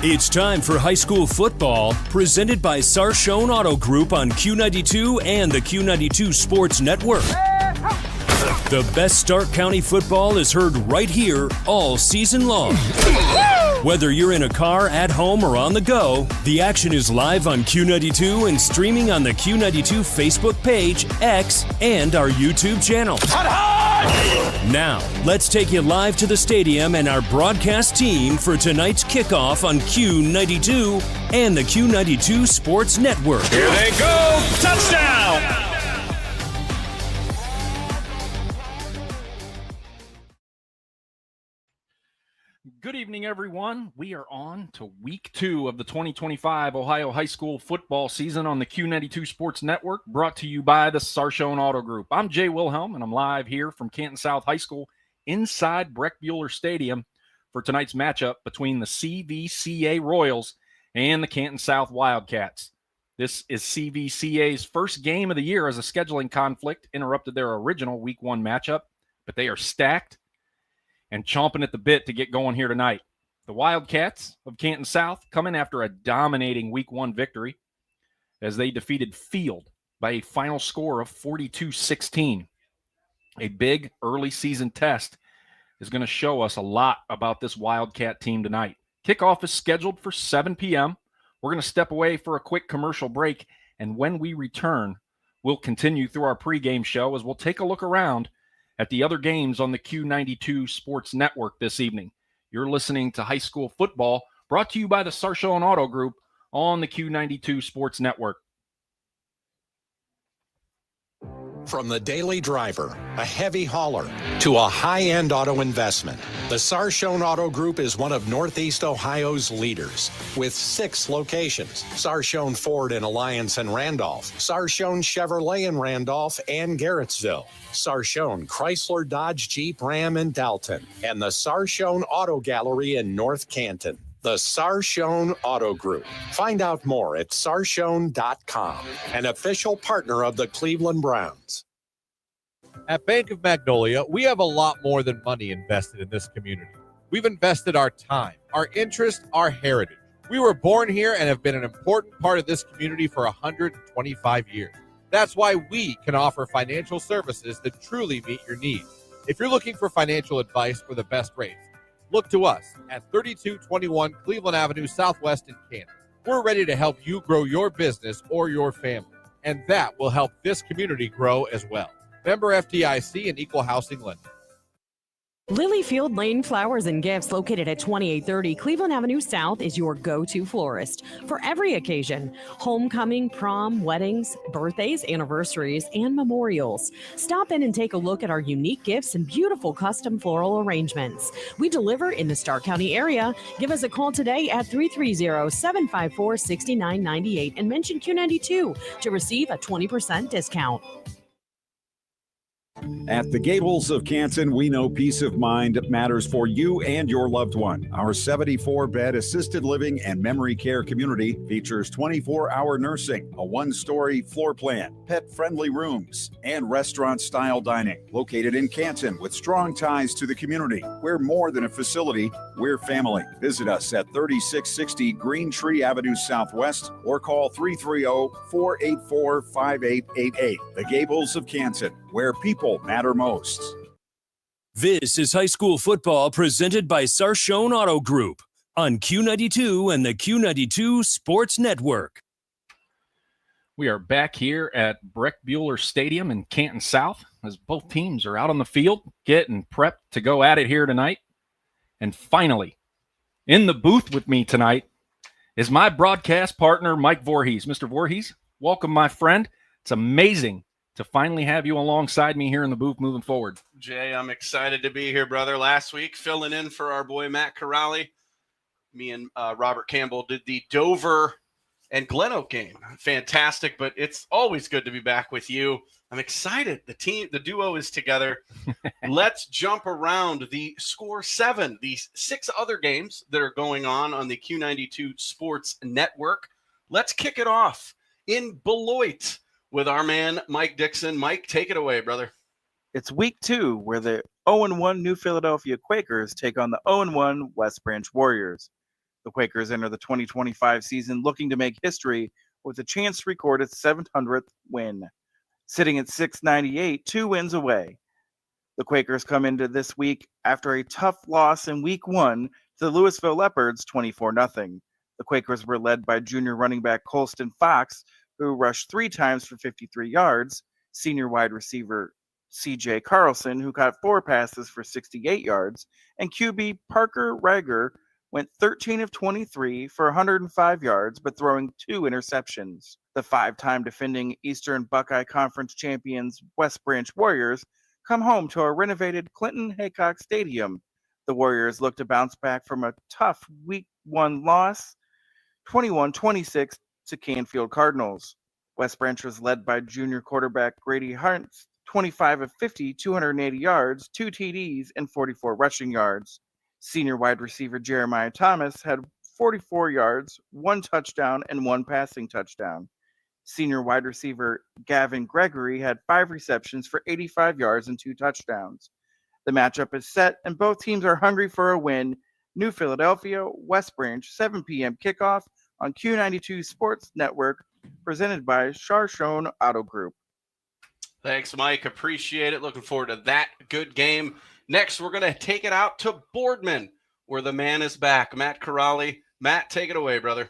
It's time for high school football, presented by Sarshone Auto Group on Q92 and the Q92 Sports Network. The best Stark County football is heard right here all season long. Whether you're in a car, at home, or on the go, the action is live on Q92 and streaming on the Q92 Facebook page, X, and our YouTube channel. Now, let's take you live to the stadium and our broadcast team for tonight's kickoff on Q92 and the Q92 Sports Network. Here they go! Touchdown! Good evening, everyone. We are on to week 2 of the 2025 Ohio High School football season on the Q92 Sports Network, brought to you by the Sarshone Auto Group. I'm Jay Wilhelm, and I'm live here from Canton South High School inside Breck Bueller Stadium for tonight's matchup between the CVCA Royals and the Canton South Wildcats. This is CVCA's first game of the year as a scheduling conflict interrupted their original Week 1 matchup, but they are stacked and chomping at the bit to get going here tonight. The Wildcats of Canton South come in after a dominating Week 1 victory as they defeated Field by a final score of 42-16. A big early season test is going to show us a lot about this Wildcat team tonight. Kickoff is scheduled for 7 p.m. We're going to step away for a quick commercial break, and when we return, we'll continue through our pregame show as we'll take a look around at the other games on the Q92 Sports Network this evening. You're listening to high school football, brought to you by the Sarshone Auto Group on the Q92 Sports Network. From the daily driver, a heavy hauler, to a high-end auto investment, the Sarshone Auto Group is one of Northeast Ohio's leaders. With 6 locations: Sarshone Ford in Alliance and Randolph, Sarshone Chevrolet in Randolph and Garrettsville, Sarshone Chrysler Dodge Jeep Ram in Dalton, and the Sarshone Auto Gallery in North Canton. The Sarshone Auto Group. Find out more at sarshone.com, an official partner of the Cleveland Browns. At Bank of Magnolia, we have a lot more than money invested in this community. We've invested our time, our interest, our heritage. We were born here and have been an important part of this community for 125 years. That's why we can offer financial services that truly meet your needs. If you're looking for financial advice for the best rates, look to us at 3221 Cleveland Avenue Southwest in Canton. We're ready to help you grow your business or your family, and that will help this community grow as well. Member FDIC and Equal Housing Lender. Lilyfield Lane Flowers and Gifts, located at 2830 Cleveland Avenue South, is your go-to florist for every occasion: homecoming, prom, weddings, birthdays, anniversaries, and memorials. Stop in and take a look at our unique gifts and beautiful custom floral arrangements. We deliver in the Stark County area. Give us a call today at 330-754-6998 and mention Q92 to receive a 20% discount. At the Gables of Canton, we know peace of mind matters for you and your loved one. Our 74-bed assisted living and memory care community features 24-hour nursing, a 1-story floor plan, pet-friendly rooms, and restaurant-style dining. Located in Canton with strong ties to the community. We're more than a facility, we're family. Visit us at 3660 Green Tree Avenue Southwest or call 330-484-5888. The Gables of Canton, where people matter most. This is high school football presented by Sarshone Auto Group on Q92 and the Q92 Sports Network. We are back here at Breck Bueller Stadium in Canton South as both teams are out on the field getting prepped to go at it here tonight. And finally, in the booth with me tonight is my broadcast partner, Mike Voorhees. Mr. Voorhees, welcome, my friend. It's amazing to finally have you alongside me here in the booth moving forward. Jay, I'm excited to be here, brother. Last week, filling in for our boy Matt Corrali. Me and Robert Campbell did the Dover and Glen Oak game. Fantastic, but it's always good to be back with you. I'm excited. The duo is together. Let's jump around the Score 7, these 6 other games that are going on the Q92 Sports Network. Let's kick it off in Beloit with our man, Mike Dixon. Mike, take it away, brother. It's week 2 where the 0-1 New Philadelphia Quakers take on the 0-1 West Branch Warriors. The Quakers enter the 2025 season looking to make history with a chance to record its 700th win. Sitting at 698, 2 wins away. The Quakers come into this week after a tough loss in Week 1 to the Louisville Leopards 24-0. The Quakers were led by junior running back Colston Fox, who rushed 3 times for 53 yards, senior wide receiver C.J. Carlson, who caught 4 passes for 68 yards, and QB Parker Rager went 13 of 23 for 105 yards, but throwing 2 interceptions. The 5-time defending Eastern Buckeye Conference champions West Branch Warriors come home to a renovated Clinton Haycock Stadium. The Warriors look to bounce back from a tough Week 1 loss, 21-26 to Canfield Cardinals. West Branch was led by junior quarterback Grady Hunt, 25 of 50, 280 yards, 2 TDs, and 44 rushing yards. Senior wide receiver Jeremiah Thomas had 44 yards, 1 touchdown, and 1 passing touchdown. Senior wide receiver Gavin Gregory had 5 receptions for 85 yards and 2 touchdowns. The matchup is set, and both teams are hungry for a win. New Philadelphia, West Branch, 7 p.m. kickoff on Q92 Sports Network, presented by Charshone Auto Group. Thanks, Mike. Appreciate it. Looking forward to that good game. Next, we're going to take it out to Boardman, where the man is back. Matt Corrali. Matt, take it away, brother.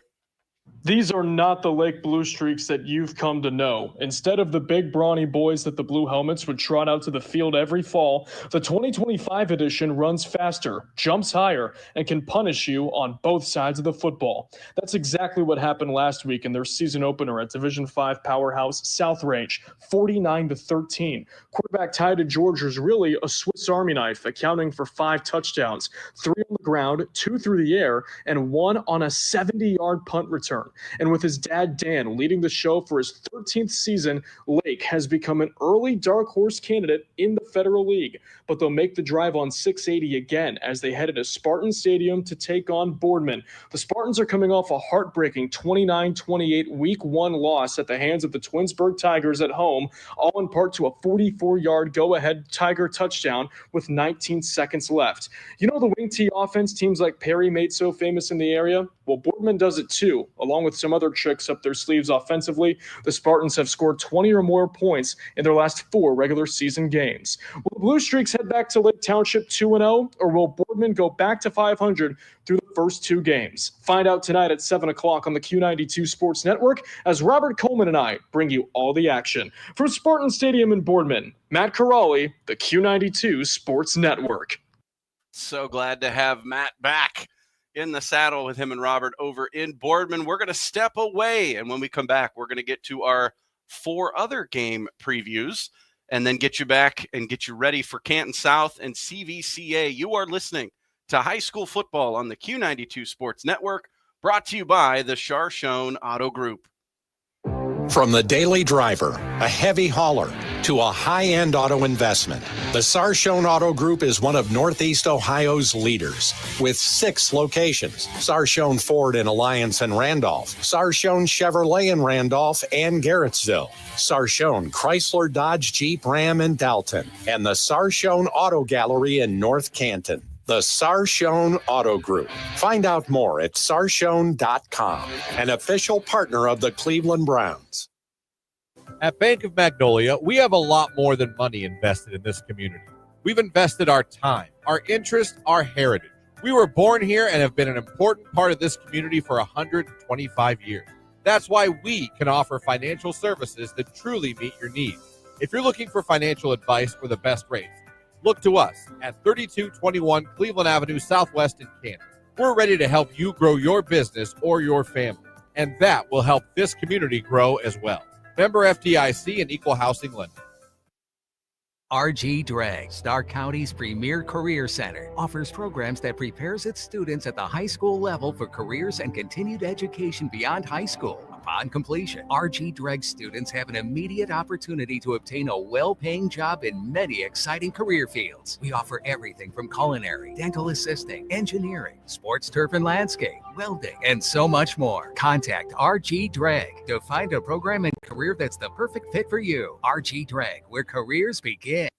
These are not the Lake Blue Streaks that you've come to know. Instead of the big brawny boys that the Blue Helmets would trot out to the field every fall, the 2025 edition runs faster, jumps higher, and can punish you on both sides of the football. That's exactly what happened last week in their season opener at Division V powerhouse South Range, 49-13. Quarterback Ty DeGeorge was really a Swiss Army knife, accounting for 5 touchdowns, 3 on the ground, 2 through the air, and 1 on a 70-yard punt return. And with his dad, Dan, leading the show for his 13th season, Lake has become an early dark horse candidate in the Federal League. But they'll make the drive on 680 again as they head to Spartan Stadium to take on Boardman. The Spartans are coming off a heartbreaking 29-28 Week 1 loss at the hands of the Twinsburg Tigers at home, all in part to a 44-yard go-ahead Tiger touchdown with 19 seconds left. You know the wing tee offense teams like Perry made so famous in the area? Well, Boardman does it too, along with some other tricks up their sleeves offensively. The Spartans have scored 20 or more points in their last 4 regular season games. Will the Blue Streaks head back to Lake Township 2-0, or will Boardman go back to 500 through the first 2 games? Find out tonight at 7 o'clock on the Q92 Sports Network as Robert Coleman and I bring you all the action. From Spartan Stadium in Boardman, Matt Corrali, the Q92 Sports Network. So glad to have Matt back in the saddle with him and Robert over in Boardman. We're going to step away, and when we come back, we're going to get to our 4 other game previews and then get you back and get you ready for Canton South and CVCA. You are listening to high school football on the Q92 Sports Network, brought to you by the Charshone Auto Group. From the daily driver, a heavy hauler, to a high-end auto investment, the Sarshone Auto Group is one of Northeast Ohio's leaders with 6 locations: Sarshone Ford in Alliance and Randolph, Sarshone Chevrolet in Randolph and Garrettsville, Sarshone Chrysler Dodge Jeep Ram in Dalton, and the Sarshone Auto Gallery in North Canton. The Sarshone Auto Group. Find out more at sarshone.com, an official partner of the Cleveland Browns. At Bank of Magnolia, we have a lot more than money invested in this community. We've invested our time, our interest, our heritage. We were born here and have been an important part of this community for 125 years. That's why we can offer financial services that truly meet your needs. If you're looking for financial advice or the best rates, look to us at 3221 Cleveland Avenue Southwest in Canton. We're ready to help you grow your business or your family, and that will help this community grow as well. Member FDIC and Equal Housing Lender. RG Drag, Stark County's premier career center, offers programs that prepares its students at the high school level for careers and continued education beyond high school. Upon completion, RG Drag students have an immediate opportunity to obtain a well-paying job in many exciting career fields. We offer everything from culinary, dental assisting, engineering, sports turf and landscape, welding, and so much more. Contact RG Drag to find a program and career that's the perfect fit for you. RG Drag, where careers begin.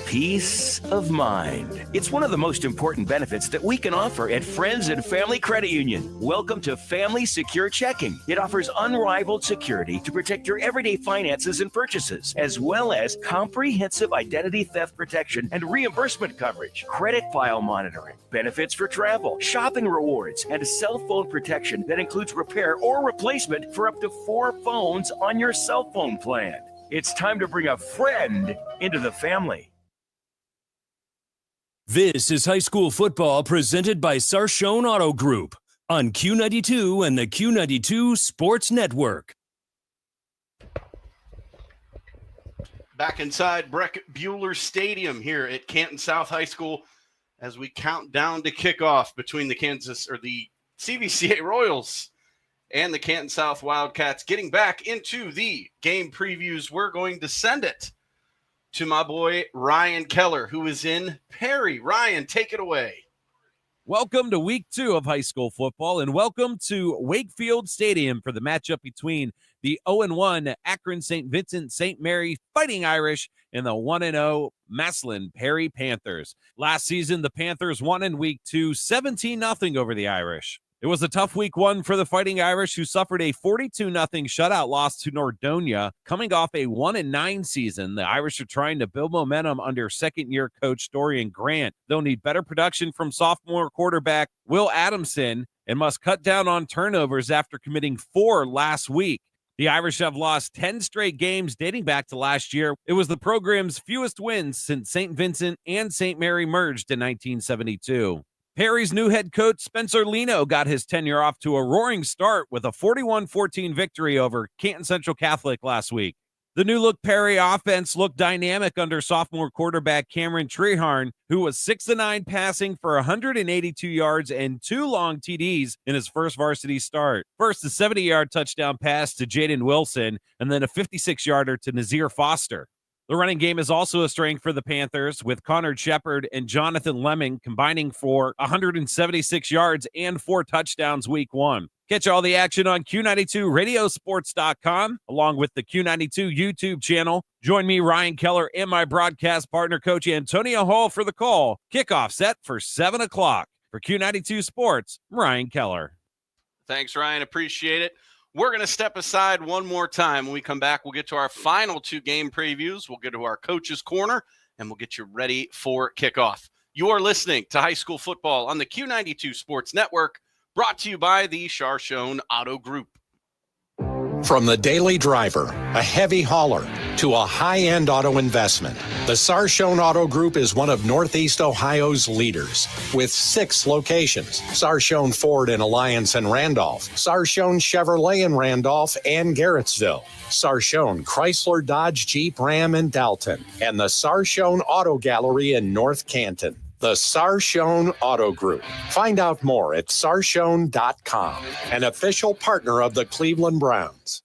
Peace of mind. It's one of the most important benefits that we can offer at Friends and Family Credit Union. Welcome to Family Secure Checking. It offers unrivaled security to protect your everyday finances and purchases, as well as comprehensive identity theft protection and reimbursement coverage, credit file monitoring, benefits for travel, shopping rewards, and cell phone protection that includes repair or replacement for up to 4 phones on your cell phone plan. It's time to bring a friend into the family. This is high school football presented by Sarshone Auto Group on Q92 and the Q92 Sports Network. Back inside Breck Bueller Stadium here at Canton South High School as we count down to kickoff between the CVCA Royals and the Canton South Wildcats. Getting back into the game previews, we're going to send it to my boy Ryan Keller, who is in Perry. Ryan, take it away. Welcome to week 2 of high school football, and welcome to Wakefield Stadium for the matchup between the 0-1 Akron St. Vincent St. Mary Fighting Irish and the 1-0 Massillon Perry Panthers. Last season, the Panthers won in week 2, 17-0 over the Irish. It was a tough week 1 for the Fighting Irish, who suffered a 42-0 shutout loss to Nordonia. Coming off a 1-9 season, the Irish are trying to build momentum under second-year coach Dorian Grant. They'll need better production from sophomore quarterback Will Adamson and must cut down on turnovers after committing 4 last week. The Irish have lost 10 straight games dating back to last year. It was the program's fewest wins since St. Vincent and St. Mary merged in 1972. Perry's new head coach, Spencer Leno, got his tenure off to a roaring start with a 41-14 victory over Canton Central Catholic last week. The new-look Perry offense looked dynamic under sophomore quarterback Cameron Treharn, who was 6-9 passing for 182 yards and 2 long TDs in his first varsity start. First, a 70-yard touchdown pass to Jaden Wilson, and then a 56-yarder to Nazir Foster. The running game is also a strength for the Panthers, with Connor Shepard and Jonathan Lemming combining for 176 yards and 4 touchdowns week 1. Catch all the action on Q92radiosports.com, along with the Q92 YouTube channel. Join me, Ryan Keller, and my broadcast partner, Coach Antonio Hall, for the call. Kickoff set for 7 o'clock. For Q92 Sports, Ryan Keller. Thanks, Ryan. Appreciate it. We're going to step aside one more time. When we come back, we'll get to our final 2 game previews. We'll get to our coach's corner, and we'll get you ready for kickoff. You are listening to high school football on the Q92 Sports Network, brought to you by the Sarshone Auto Group. From the daily driver, a heavy hauler, to a high-end auto investment, the Sarshone Auto Group is one of Northeast Ohio's leaders with 6 locations: Sarshone Ford in Alliance and Randolph, Sarshone Chevrolet in Randolph and Garrettsville, Sarshone Chrysler Dodge Jeep Ram in Dalton, and the Sarshone Auto Gallery in North Canton. The Sarshone Auto Group. Find out more at sarshone.com, an official partner of the Cleveland Browns.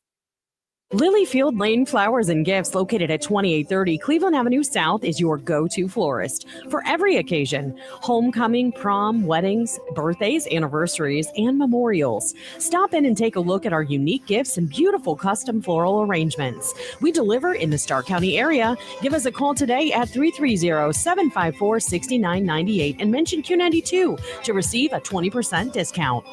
Lilyfield Lane Flowers and Gifts, located at 2830 Cleveland Avenue South, is your go-to florist for every occasion: homecoming, prom, weddings, birthdays, anniversaries, and memorials. Stop in and take a look at our unique gifts and beautiful custom floral arrangements. We deliver in the Stark County area. Give us a call today at 330-754-6998 and mention Q92 to receive a 20% discount.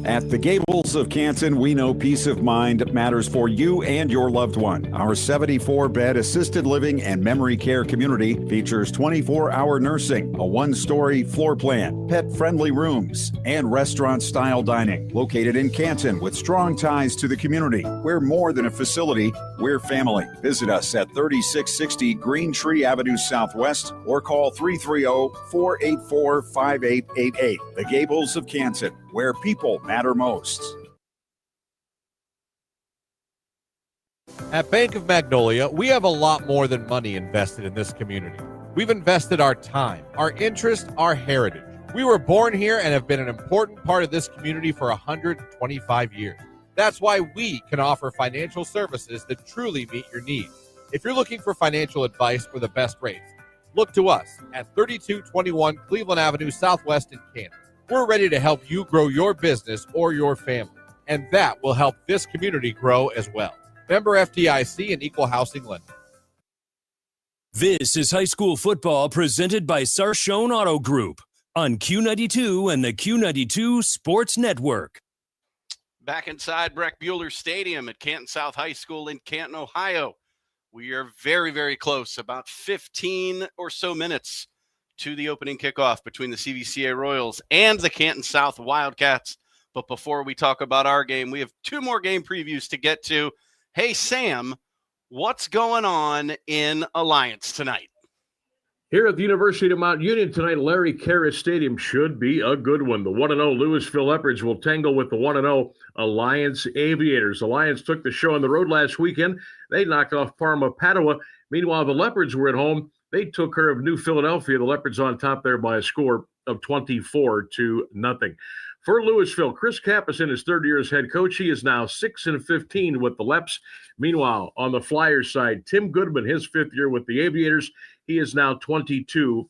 At the Gables of Canton, we know peace of mind matters for you and your loved one. Our 74-bed assisted living and memory care community features 24-hour nursing, a 1-story floor plan, pet-friendly rooms, and restaurant-style dining. Located in Canton with strong ties to the community. We're more than a facility, we're family. Visit us at 3660 Green Tree Avenue Southwest or call 330-484-5888. The Gables of Canton, where people matter most. At Bank of Magnolia, we have a lot more than money invested in this community. We've invested our time, our interest, our heritage. We were born here and have been an important part of this community for 125 years. That's why we can offer financial services that truly meet your needs. If you're looking for financial advice for the best rates, look to us at 3221 Cleveland Avenue Southwest in Canton. We're ready to help you grow your business or your family, and that will help this community grow as well. Member FDIC and equal housing lender. This is high school football presented by Sarshone Auto Group on Q92 and the Q92 Sports Network. Back inside Breck Bueller Stadium at Canton South High School in Canton, Ohio. We are very, very close, about 15 or so minutes to the opening kickoff between the CVCA Royals and the Canton South Wildcats. But before we talk about our game, we have two more game previews to get to. Hey, Sam, what's going on in Alliance tonight? Here at the University of Mount Union tonight, Larry Karras Stadium should be a good one. The 1-0 Louisville Leopards will tangle with the 1-0 Alliance Aviators. Alliance took the show on the road last weekend. They knocked off Parma Padua. Meanwhile, the Leopards were at home. They took care of New Philadelphia. The Leopards on top there by a score of 24-0. For Louisville, Chris Kapp is in his third year as head coach. He is now 6-15 with the Leps. Meanwhile, on the Flyers side, Tim Goodman, his fifth year with the Aviators, he is now 22-21.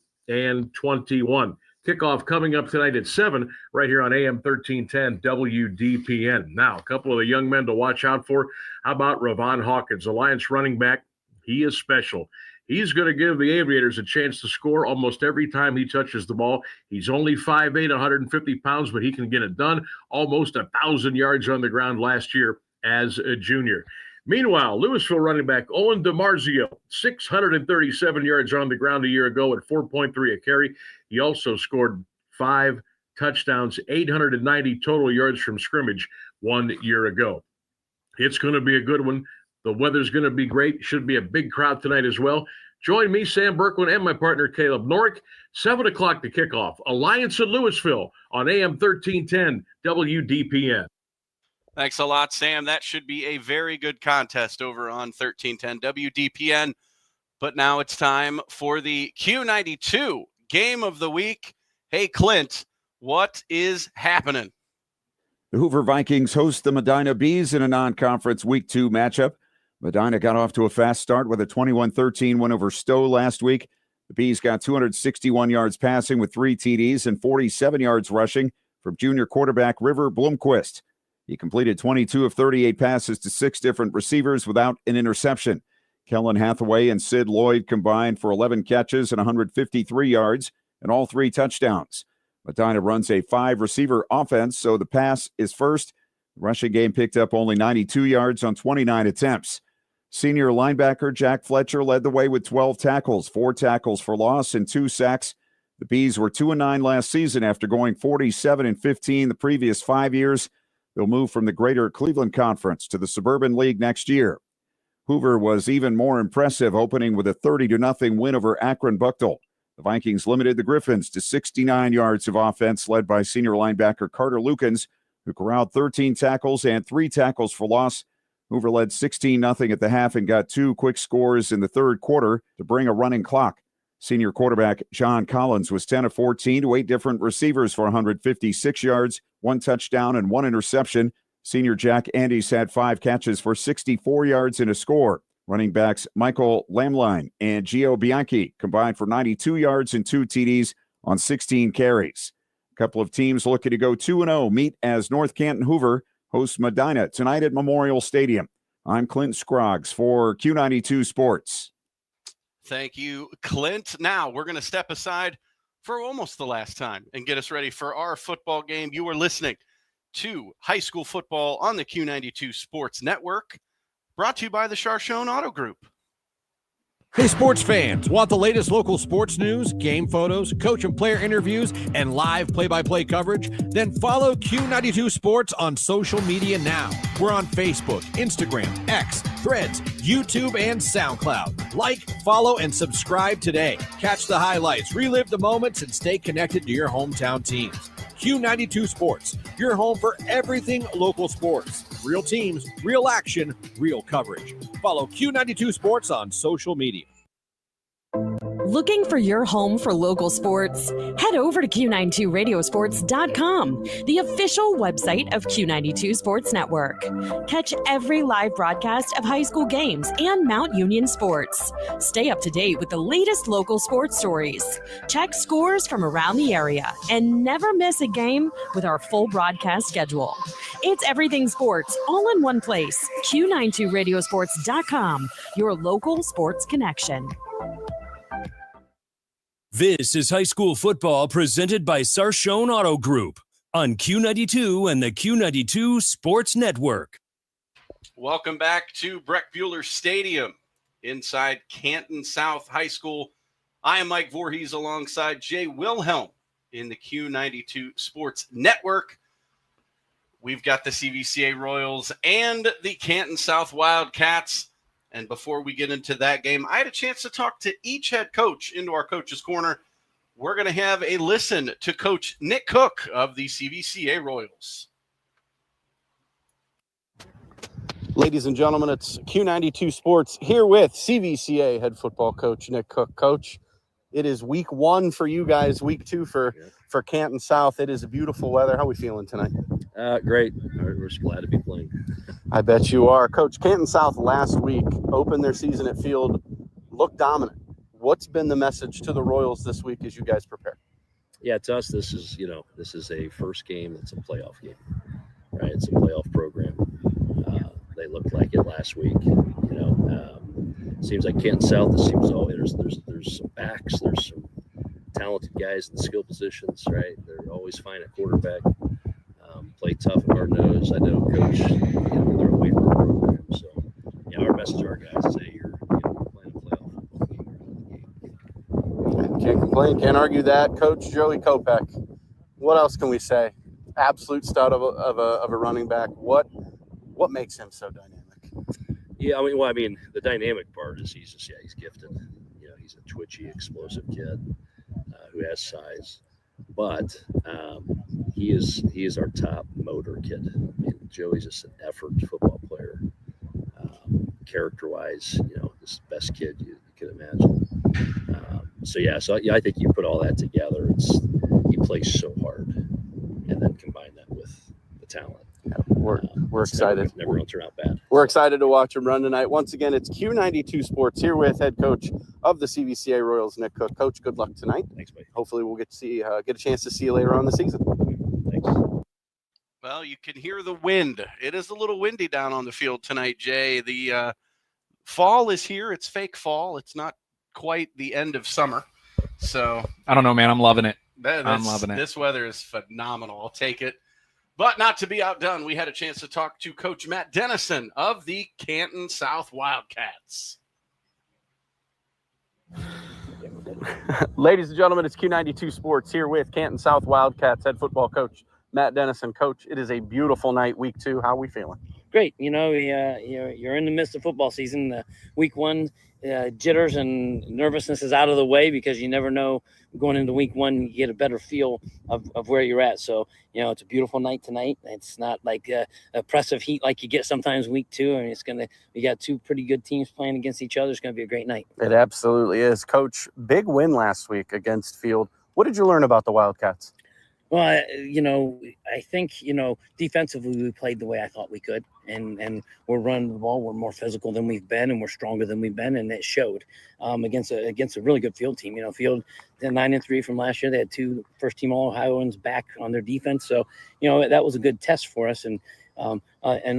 Kickoff coming up tonight at 7 right here on AM 1310 WDPN. Now, a couple of the young men to watch out for. How about Ravon Hawkins, Alliance running back? He is special. He's going to give the Aviators a chance to score almost every time he touches the ball. He's only 5'8", 150 pounds, but he can get it done. Almost 1,000 yards on the ground last year as a junior. Meanwhile, Louisville running back Owen DiMarzio, 637 yards on the ground a year ago at 4.3 a carry. He also scored 5 touchdowns, 890 total yards from scrimmage 1 year ago. It's going to be a good one. The weather's going to be great. Should be a big crowd tonight as well. Join me, Sam Berkwin, and my partner, Caleb Norick, 7 o'clock to kick off. Alliance at Louisville on AM 1310 WDPN. Thanks a lot, Sam. That should be a very good contest over on 1310 WDPN. But now it's time for the Q92 Game of the Week. Hey, Clint, what is happening? The Hoover Vikings host the Medina Bees in a non-conference Week 2 matchup. Medina got off to a fast start with a 21-13 win over Stowe last week. The Bees got 261 yards passing with 3 TDs and 47 yards rushing from junior quarterback River Blomquist. He completed 22 of 38 passes to 6 different receivers without an interception. Kellen Hathaway and Sid Lloyd combined for 11 catches and 153 yards and all 3 touchdowns. Medina runs a 5-receiver offense, so the pass is first. The rushing game picked up only 92 yards on 29 attempts. Senior linebacker Jack Fletcher led the way with 12 tackles, 4 tackles for loss, and 2 sacks. The Bees were 2-9 last season after going 47-15 the previous 5 years. They'll move from the Greater Cleveland Conference to the Suburban League next year. Hoover was even more impressive, opening with a 30-0 win over Akron Buckle. The Vikings limited the Griffins to 69 yards of offense, led by senior linebacker Carter Lukens, who corralled 13 tackles and 3 tackles for loss. Hoover led 16-0 at the half and got 2 quick scores in the third quarter to bring a running clock. Senior quarterback John Collins was 10 of 14 to 8 different receivers for 156 yards, 1 touchdown, and 1 interception. Senior Jack Andes had 5 catches for 64 yards and a score. Running backs Michael Lamline and Gio Bianchi combined for 92 yards and 2 TDs on 16 carries. A couple of teams looking to go 2-0 meet as North Canton Hoover hosts Medina tonight at Memorial Stadium. I'm Clint Scroggs for Q92 Sports. Thank you, Clint. Now we're going to step aside for almost the last time and get us ready for our football game. You are listening to high school football on the Q92 Sports Network, brought to you by the Sarshone Auto Group. Hey, sports fans, want the latest local sports news, game photos, coach and player interviews, and live play-by-play coverage? Then follow Q92 Sports on social media now. We're on Facebook, Instagram, X, Threads, YouTube, and SoundCloud. Like, follow, and subscribe today. Catch the highlights, relive the moments, and stay connected to your hometown teams. Q92 Sports, your home for everything local sports. Real teams, real action, real coverage. Follow Q92 Sports on social media. Looking for your home for local sports? Head over to Q92radiosports.com, the official website of Q92 Sports Network. Catch every live broadcast of high school games and Mount Union sports. Stay up to date with the latest local sports stories. Check scores from around the area and never miss a game with our full broadcast schedule. It's everything sports all in one place. Q92radiosports.com, your local sports connection. This is high school football presented by Sarshone Auto Group on Q92 and the Q92 Sports Network. Welcome back to Breck Bueller Stadium inside Canton South High School. I am Mike Voorhees alongside Jay Wilhelm in the Q92 Sports Network. We've got the CVCA Royals and the Canton South Wildcats. And before we get into that game, I had a chance to talk to each head coach into our Coach's Corner. We're going to have a listen to Coach Nick Cook of the CVCA Royals. Ladies and gentlemen, it's Q92 Sports here with CVCA head football coach Nick Cook. Coach, it is week 1 for you guys, week 2 for Canton South. It is beautiful weather. How are we feeling tonight? Great. We're just glad to be playing. I bet you are. Coach, Canton South last week opened their season at Field, looked dominant. What's been the message to the Royals this week as you guys prepare? Yeah, to us, this is a first game. It's a playoff game, right? It's a playoff program. They looked like it last week. Seems like Canton South. It seems there's some backs. There's some talented guys in the skill positions, right? They're always fine at quarterback. Play tough and hard nosed. I know, Coach. They're a weight room program, so our message to our guys is, hey, we're playing a playoff football game. Can't complain. Can't argue that. Coach Joey Kopech. What else can we say? Absolute stud of a running back. What makes him so dynamic? Yeah, the dynamic part is he's gifted. He's a twitchy, explosive kid who has size, but he is our top motor kid. Joey's just an effort football player. Character-wise, this best kid you could imagine. I think you put all that together. He plays so hard, and then combine that with the talent. Yeah, we're excited. Never going to turn out bad. We're excited to watch him run tonight. Once again, it's Q92 Sports here with head coach of the CVCA Royals, Nick Cook. Coach, good luck tonight. Thanks, mate. Hopefully, we'll get a chance to see you later on in the season. Thanks. Well, you can hear the wind. It is a little windy down on the field tonight, Jay. The fall is here. It's fake fall. It's not quite the end of summer. So I don't know, man. I'm loving it. I'm loving it. This weather is phenomenal. I'll take it. But not to be outdone, we had a chance to talk to Coach Matt Dennison of the Canton South Wildcats. Ladies and gentlemen, it's Q92 Sports here with Canton South Wildcats head football coach Matt Dennison. Coach, it is a beautiful night, week 2. How are we feeling? Great. You're in the midst of football season. Week 1, jitters and nervousness is out of the way because you never know going into week 1, you get a better feel of where you're at. So, it's a beautiful night tonight. It's not like oppressive heat like you get sometimes week 2. We got 2 pretty good teams playing against each other. It's going to be a great night. It absolutely is. Coach, big win last week against Field. What did you learn about the Wildcats? Well, I think, defensively we played the way I thought we could, and we're running the ball. We're more physical than we've been, and we're stronger than we've been, and it showed against a really good Field team. Field, they're 9-3 from last year. They had 2 first-team All-Ohioans back on their defense, so that was a good test for us. And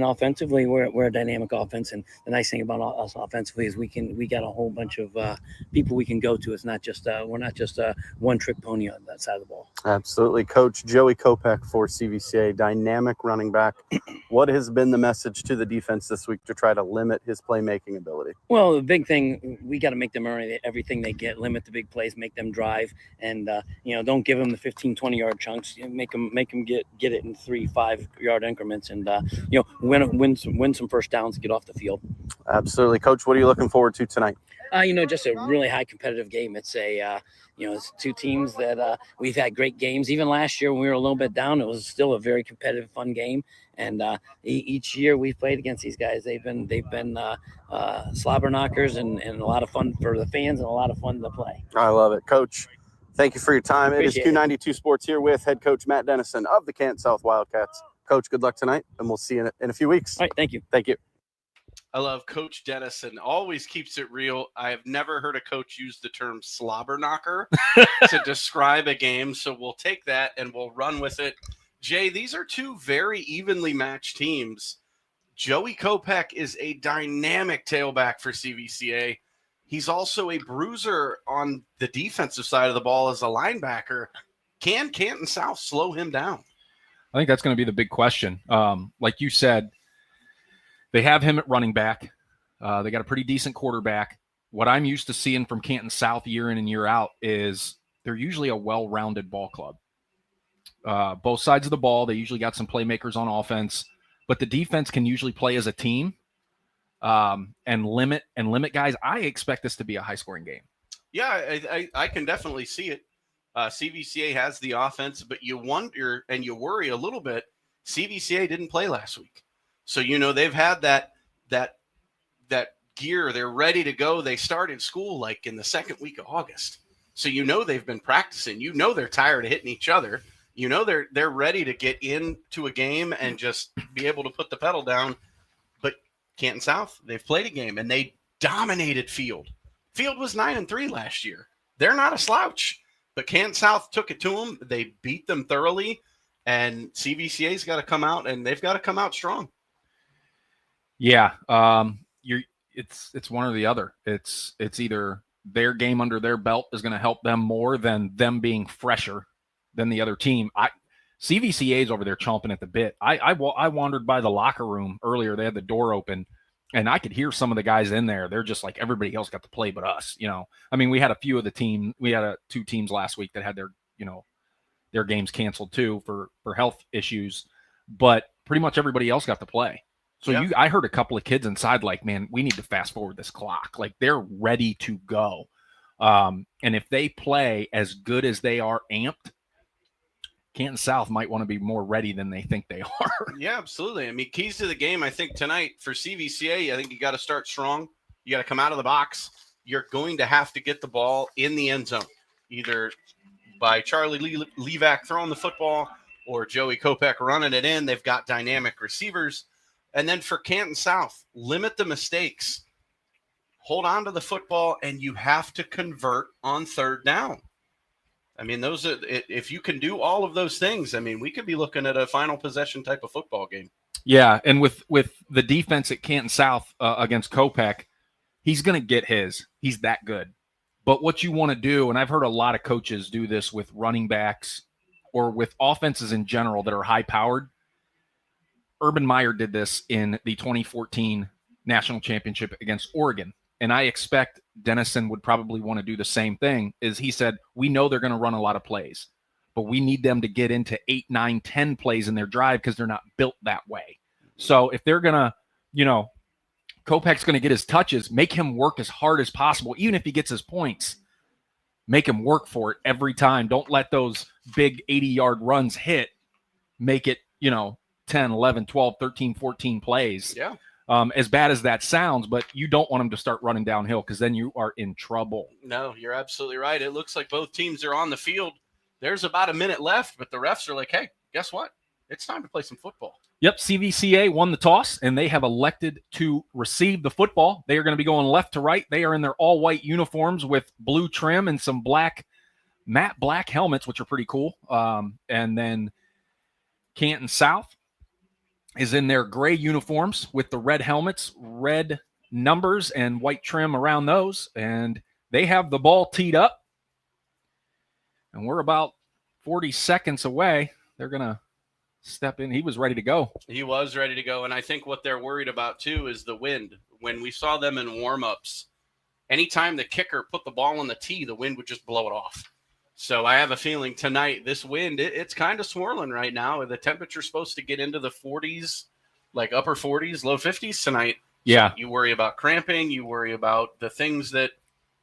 offensively, we're a dynamic offense, and the nice thing about us offensively is we got a whole bunch of people we can go to. It's not just we're not just a one-trick pony on that side of the ball. Absolutely. Coach Joey Kopech for CVCA, dynamic running back. What has been the message to the defense this week to try to limit his playmaking ability? Well, the big thing, we got to make them earn everything they get, limit the big plays, make them drive, and don't give them the 15, 20-yard chunks. Make them get it in 3-5-yard increments, and win some first downs to get off the field. Absolutely. Coach, what are you looking forward to tonight? Just a really high competitive game. It's it's two teams that we've had great games. Even last year when we were a little bit down, it was still a very competitive, fun game. And each year we've played against these guys, they've been slobber knockers and a lot of fun for the fans and a lot of fun to play. I love it, Coach. Thank you for your time. Appreciate it is Q92 Sports here with head coach Matt Dennison of the Canton South Wildcats. Coach, good luck tonight, and we'll see you in a few weeks. All right, thank you. Thank you. I love Coach Dennison. Always keeps it real. I have never heard a coach use the term slobber knocker to describe a game, so we'll take that and we'll run with it. Jay, these are two very evenly matched teams. Joey Kopech is a dynamic tailback for CVCA. He's also a bruiser on the defensive side of the ball as a linebacker. Can Canton South slow him down? I think that's going to be the big question. Like you said, they have him at running back. They got a pretty decent quarterback. What I'm used to seeing from Canton South year in and year out is they're usually a well-rounded ball club. Both sides of the ball, they usually got some playmakers on offense, but the defense can usually play as a team and limit guys. I expect this to be a high-scoring game. Yeah, I can definitely see it. CVCA has the offense, but you wonder and you worry a little bit. CVCA didn't play last week. So, they've had that gear. They're ready to go. They started school like in the second week of August. So, they've been practicing. They're tired of hitting each other. They're ready to get into a game and just be able to put the pedal down. But Canton South, they've played a game and they dominated Field. Field was 9-3 last year. They're not a slouch. But Canton South took it to them. They beat them thoroughly. And CVCA's got to come out, and they've got to come out strong. Yeah, it's one or the other. It's either their game under their belt is going to help them more than them being fresher than the other team. CVCA's over there chomping at the bit. I wandered by the locker room earlier. They had the door open, and I could hear some of the guys in there. They're just like, everybody else got to play but us. We had a few of the team. We had two teams last week that had their games canceled too for health issues, but pretty much everybody else got to play. So yeah. I heard a couple of kids inside like, man, we need to fast forward this clock. Like they're ready to go. And if they play as good as they are amped, Canton South might want to be more ready than they think they are. Yeah, absolutely. Keys to the game, I think tonight for CVCA, I think you got to start strong. You got to come out of the box. You're going to have to get the ball in the end zone, either by Charlie Levac throwing the football or Joey Kopech running it in. They've got dynamic receivers. And then for Canton South, limit the mistakes. Hold on to the football, and you have to convert on third down. Those are, if you can do all of those things, we could be looking at a final possession type of football game. Yeah, and with the defense at Canton South against Kopech, he's going to get his. He's that good. But what you want to do, and I've heard a lot of coaches do this with running backs or with offenses in general that are high-powered. Urban Meyer did this in the 2014 national championship against Oregon. And I expect Dennison would probably want to do the same thing. Is he said, we know they're going to run a lot of plays, but we need them to get into 8, 9, 10 plays in their drive because they're not built that way. So if they're going to, Kopech's going to get his touches, make him work as hard as possible. Even if he gets his points, make him work for it every time. Don't let those big 80-yard runs hit. Make it, 10, 11, 12, 13, 14 plays. Yeah. As bad as that sounds, but you don't want them to start running downhill because then you are in trouble. No, you're absolutely right. It looks like both teams are on the field. There's about a minute left, but the refs are like, hey, guess what? It's time to play some football. Yep, CVCA won the toss, and they have elected to receive the football. They are going to be going left to right. They are in their all-white uniforms with blue trim and some matte black helmets, which are pretty cool. And then Canton South is in their gray uniforms with the red helmets, red numbers, and white trim around those. And they have the ball teed up. And we're about 40 seconds away. They're going to step in. He was ready to go. He was ready to go. And I think what they're worried about, too, is the wind. When we saw them in warm-ups, anytime the kicker put the ball on the tee, the wind would just blow it off. So I have a feeling tonight, this wind, it's kind of swirling right now. The temperature's supposed to get into the 40s, like upper 40s, low 50s tonight. Yeah. So you worry about cramping. You worry about the things that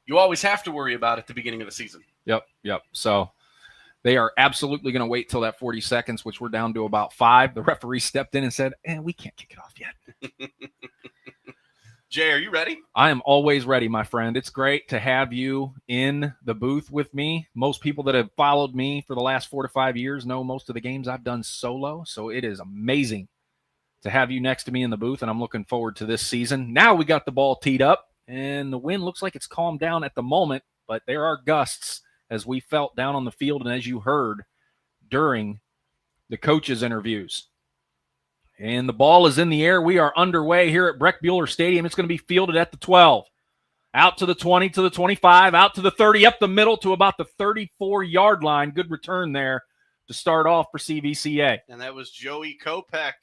you always have to worry about at the beginning of the season. Yep. So they are absolutely going to wait till that 40 seconds, which we're down to about 5. The referee stepped in and said, we can't kick it off yet. Jay, are you ready? I am always ready, my friend. It's great to have you in the booth with me. Most people that have followed me for the last 4 to 5 years know most of the games I've done solo, so it is amazing to have you next to me in the booth, and I'm looking forward to this season. Now we got the ball teed up, and the wind looks like it's calmed down at the moment, but there are gusts as we felt down on the field and as you heard during the coaches' interviews. And the ball is in the air. We are underway here at Breck Bueller Stadium. It's going to be fielded at the 12. Out to the 20, to the 25, out to the 30, up the middle to about the 34-yard line. Good return there to start off for CVCA. And that was Joey Kopech,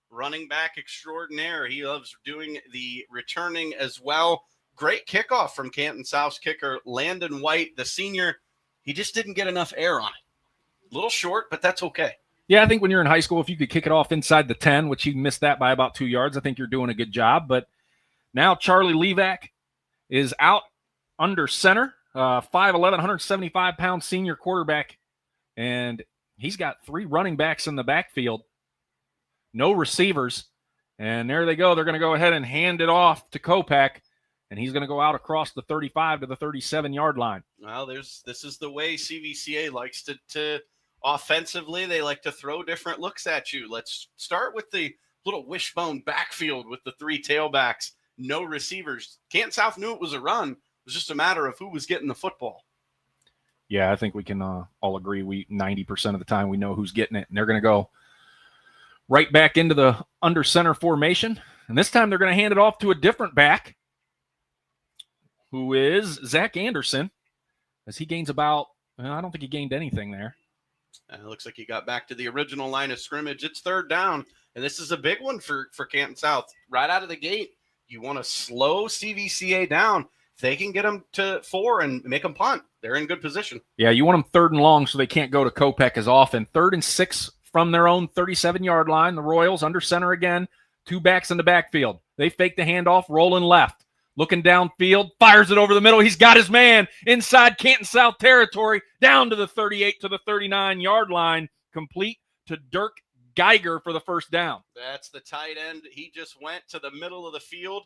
running back extraordinaire. He loves doing the returning as well. Great kickoff from Canton South's kicker, Landon White, the senior. He just didn't get enough air on it. A little short, but that's okay. Yeah, I think when you're in high school, if you could kick it off inside the 10, which he missed that by about 2 yards, I think you're doing a good job. But now Charlie Levac is out under center, 5'11", 175-pound senior quarterback, and he's got 3 running backs in the backfield, no receivers, and there they go. They're going to go ahead and hand it off to Kopech, and he's going to go out across the 35 to the 37-yard line. Well, this is the way CVCA likes to offensively, they like to throw different looks at you. Let's start with the little wishbone backfield with the 3 tailbacks, no receivers. Canton South knew it was a run. It was just a matter of who was getting the football. Yeah, I think we can all agree 90% of the time we know who's getting it, and they're going to go right back into the under center formation. And this time they're going to hand it off to a different back, who is Zach Anderson, as he gains about, I don't think he gained anything there. It looks like he got back to the original line of scrimmage. It's 3rd down, and this is a big one for Canton South. Right out of the gate, you want to slow CVCA down. If they can get them to 4 and make them punt, they're in good position. Yeah, you want them 3rd and long so they can't go to Kopech as often. 3rd and 6 from their own 37-yard line. The Royals under center again, 2 backs in the backfield. They fake the handoff, rolling left. Looking downfield, fires it over the middle. He's got his man inside Canton South territory, down to the 38 to the 39-yard line, complete to Dirk Geiger for the first down. That's the tight end. He just went to the middle of the field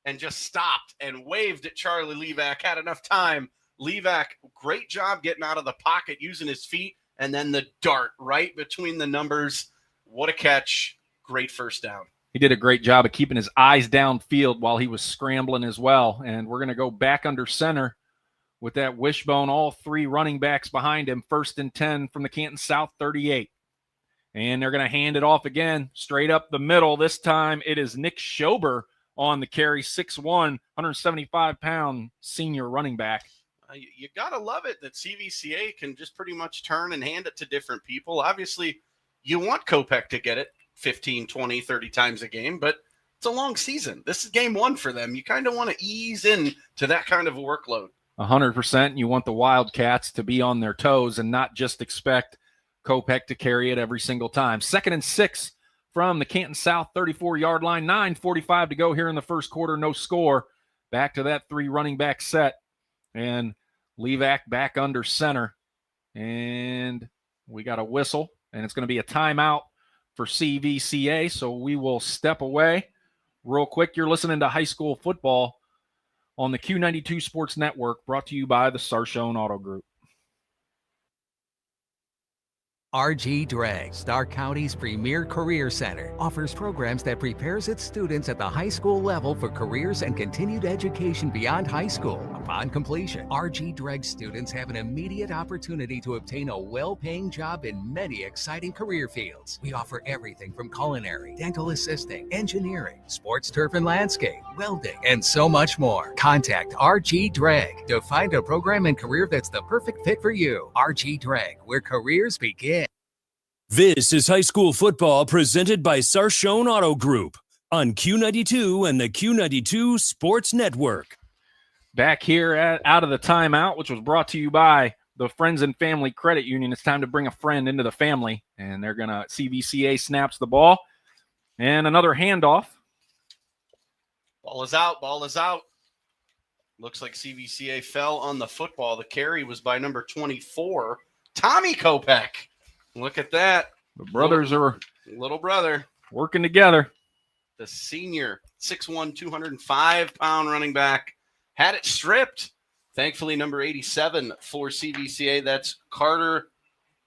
and just stopped and waved at Charlie Levac. Had enough time. Levac, great job getting out of the pocket, using his feet, and then the dart right between the numbers. What a catch. Great first down. He did a great job of keeping his eyes downfield while he was scrambling as well. And we're going to go back under center with that wishbone, all 3 running backs behind him, 1st and 10 from the Canton South 38. And they're going to hand it off again, straight up the middle. This time it is Nick Schober on the carry, 6'1", 175-pound senior running back. You got to love it that CVCA can just pretty much turn and hand it to different people. Obviously, you want Kopech to get it 15, 20, 30 times a game, but it's a long season. This is game 1 for them. You kind of want to ease in to that kind of a workload. 100%. You want the Wildcats to be on their toes and not just expect Kopech to carry it every single time. 2nd and 6 from the Canton South 34-yard line. 9:45 to go here in the first quarter. No score. Back to that 3 running back set. And Levac back under center. And we got a whistle, and it's going to be a timeout for CVCA, so we will step away real quick. You're listening to High School Football on the Q92 Sports Network, brought to you by the Sarshone Auto Group. RG Drag, Stark County's premier career center, offers programs that prepares its students at the high school level for careers and continued education beyond high school. Upon completion, RG Drag students have an immediate opportunity to obtain a well-paying job in many exciting career fields. We offer everything from culinary, dental assisting, engineering, sports turf and landscape, welding, and so much more. Contact RG Drag to find a program and career that's the perfect fit for you. RG Drag, where careers begin. This is High School Football presented by Sarshone Auto Group on Q92 and the Q92 Sports Network. Back here out of the timeout, which was brought to you by the Friends and Family Credit Union. It's time to bring a friend into the family, and they're going to, CVCA snaps the ball, and another handoff. Ball is out. Looks like CVCA fell on the football. The carry was by number 24, Tommy Kopech. Look at that. The brothers are little brother working together. The senior, 6'1", 205-pound running back, had it stripped. Thankfully, number 87 for CVCA, that's Carter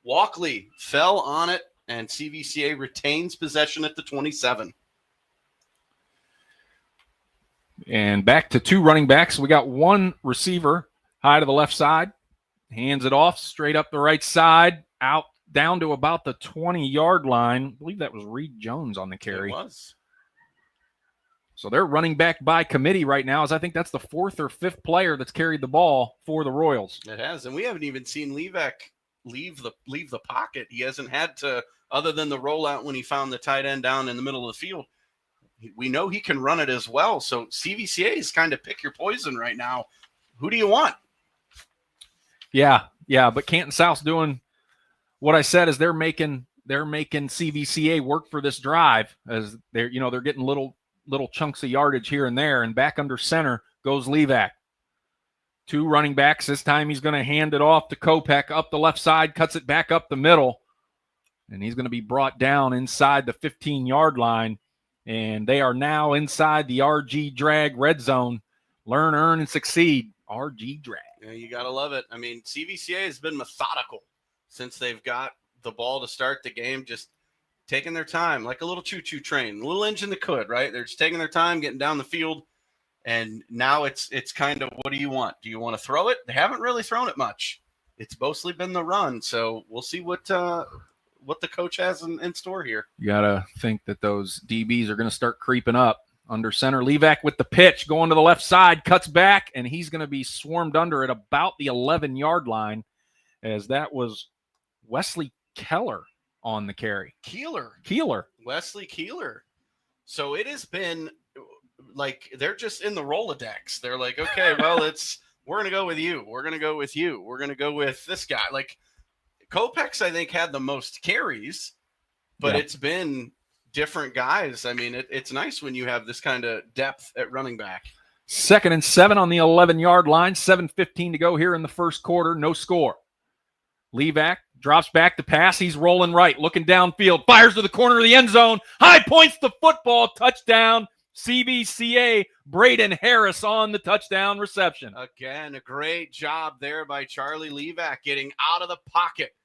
Walkley, fell on it, and CVCA retains possession at the 27. And back to 2 running backs. We got 1 receiver high to the left side, hands it off straight up the right side, out down to about the 20-yard line. I believe that was Reed Jones on the carry. It was. So they're running back by committee right now, as I think that's the 4th or 5th player that's carried the ball for the Royals. It has, and we haven't even seen Levac leave the pocket. He hasn't had to, other than the rollout when he found the tight end down in the middle of the field. We know he can run it as well. So CVCA is kind of pick your poison right now. Who do you want? Yeah, but Canton South's doing what I said is they're making CVCA work for this drive, as they're getting little chunks of yardage here and there, and back under center goes Levac. 2 running backs. This time he's going to hand it off to Kopech up the left side, cuts it back up the middle, and he's going to be brought down inside the 15-yard line. And they are now inside the RG Drag red zone. Learn, earn, and succeed. RG Drag. Yeah, you got to love it. I mean, CVCA has been methodical since they've got the ball to start the game, just taking their time, like a little choo-choo train, a little engine that could, right? They're just taking their time, getting down the field, and now it's kind of, what do you want? Do you want to throw it? They haven't really thrown it much. It's mostly been the run, so we'll see what the coach has in store here. You got to think that those DBs are going to start creeping up. Under center, Levac with the pitch, going to the left side, cuts back, and he's going to be swarmed under at about the 11-yard line, as that was Wesley Keller on the carry. Keeler. Wesley Keeler. So it has been like they're just in the Rolodex. They're like, okay, well, we're going to go with you. We're going to go with you. We're going to go with this guy. Like Kopech's, I think, had the most carries, but It's been different guys. I mean, it's nice when you have this kind of depth at running back. 2nd and 7 on the 11-yard line. 7:15 to go here in the first quarter. No score. Levac drops back to pass. He's rolling right, looking downfield, fires to the corner of the end zone. High points the football. Touchdown. CVCA. Braden Harris on the touchdown reception. Again, a great job there by Charlie Levac, getting out of the pocket,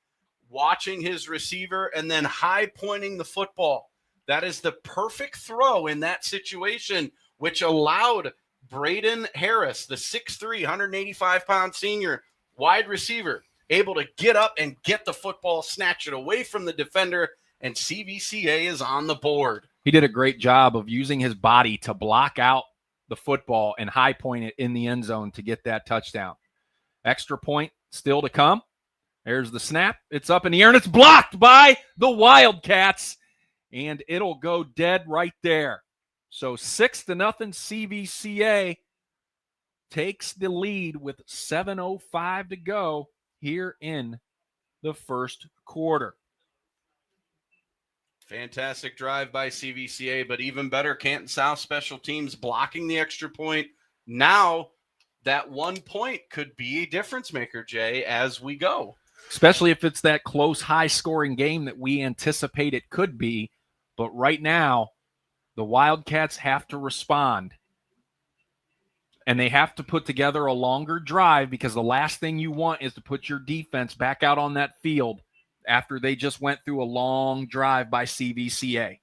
watching his receiver, and then high pointing the football. That is the perfect throw in that situation, which allowed Braden Harris, the 6'3", 185-pound senior wide receiver, able to get up and get the football, snatch it away from the defender, and CVCA is on the board. He did a great job of using his body to block out the football and high point it in the end zone to get that touchdown. Extra point still to come. There's the snap. It's up in the air, and it's blocked by the Wildcats, and it'll go dead right there. So 6-0 CVCA takes the lead with 7:05 to go here in the first quarter. Fantastic drive by CVCA, but even better, Canton South special teams blocking the extra point. Now that 1 point could be a difference maker, Jay, as we go. Especially if it's that close, high-scoring game that we anticipate it could be. But right now, the Wildcats have to respond. And they have to put together a longer drive, because the last thing you want is to put your defense back out on that field after they just went through a long drive by CVCA.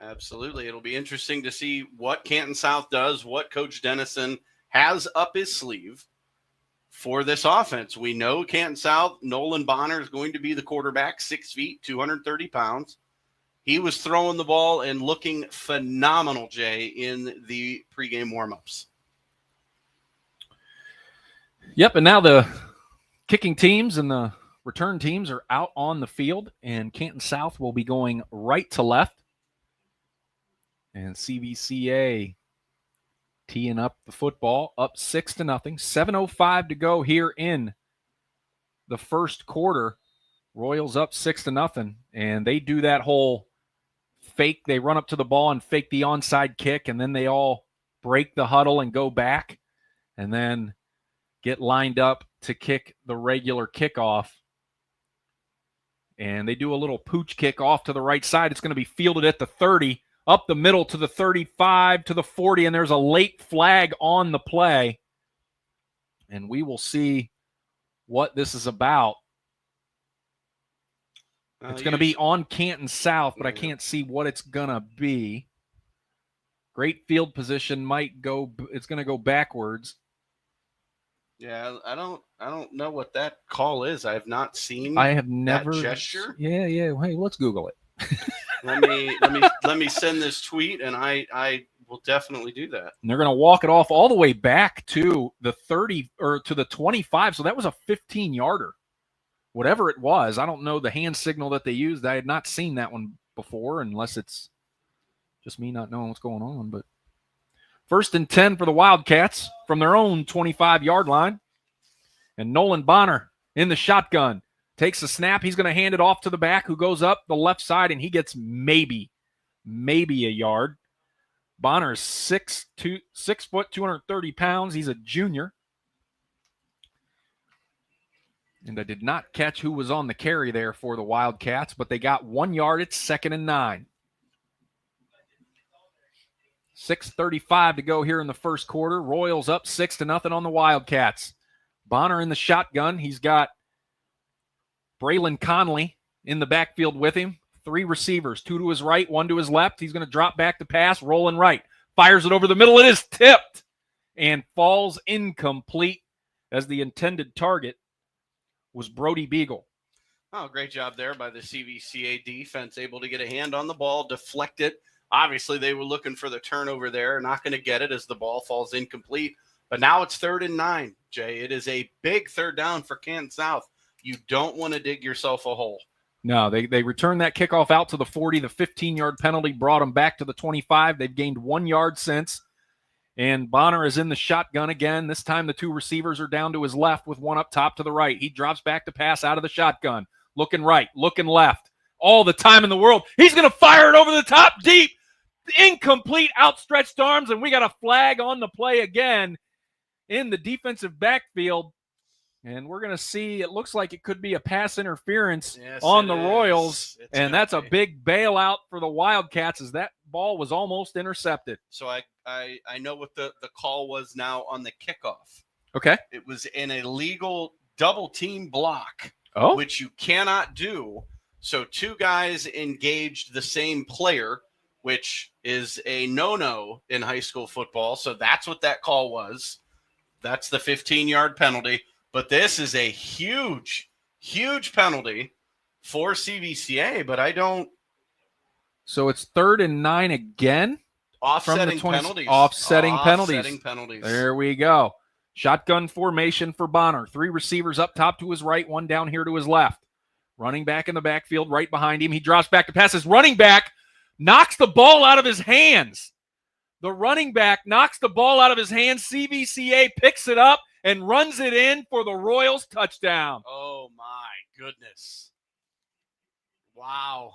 Absolutely. It'll be interesting to see what Canton South does, what Coach Dennison has up his sleeve for this offense. We know Canton South, Nolan Bonner is going to be the quarterback, 6 feet, 230 pounds. He was throwing the ball and looking phenomenal, Jay, in the pregame warmups. Yep, and now the kicking teams and the return teams are out on the field, and Canton South will be going right to left. And CVCA teeing up the football, up 6-0. 7:05 to go here in the first quarter. Royals up 6-0, and they do that whole fake. They run up to the ball and fake the onside kick, and then they all break the huddle and go back, and then get lined up to kick the regular kickoff. And they do a little pooch kick off to the right side. It's going to be fielded at the 30, up the middle to the 35, to the 40, and there's a late flag on the play. And we will see what this is about. It's going to be on Canton South, but I can't see what it's going to be. Great field position might go. It's going to go backwards. Yeah, I don't know what that call is. I have not seen. I have never that gesture. Yeah. Hey, let's Google it. let me send this tweet, and I will definitely do that. And they're going to walk it off all the way back to the 30 or to the 25. So that was a 15-yarder. Whatever it was, I don't know the hand signal that they used. I had not seen that one before, unless it's just me not knowing what's going on. But 1st and 10 for the Wildcats from their own 25-yard line. And Nolan Bonner in the shotgun takes the snap. He's going to hand it off to the back, who goes up the left side, and he gets maybe a yard. Bonner is 6 foot, 230 pounds. He's a junior. And I did not catch who was on the carry there for the Wildcats, but they got 1 yard. It's 2nd and 9. 6:35 to go here in the first quarter. Royals up 6-0 on the Wildcats. Bonner in the shotgun. He's got Braylon Conley in the backfield with him. 3 receivers, 2 to his right, 1 to his left. He's going to drop back to pass, rolling right. Fires it over the middle. It is tipped and falls incomplete, as the intended target was Brody Beagle. Oh, great job there by the CVCA defense, able to get a hand on the ball, deflect it. Obviously, they were looking for the turnover there, not going to get it as the ball falls incomplete. But now it's 3rd and 9, Jay. It is a big 3rd down for Canton South. You don't want to dig yourself a hole. No, they returned that kickoff out to the 40. The 15-yard penalty brought them back to the 25. They've gained 1 yard since. And Bonner is in the shotgun again. This time the 2 receivers are down to his left with 1 up top to the right. He drops back to pass out of the shotgun. Looking right, looking left. All the time in the world. He's going to fire it over the top deep. Incomplete, outstretched arms, and we got a flag on the play again in the defensive backfield. And we're going to see, it looks like it could be a pass interference on the Royals, and that's a big bailout for the Wildcats, as that ball was almost intercepted. So I know what the call was now on the kickoff. Okay. It was an illegal double-team block, which you cannot do. So 2 guys engaged the same player, which is a no-no in high school football. So that's what that call was. That's the 15-yard penalty. But this is a huge, huge penalty for CVCA, but I don't. So it's 3rd and 9 again? Offsetting penalties. Offsetting penalties. There we go. Shotgun formation for Bonner. 3 receivers up top to his right, 1 down here to his left. Running back in the backfield right behind him. He drops back to pass. His running back knocks the ball out of his hands. The running back knocks the ball out of his hands. CVCA picks it up and runs it in for the Royals touchdown. Oh, my goodness. Wow.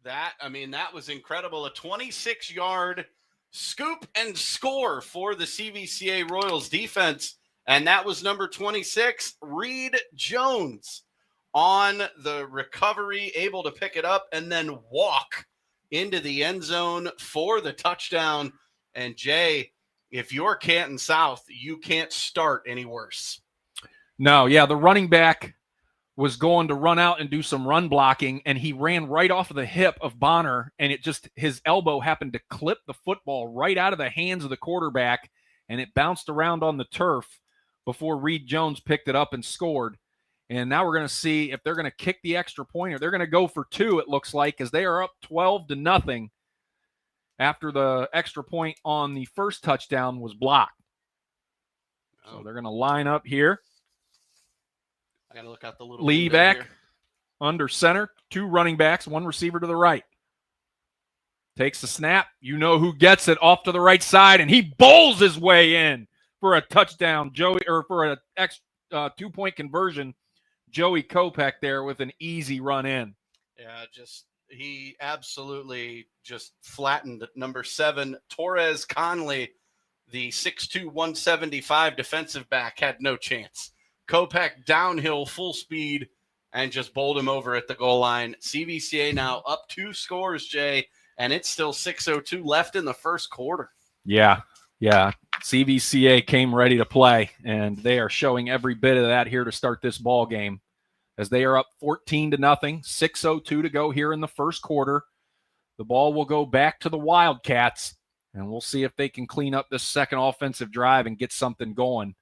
That was incredible. A 26-yard scoop and score for the CVCA Royals defense. And that was number 26, Reed Jones, on the recovery, able to pick it up and then walk into the end zone for the touchdown. And Jay, if you're Canton South, you can't start any worse. No, yeah, the running back was going to run out and do some run blocking, and he ran right off of the hip of Bonner, and his elbow happened to clip the football right out of the hands of the quarterback, and it bounced around on the turf before Reed Jones picked it up and scored. And now we're going to see if they're going to kick the extra point or they're going to go for 2, it looks like, as they are up 12-0 after the extra point on the first touchdown was blocked. So they're going to line up here. I got to look out the little Lee back under center, 2 running backs, 1 receiver to the right. Takes the snap. You know who gets it, off to the right side, and he bowls his way in for a touchdown, for a 2-point conversion. Joey Kopech there with an easy run in. Yeah, just He absolutely just flattened number 7, Torres Conley, the 6'2", 175 defensive back, had no chance. Kopech downhill full speed and just bowled him over at the goal line. CVCA now up 2 scores, Jay, and it's still 6:02 left in the first quarter. Yeah. CVCA came ready to play, and they are showing every bit of that here to start this ball game, as they are up 14-0, 6:02 to go here in the first quarter. The ball will go back to the Wildcats, and we'll see if they can clean up this second offensive drive and get something going.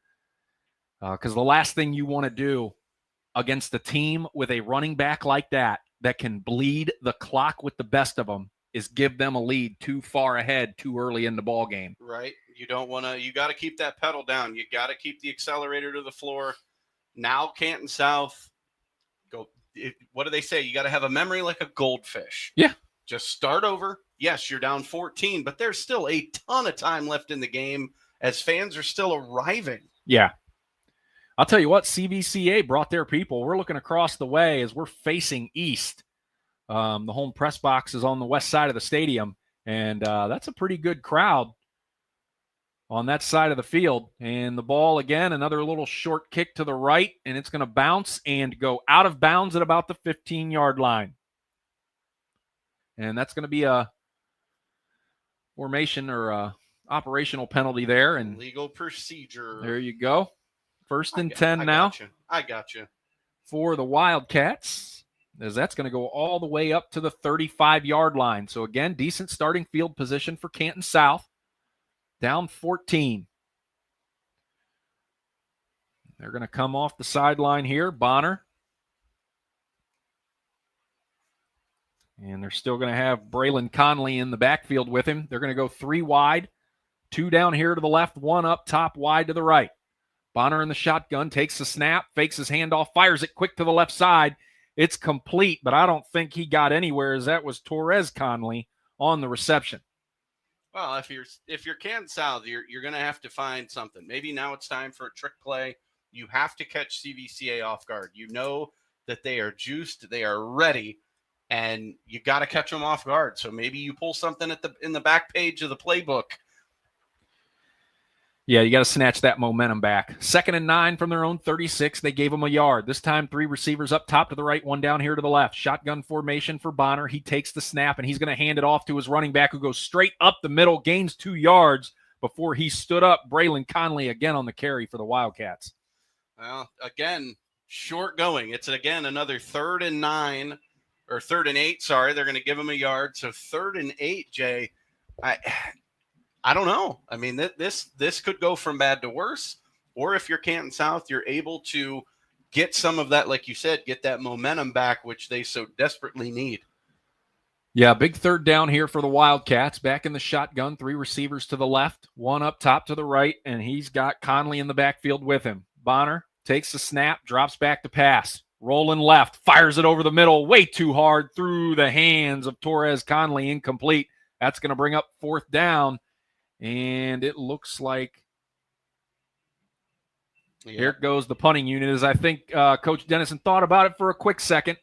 Because the last thing you want to do against a team with a running back like that can bleed the clock with the best of them is give them a lead too far ahead too early in the ball game. Right. You don't want to – you got to keep that pedal down. You got to keep the accelerator to the floor. Now Canton South – what do they say? You got to have a memory like a goldfish. Yeah. Just start over. Yes, you're down 14, but there's still a ton of time left in the game as fans are still arriving. Yeah. I'll tell you what, CVCA brought their people. We're looking across the way as we're facing east. The home press box is on the west side of the stadium, and that's a pretty good crowd on that side of the field. And the ball, again, another little short kick to the right, and it's going to bounce and go out of bounds at about the 15-yard line. And that's going to be a formation or a operational penalty there. And legal procedure. There you go. First and 10 now. I got you. For the Wildcats, as that's going to go all the way up to the 35-yard line. So, again, decent starting field position for Canton South. Down 14. They're going to come off the sideline here. Bonner. And they're still going to have Braylon Conley in the backfield with him. They're going to go 3 wide, 2 down here to the left, 1 up top wide to the right. Bonner in the shotgun, takes the snap, fakes his handoff, fires it quick to the left side. It's complete, but I don't think he got anywhere, as that was Torres Conley on the reception. Well, if you're Canton South, you're going to have to find something. Maybe now it's time for a trick play. You have to catch CVCA off guard. You know that they are juiced, they are ready, and you got to catch them off guard. So maybe you pull something in the back page of the playbook. Yeah, you got to snatch that momentum back. 2nd and 9 from their own 36. They gave them a yard. This time 3 receivers up top to the right, 1 down here to the left. Shotgun formation for Bonner. He takes the snap, and he's going to hand it off to his running back, who goes straight up the middle, gains 2 yards before he stood up. Braylon Conley again on the carry for the Wildcats. Well, again, short going. It's, again, another 3rd and 9, or 3rd and 8, sorry. They're going to give him a yard. So 3rd and 8, Jay, I don't know. I mean, this could go from bad to worse. Or if you're Canton South, you're able to get some of that, like you said, get that momentum back, which they so desperately need. Yeah, big 3rd down here for the Wildcats. Back in the shotgun, 3 receivers to the left, 1 up top to the right, and he's got Conley in the backfield with him. Bonner takes the snap, drops back to pass. Rolling left, fires it over the middle, way too hard through the hands of Torres Conley, incomplete. That's going to bring up 4th down. And it looks like here goes the punting unit, as I think Coach Dennison thought about it for a quick second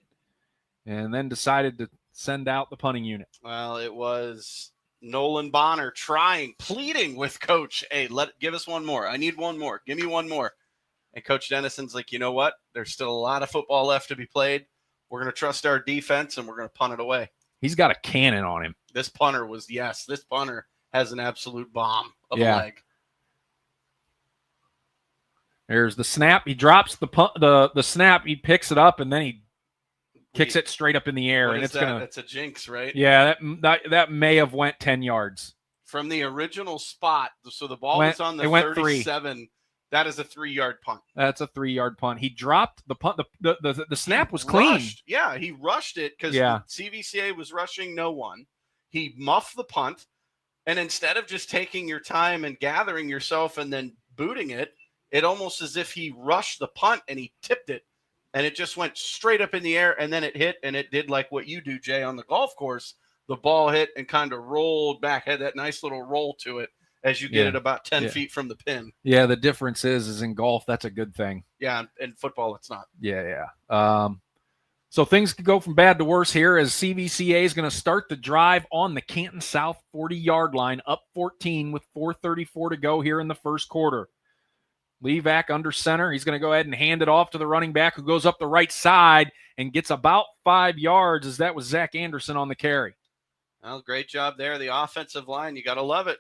and then decided to send out the punting unit. Well, it was Nolan Bonner pleading with Coach, hey, give us one more. I need one more. Give me one more. And Coach Dennison's like, you know what? There's still a lot of football left to be played. We're going to trust our defense, and we're going to punt it away. He's got a cannon on him. This punter has an absolute bomb of a leg. There's the snap. He drops the snap. He picks it up, and then he kicks it straight up in the air. And it's a jinx, right? Yeah, that may have went 10 yards. From the original spot, so the ball was on the 37. 3. That is a 3-yard punt. That's a 3-yard punt. He dropped the punt. The snap was clean. Yeah, he rushed it because CVCA was rushing no one. He muffed the punt. And instead of just taking your time and gathering yourself and then booting it, it almost as if he rushed the punt and he tipped it. And it just went straight up in the air, and then it hit, and it did like what you do, Jay, on the golf course. The ball hit and kind of rolled back, had that nice little roll to it as you get it about 10 feet from the pin. Yeah, the difference is in golf, that's a good thing. Yeah, in football, it's not. Yeah. So things could go from bad to worse here as CVCA is going to start the drive on the Canton South 40-yard line, up 14 with 4:34 to go here in the first quarter. Levac under center. He's going to go ahead and hand it off to the running back who goes up the right side and gets about 5 yards, as that was Zach Anderson on the carry. Well, great job there. The offensive line, you got to love it.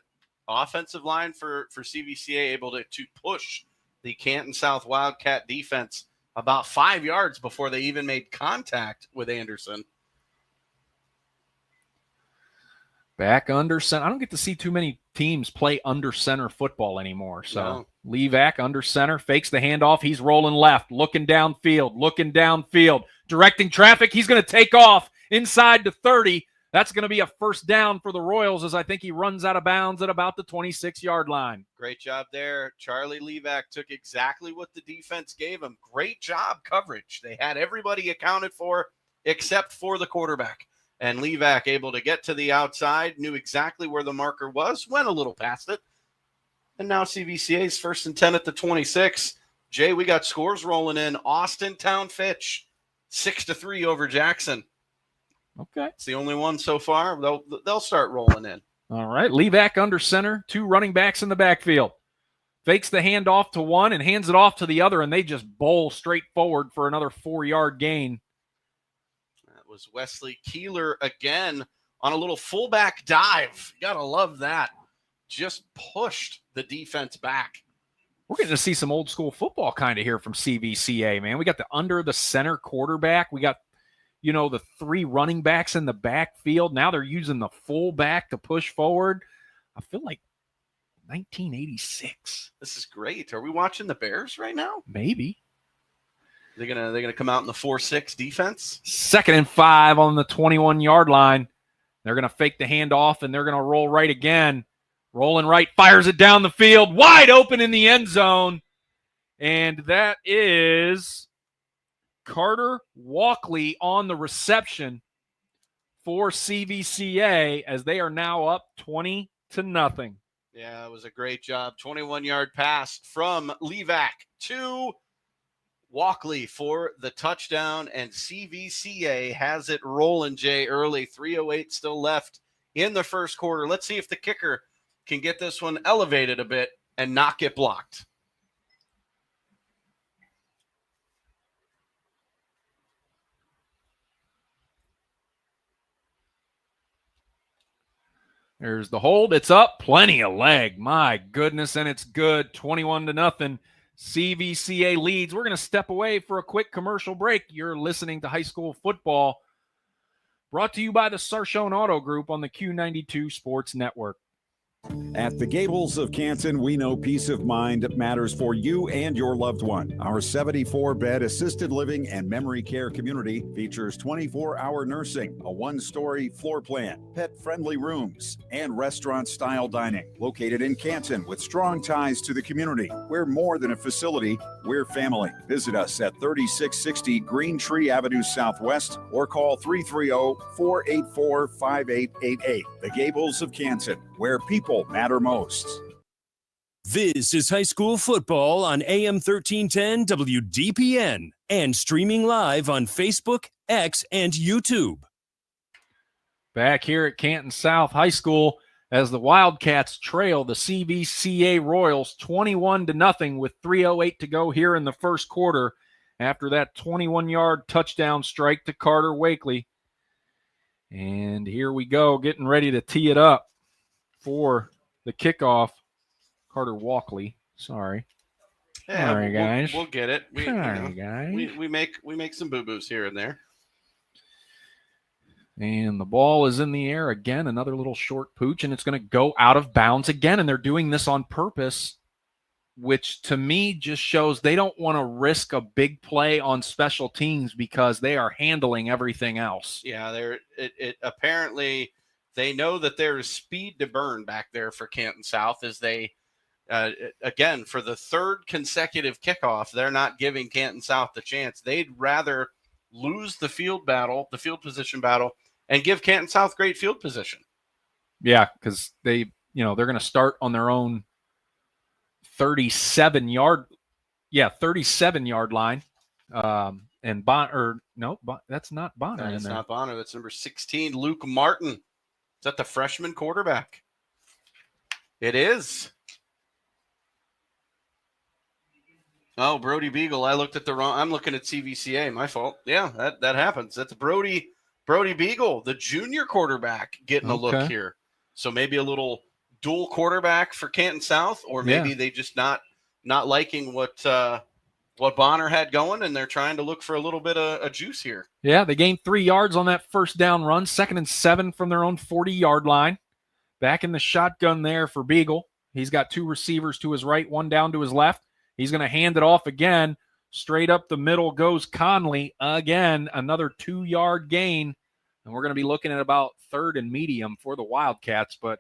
Offensive line for CVCA able to push the Canton South Wildcat defense about 5 yards before they even made contact with Anderson. Back under center. I don't get to see too many teams play under center football anymore. So No. Levac under center, fakes the handoff. He's rolling left, looking downfield, directing traffic. He's going to take off inside the 30. That's going to be a first down for the Royals as I think he runs out of bounds at about the 26-yard line. Great job there. Charlie Levac took exactly what the defense gave him. Great job coverage. They had everybody accounted for except for the quarterback. And Levac able to get to the outside, knew exactly where the marker was, went a little past it. And now CVCA's 1st and 10 at the 26. Jay, we got scores rolling in. Austin Town Fitch, 6-3 over Jackson. Okay. It's the only one so far. They'll start rolling in. All right. Levac under center, 2 running backs in the backfield. Fakes the handoff to one and hands it off to the other, and they just bowl straight forward for another 4-yard gain. That was Wesley Keeler again on a little fullback dive. You got to love that. Just pushed the defense back. We're getting to see some old school football kind of here from CVCA, man. We got the under the center quarterback. We got, the 3 running backs in the backfield. Now they're using the fullback to push forward. I feel like 1986. This is great. Are we watching the Bears right now? Maybe. They're gonna come out in the 4-6 defense. 2nd and 5 on the 21-yard line. They're going to fake the handoff, and they're going to roll right again. Rolling right, fires it down the field, wide open in the end zone. And that is Carter Walkley on the reception for CVCA as they are now up 20-0. Yeah, it was a great job. 21-yard pass from Levac to Walkley for the touchdown, and CVCA has it rolling, Jay, early. 3:08 still left in the first quarter. Let's see if the kicker can get this one elevated a bit and not get blocked. There's the hold. It's up. Plenty of leg. My goodness, and it's good. 21-0. CVCA leads. We're going to step away for a quick commercial break. You're listening to High School Football, brought to you by the Sarshone Auto Group on the Q92 Sports Network. At the Gables of Canton, we know peace of mind matters for you and your loved one. Our 74-bed assisted living and memory care community features 24-hour nursing, a 1-story floor plan, pet-friendly rooms, and restaurant-style dining. Located in Canton with strong ties to the community. We're more than a facility, we're family. Visit us at 3660 Green Tree Avenue Southwest or call 330-484-5888. The Gables of Canton, where people matter most. This is high school football on AM 1310 WDPN and streaming live on Facebook, X, and YouTube. Back here at Canton South High School as the Wildcats trail the CVCA Royals 21-0 with 3:08 to go here in the first quarter after that 21-yard touchdown strike to Carter Wakely. And here we go, getting ready to tee it up for the kickoff. Carter Walkley, sorry. Yeah, sorry, guys. We'll get it. Guys. We make some boo-boos here and there. And the ball is in the air again, another little short pooch, and it's going to go out of bounds again. And they're doing this on purpose, which to me just shows they don't want to risk a big play on special teams because they are handling everything else. Yeah, it apparently they know that there is speed to burn back there for Canton South as they, again, for the 3rd consecutive kickoff, they're not giving Canton South the chance. They'd rather lose the field position battle, and give Canton South great field position. Yeah, because they're going to start on their own 37-yard line. and that's not Bonner in That's there. not Bonner. That's number 16, Luke Martin. Is that the freshman quarterback? It is. Oh, Brody Beagle. I looked at the wrong. I'm looking at CVCA. My fault. Yeah, that happens. That's Brody Beagle, the junior quarterback, getting a look here. So maybe a little dual quarterback for Canton South, or maybe they just not liking what Bonner had going, and they're trying to look for a little bit of juice here. Yeah, they gained 3 yards on that first down run, 2nd and 7 from their own 40-yard line. Back in the shotgun there for Beagle. He's got 2 receivers to his right, 1 down to his left. He's going to hand it off again. Straight up the middle goes Conley. Again, another 2-yard gain. And we're going to be looking at about 3rd and medium for the Wildcats. But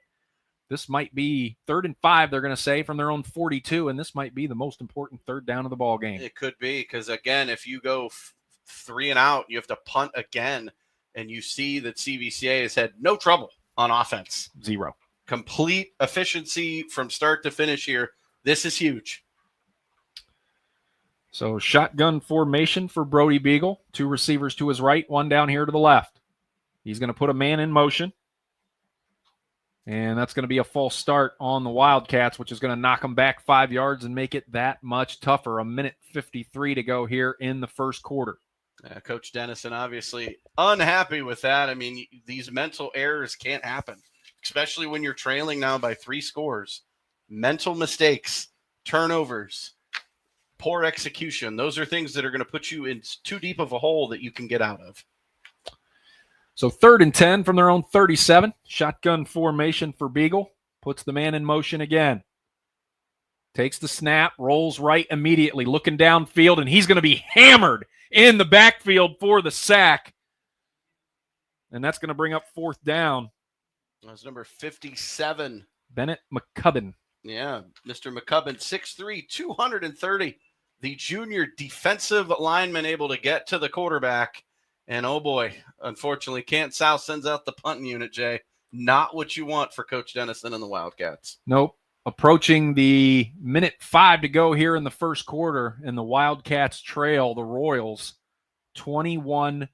this might be 3rd and 5, they're going to say, from their own 42. And this might be the most important 3rd down of the ball game. It could be, because, again, if you go 3 and out, you have to punt again. And you see that CVCA has had no trouble on offense. 0. Complete efficiency from start to finish here. This is huge. So shotgun formation for Brody Beagle. 2 receivers to his right, 1 down here to the left. He's going to put a man in motion. And that's going to be a false start on the Wildcats, which is going to knock them back 5 yards and make it that much tougher. 1:53 to go here in the first quarter. Coach Dennison obviously unhappy with that. I mean, these mental errors can't happen, especially when you're trailing now by 3 scores. Mental mistakes, turnovers, poor execution. Those are things that are going to put you in too deep of a hole that you can get out of. So 3rd and 10 from their own 37. Shotgun formation for Beagle. Puts the man in motion again. Takes the snap, rolls right immediately, looking downfield, and he's going to be hammered in the backfield for the sack. And that's going to bring up 4th down. That's number 57. Bennett McCubbin. Yeah, Mr. McCubbin, 6'3", 230. The junior defensive lineman able to get to the quarterback. And, oh, boy, unfortunately, Canton South sends out the punting unit, Jay. Not what you want for Coach Dennison and the Wildcats. Nope. Approaching the 1:05 to go here in the first quarter, and the Wildcats trail the Royals 21-0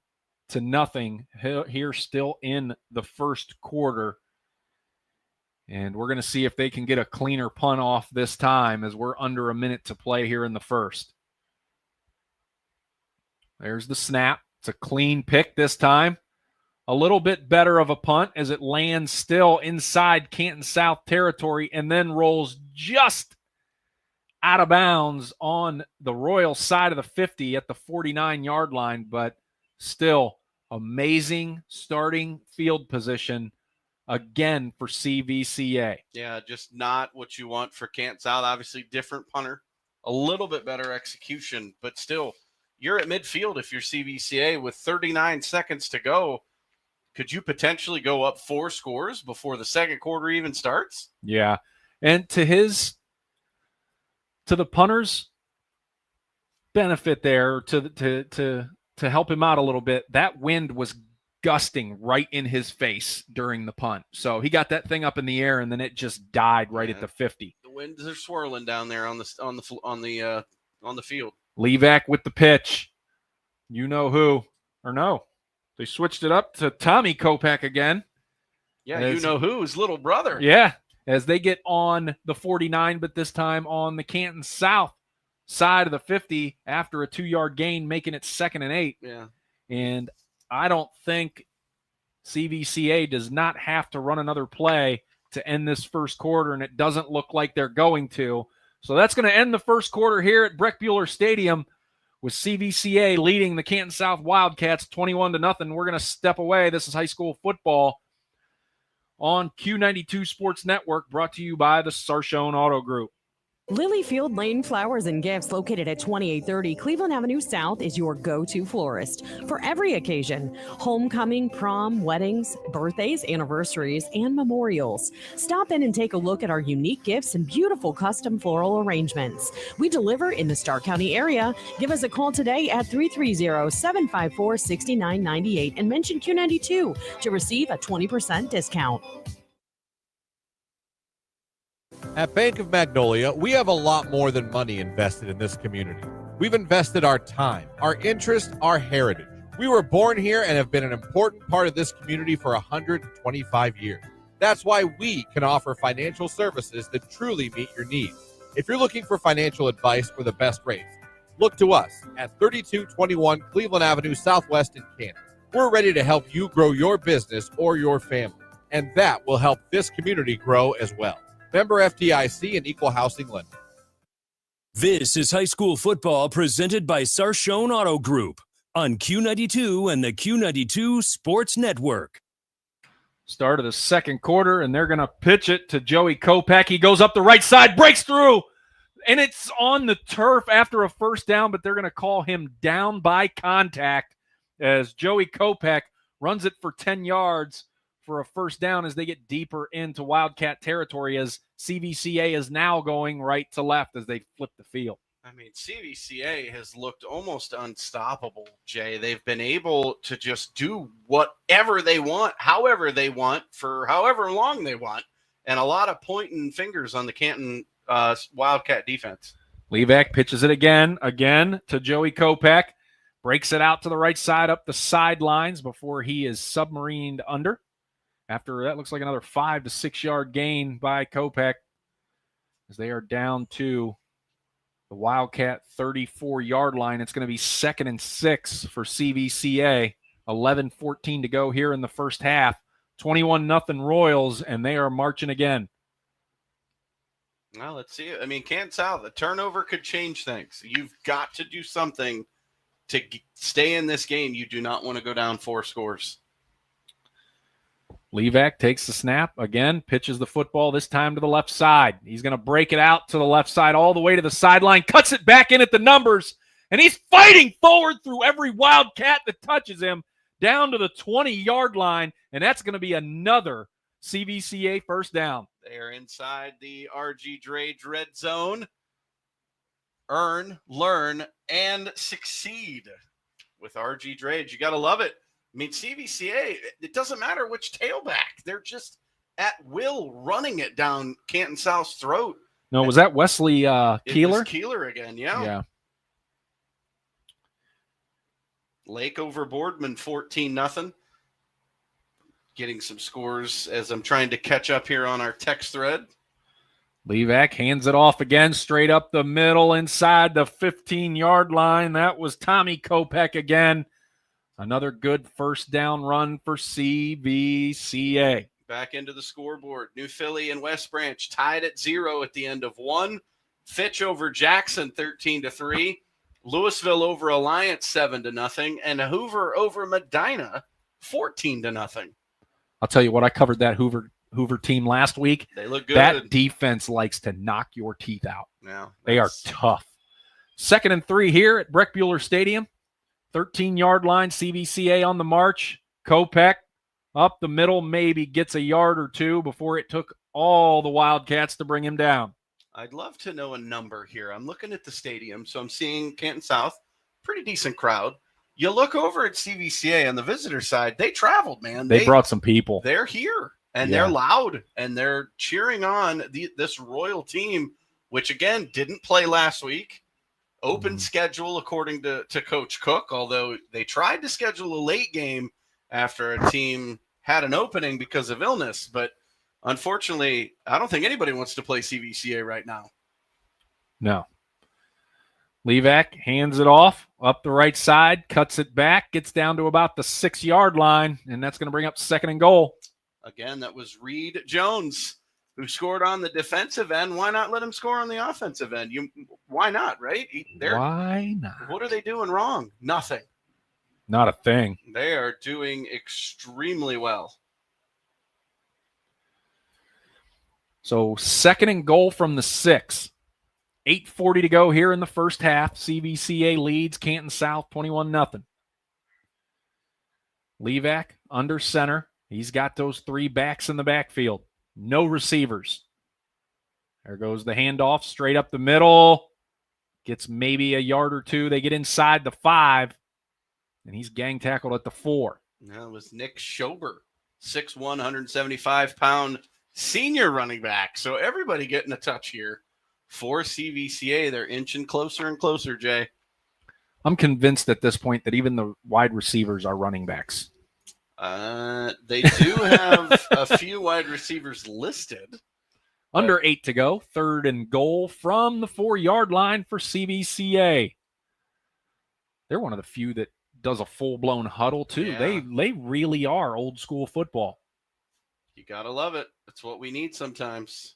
here still in the first quarter. And we're going to see if they can get a cleaner punt off this time, as we're under a minute to play here in the first. There's the snap. It's a clean pick this time. A little bit better of a punt as it lands still inside Canton South territory and then rolls just out of bounds on the Royal side of the 50 at the 49-yard line, but still amazing starting field position again for CVCA. Yeah, just not what you want for Canton South. Obviously, different punter, a little bit better execution, but still, you're at midfield if you're CVCA with 39 seconds to go. Could you potentially go up 4 scores before the second quarter even starts? Yeah. And to the punter's benefit there, to help him out a little bit, that wind was gusting right in his face during the punt. So he got that thing up in the air, and then it just died right at the 50. The winds are swirling down there on the field. Levac with the pitch. You know who, or no? They switched it up to Tommy Kopak again. Yeah, you know who? His little brother. Yeah, as they get on the 49, but this time on the Canton South side of the 50 after a 2-yard gain, making it 2nd and 8. Yeah. And I don't think CVCA does not have to run another play to end this first quarter, and it doesn't look like they're going to. So that's going to end the first quarter here at Breck Buehler Stadium, with CVCA leading the Canton South Wildcats 21-0. We're going to step away. This is high school football on Q92 Sports Network, brought to you by the Sarshone Auto Group. Lilyfield Lane Flowers and Gifts, located at 2830 Cleveland Avenue South, is your go-to florist for every occasion: homecoming, prom, weddings, birthdays, anniversaries, and memorials. Stop in and take a look at our unique gifts and beautiful custom floral arrangements. We deliver in the Stark County area. Give us a call today at 330-754-6998 and mention Q92 to receive a 20% discount. At Bank of Magnolia, we have a lot more than money invested in this community. We've invested our time, our interest, our heritage. We were born here and have been an important part of this community for 125 years. That's why we can offer financial services that truly meet your needs. If you're looking for financial advice or the best rates, look to us at 3221 Cleveland Avenue Southwest in Canton. We're ready to help you grow your business or your family, and that will help this community grow as well. Member FDIC and Equal Housing Lender. This is high school football presented by Sarshone Auto Group on Q92 and the Q92 Sports Network. Start of the second quarter, and they're going to pitch it to Joey Kopak. He goes up the right side, breaks through, and it's on the turf after a first down, but they're going to call him down by contact as Joey Kopak runs it for 10 yards for a first down as they get deeper into Wildcat territory, as CVCA is now going right to left as they flip the field. I mean, CVCA has looked almost unstoppable, Jay. They've been able to just do whatever they want, however they want, for however long they want, and a lot of pointing fingers on the Canton Wildcat defense. Levac pitches it again to Joey Kopak, breaks it out to the right side up the sidelines before he is submarined under. After that, looks like another 5 to 6 yard gain by Kopak as they are down to the Wildcat 34-yard line. It's going to be 2nd and 6 for CVCA. 11-14 to go here in the first half. 21-0 Royals, and they are marching again. Well, let's see it. I mean, Canton South, a turnover could change things. You've got to do something to stay in this game. You do not want to go down 4 scores. Levac takes the snap again, pitches the football, this time to the left side. He's going to break it out to the left side all the way to the sideline, cuts it back in at the numbers, and he's fighting forward through every Wildcat that touches him down to the 20-yard line, and that's going to be another CVCA first down. They are inside the RG Drage red zone. Earn, learn, and succeed with RG Drage. You got to love it. I mean, CVCA, it doesn't matter which tailback. They're just at will running it down Canton South's throat. No, was that Wesley Keeler? It was Keeler again, yeah. Lake over Boardman, 14-0. Getting some scores as I'm trying to catch up here on our text thread. Levac hands it off again, straight up the middle inside the 15-yard line. That was Tommy Kopak again. Another good first down run for CVCA. Back into the scoreboard. New Philly and West Branch tied at 0 at the end of 1. Fitch over Jackson, 13-3. Louisville over Alliance, 7-0. And Hoover over Medina, 14-0. I'll tell you what, I covered that Hoover team last week. They look good. That defense likes to knock your teeth out. Yeah, they are tough. 2nd and 3 here at Breck Bueller Stadium. 13-yard line, CVCA on the march. Kopak up the middle, maybe gets a yard or two before it took all the Wildcats to bring him down. I'd love to know a number here. I'm looking at the stadium, so I'm seeing Canton South, pretty decent crowd. You look over at CVCA on the visitor side, they traveled, man. They brought some people. They're here, and they're loud, and they're cheering on this Royal team, which, again, didn't play last week. Open schedule, according to Coach Cook, although they tried to schedule a late game after a team had an opening because of illness. But unfortunately, I don't think anybody wants to play CVCA right now. No. Levac hands it off up the right side, cuts it back, gets down to about the 6-yard line, and that's going to bring up 2nd and goal. Again, that was Reed Jones, who scored on the defensive end. Why not let him score on the offensive end? Why not, right? Why not? What are they doing wrong? Nothing. Not a thing. They are doing extremely well. So 2nd and goal from the 6. 8:40 to go here in the first half. CVCA leads Canton South 21-0. Levac under center. He's got those 3 backs in the backfield. No receivers. There goes the handoff straight up the middle. Gets maybe a yard or two. They get inside the 5, and he's gang tackled at the 4. That was Nick Schober, 6'1", 175-pound senior running back. So everybody getting a touch here for CVCA. They're inching closer and closer, Jay. I'm convinced at this point that even the wide receivers are running backs. They do have a few wide receivers listed. Under 8 to go, 3rd and goal from the 4-yard line for CVCA. They're one of the few that does a full-blown huddle, too. Yeah. They really are old school football. You got to love it. That's what we need sometimes.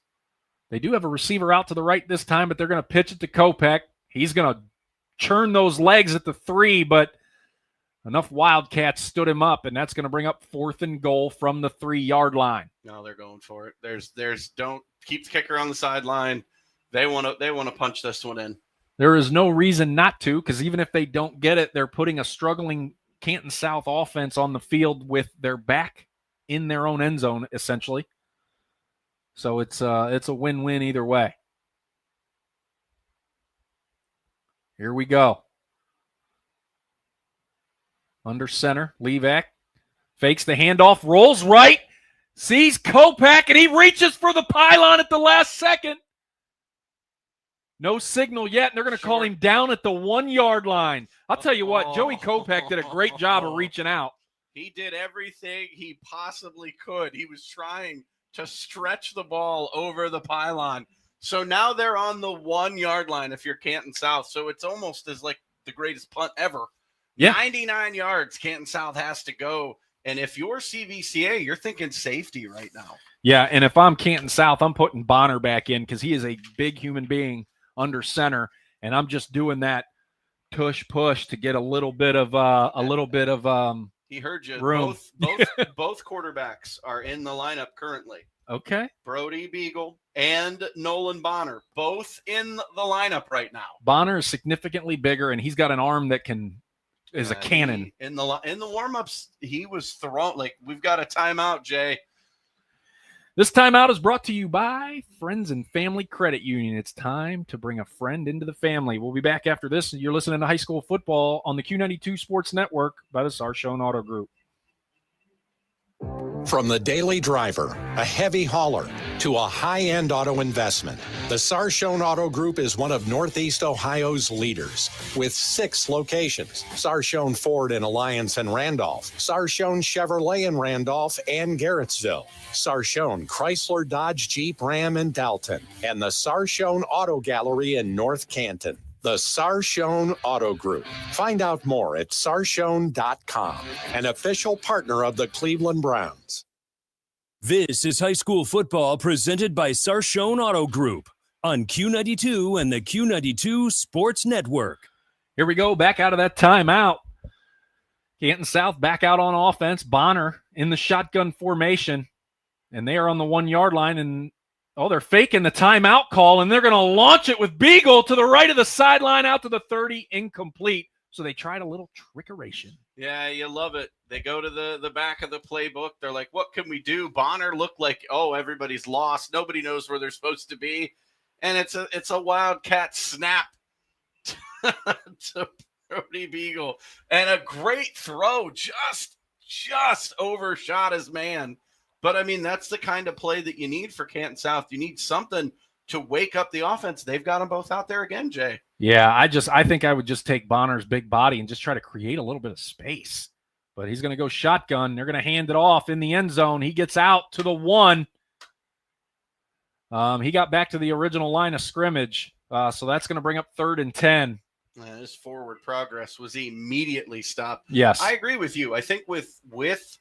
They do have a receiver out to the right this time, but they're going to pitch it to Kopech. He's going to churn those legs at the 3, but enough Wildcats stood him up, and that's going to bring up 4th and goal from the 3-yard line. No, they're going for it. Don't keep the kicker on the sideline. They want to punch this one in. There is no reason not to, because even if they don't get it, they're putting a struggling Canton South offense on the field with their back in their own end zone, essentially. So it's a win-win either way. Here we go. Under center, Levac fakes the handoff, rolls right, sees Kopech, and he reaches for the pylon at the last second. No signal yet, and they're going to call him down at the 1-yard line. I'll tell you what, Joey Kopech did a great job of reaching out. He did everything he possibly could. He was trying to stretch the ball over the pylon. So now they're on the 1-yard line if you're Canton South. So it's almost as like the greatest punt ever. Yeah. 99 yards Canton South has to go. And if you're CVCA, you're thinking safety right now. Yeah, and if I'm Canton South, I'm putting Bonner back in because he is a big human being under center, and I'm just doing that tush push to get a little bit of He heard you. room. Both quarterbacks are in the lineup currently. Okay. Brody Beagle and Nolan Bonner, both in the lineup right now. Bonner is significantly bigger, and he's got an arm that is a cannon. In the warm-ups, he was thrown. Like, we've got a timeout, Jay. This timeout is brought to you by Friends and Family Credit Union. It's time to bring a friend into the family. We'll be back after this. You're listening to High School Football on the Q92 Sports Network by the Sarshone Auto Group. From the daily driver, a heavy hauler, to a high-end auto investment, the Sarshone Auto Group is one of Northeast Ohio's leaders. With 6 locations: Sarshone Ford in Alliance and Randolph, Sarshone Chevrolet in Randolph and Garrettsville, Sarshone Chrysler Dodge Jeep Ram in Dalton, and the Sarshone Auto Gallery in North Canton. The Sarshone Auto Group. Find out more at sarshone.com, an official partner of the Cleveland Browns. This is high school football presented by Sarshone Auto Group on Q92 and the Q92 Sports Network. Here we go, back out of that timeout. Canton South back out on offense. Bonner in the shotgun formation, and they are on the 1-yard line, and they're faking the timeout call, and they're going to launch it with Beagle to the right of the sideline out to the 30, incomplete. So they tried a little trickeration. Yeah, you love it. They go to the back of the playbook. They're like, what can we do? Bonner looked like, everybody's lost. Nobody knows where they're supposed to be. And it's a Wildcat snap to Brody Beagle. And a great throw, just overshot his man. But, I mean, that's the kind of play that you need for Canton South. You need something to wake up the offense. They've got them both out there again, Jay. Yeah, I think I would just take Bonner's big body and just try to create a little bit of space. But he's going to go shotgun. They're going to hand it off in the end zone. He gets out to the 1. He got back to the original line of scrimmage. So that's going to bring up 3rd and 10. His forward progress was immediately stopped. Yes. I agree with you. I think with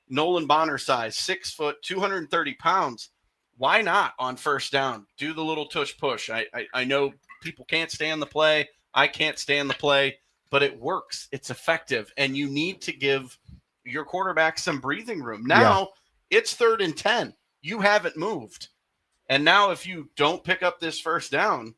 Nolan Bonner size, 6 foot, 230 pounds, why not on first down? Do the little tush push. I know people can't stand the play. I can't stand the play, but it works. It's effective, and you need to give your quarterback some breathing room. Now it's 3rd and 10. You haven't moved. And now if you don't pick up this first down,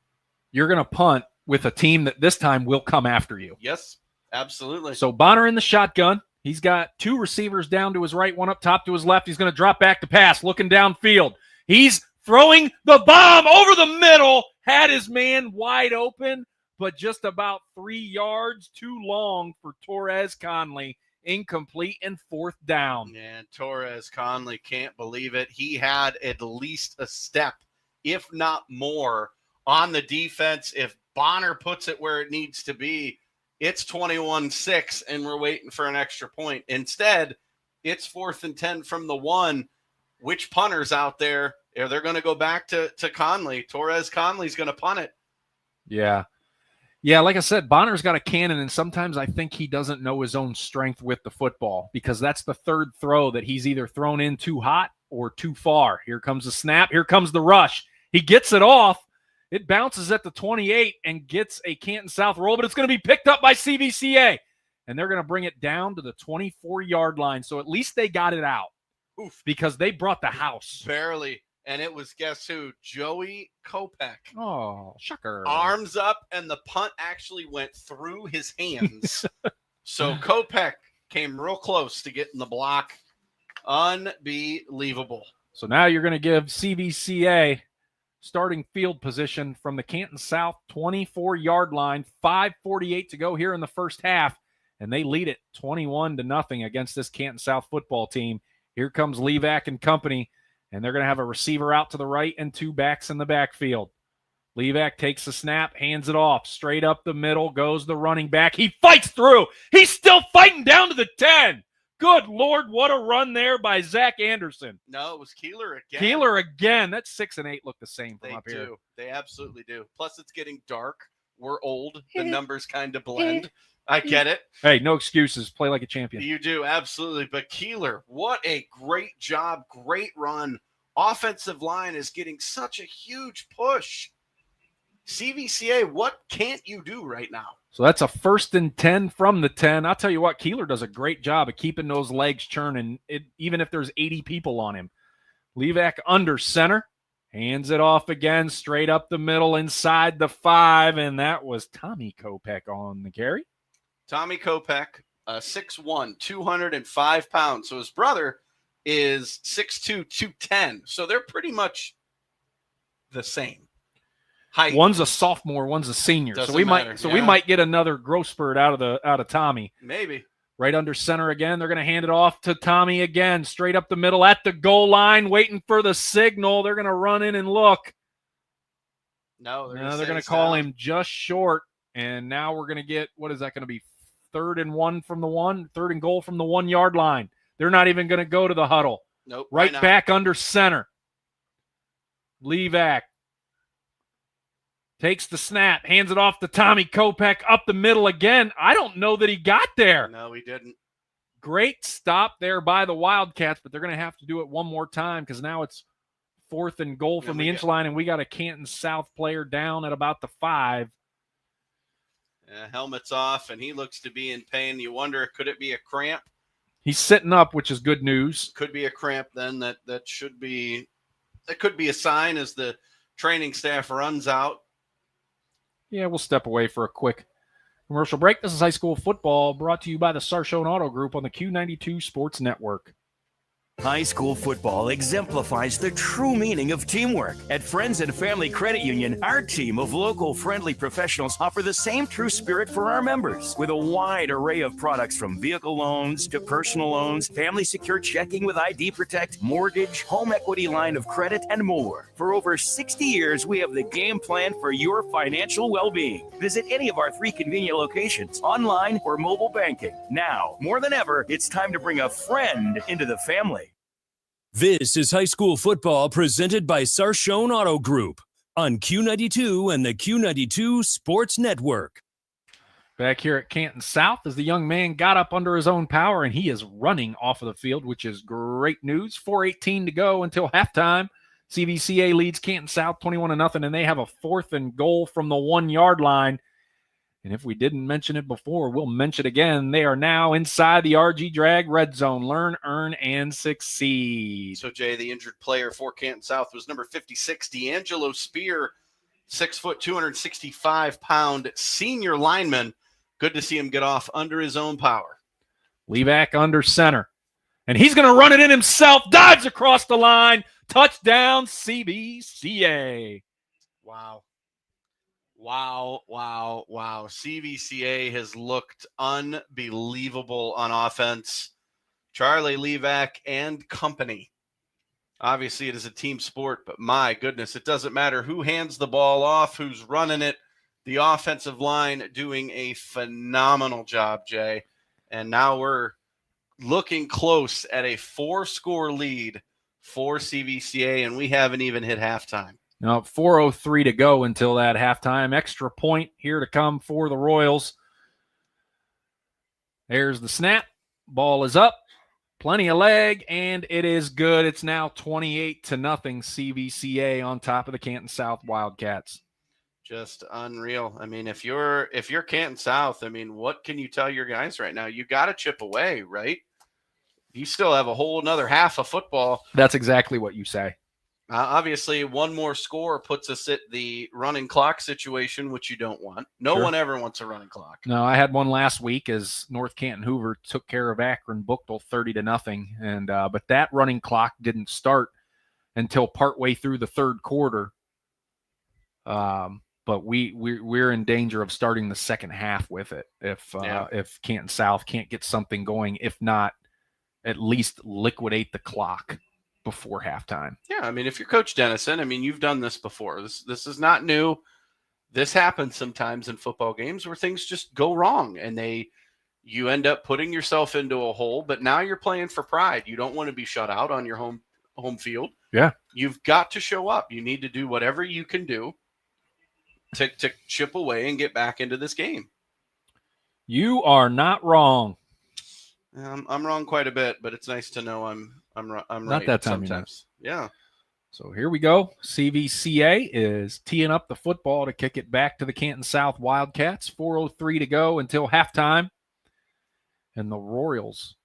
you're going to punt with a team that this time will come after you. Yes, absolutely. So Bonner in the shotgun. He's got 2 receivers down to his right, 1 up top to his left. He's going to drop back to pass, looking downfield. He's throwing the bomb over the middle, had his man wide open, but just about 3 yards too long for Torres Conley. Incomplete and 4th down. And Torres Conley can't believe it. He had at least a step, if not more, on the defense. If Bonner puts it where it needs to be, it's 21-6 and we're waiting for an extra point. Instead, it's 4th and 10 from the 1. Which punter's out there? They're going to go back to Conley. Torres Conley's going to punt it. Yeah. Yeah, like I said, Bonner's got a cannon, and sometimes I think he doesn't know his own strength with the football because that's the third throw that he's either thrown in too hot or too far. Here comes the snap. Here comes the rush. He gets it off. It bounces at the 28 and gets a Canton South roll, but it's going to be picked up by CVCA, and they're going to bring it down to the 24-yard line. So at least they got it out. Oof. Because they brought the house. Barely. And it was, guess who? Joey Kopech. Oh, shucker. Arms up, and the punt actually went through his hands. So Kopech came real close to getting the block. Unbelievable. So now you're going to give CVCA starting field position from the Canton South 24-yard line. 5:48 to go here in the first half, and they lead it 21-0 against this Canton South football team. Here comes Levac and company, and they're going to have a receiver out to the right and 2 backs in the backfield. Levac takes the snap, hands it off. Straight up the middle goes the running back. He fights through. He's still fighting down to the 10. Good Lord, what a run there by Zach Anderson. No, it was Keeler again. Keeler again. That 6 and 8 look the same from They up do. here. They absolutely do. Plus, it's getting dark. We're old. The numbers kind of blend. I get it. Hey, no excuses. Play like a champion. You do, absolutely. But Keeler, what a great job. Great run. Offensive line is getting such a huge push. CVCA, what can't you do right now? So that's a 1st and 10 from the 10. I'll tell you what, Keeler does a great job of keeping those legs churning, even if there's 80 people on him. Levac under center. Hands it off again, straight up the middle inside the 5, and that was Tommy Kopech on the carry. Tommy Kopech, 6'1", 205 pounds. So his brother is 6'2", 210. So they're pretty much the same height. One's a sophomore, one's a senior. Doesn't we matter. We might get another growth spurt out of Tommy. Maybe. Right under center again. They're going to hand it off to Tommy again, straight up the middle at the goal line, waiting for the signal. They're going to run in and look. No, they're going to call him just short, and now we're going to get, what is that going to be, 3rd and 1 from the 1, 3rd and goal from the 1-yard line. They're not even going to go to the huddle. Nope. Right back under center. Levac takes the snap, hands it off to Tommy Kopech up the middle again. I don't know that he got there. No, he didn't. Great stop there by the Wildcats, but they're going to have to do it one more time because now it's 4th and goal from the inch line, and we got a Canton South player down at about the 5. Helmet's off, and he looks to be in pain. You wonder, could it be a cramp? He's sitting up, which is good news. Could be a cramp then. That should be – that could be a sign as the training staff runs out. Yeah, we'll step away for a quick commercial break. This is high school football brought to you by the Sarshone Auto Group on the Q92 Sports Network. High school football exemplifies the true meaning of teamwork. At Friends and Family Credit Union, our team of local friendly professionals offer the same true spirit for our members with a wide array of products from vehicle loans to personal loans, family secure checking with ID Protect, mortgage, home equity line of credit, and more. For over 60 years, we have the game plan for your financial well-being. Visit any of our 3 convenient locations, online or mobile banking. Now, more than ever, it's time to bring a friend into the family. This is high school football presented by Sarshone Auto Group on Q92 and the Q92 Sports Network. Back here at Canton South as the young man got up under his own power, and he is running off of the field, which is great news. 4:18 to go until halftime. CVCA leads Canton South 21-0, and they have a 4th and goal from the 1-yard line. And if we didn't mention it before, we'll mention it again. They are now inside the RG Drag red zone. Learn, earn, and succeed. So, Jay, the injured player for Canton South was number 56, D'Angelo Spear, 6 foot, 265-pound senior lineman. Good to see him get off under his own power. Levac under center. And he's going to run it in himself. Dives across the line. Touchdown, CVCA. Wow. CVCA has looked unbelievable on offense. Charlie Levac and company. Obviously, it is a team sport, but my goodness, it doesn't matter who hands the ball off, who's running it. The offensive line doing a phenomenal job, Jay. And now we're looking close at a 4-score lead for CVCA, and we haven't even hit halftime. Now, 4:03 to go until that halftime. Extra point here to come for the Royals. There's the snap. Ball is up. Plenty of leg, and it is good. It's now 28-0 CVCA on top of the Canton South Wildcats. Just unreal. I mean, if you're Canton South, I mean, what can you tell your guys right now? You got to chip away, right? You still have a whole another half of football. That's exactly what you say. Obviously, one more score puts us at the running clock situation, which you don't want. No one ever wants a running clock. No, I had one last week as North Canton Hoover took care of Akron Buchtel 30-0, and but that running clock didn't start until partway through the third quarter. But we're in danger of starting the second half with it if Canton South can't get something going, if not at least liquidate the clock before halftime. Yeah, I mean, if you're Coach Dennison, I mean, you've done this before. This is not new. This happens sometimes in football games where things just go wrong and you end up putting yourself into a hole, but now you're playing for pride. You don't want to be shut out on your home field. Yeah. You've got to show up. You need to do whatever you can do to chip away and get back into this game. You are not wrong. I'm wrong quite a bit, but it's nice to know I'm not right that time sometimes. Yeah. So here we go. CVCA is teeing up the football to kick it back to the Canton South Wildcats. 4:03 to go until halftime. And the Royals.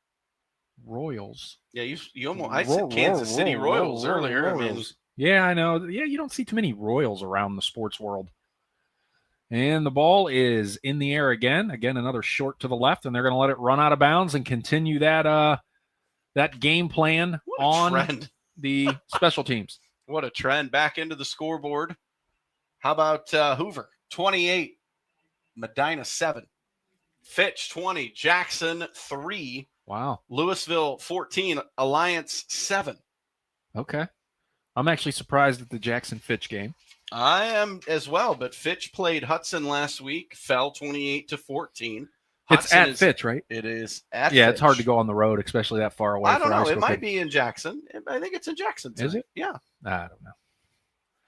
Yeah, you almost I said Kansas City Royals earlier. I mean, yeah, I know. Yeah, you don't see too many Royals around the sports world. And the ball is in the air again. Again, another short to the left, and they're going to let it run out of bounds and continue that game plan on the special teams. What a trend. Back into the scoreboard. How about Hoover? 28, Medina 7, Fitch 20, Jackson 3. Wow. Louisville 14, Alliance 7. Okay. I'm actually surprised at the Jackson-Fitch game. I am as well, but Fitch played Hudson last week, fell 28-14. It's at Fitch, right? It is at Fitch. Yeah, it's hard to go on the road, especially that far away. I don't know. It might be in Jackson. I think it's in Jackson tonight. Is it? Yeah. I don't know.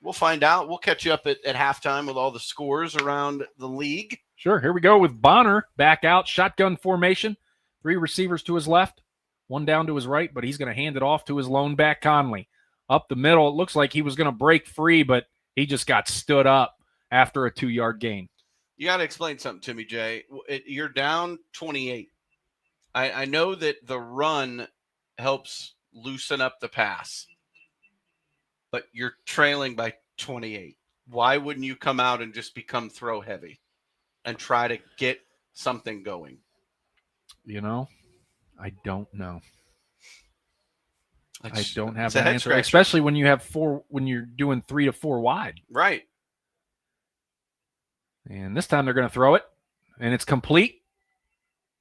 We'll find out. We'll catch you up at halftime with all the scores around the league. Sure. Here we go with Bonner back out. Shotgun formation. 3 receivers to his left, 1 down to his right, but he's going to hand it off to his lone back, Conley. Up the middle, it looks like he was going to break free, but he just got stood up after a 2-yard gain. You got to explain something to me, Jay. You're down 28. I know that the run helps loosen up the pass, but you're trailing by 28. Why wouldn't you come out and just become throw heavy and try to get something going? You know, I don't know. I don't have it's a that head answer, scratcher. especially when you have 4, when you're doing 3 to 4 wide. Right. And this time they're going to throw it, and it's complete.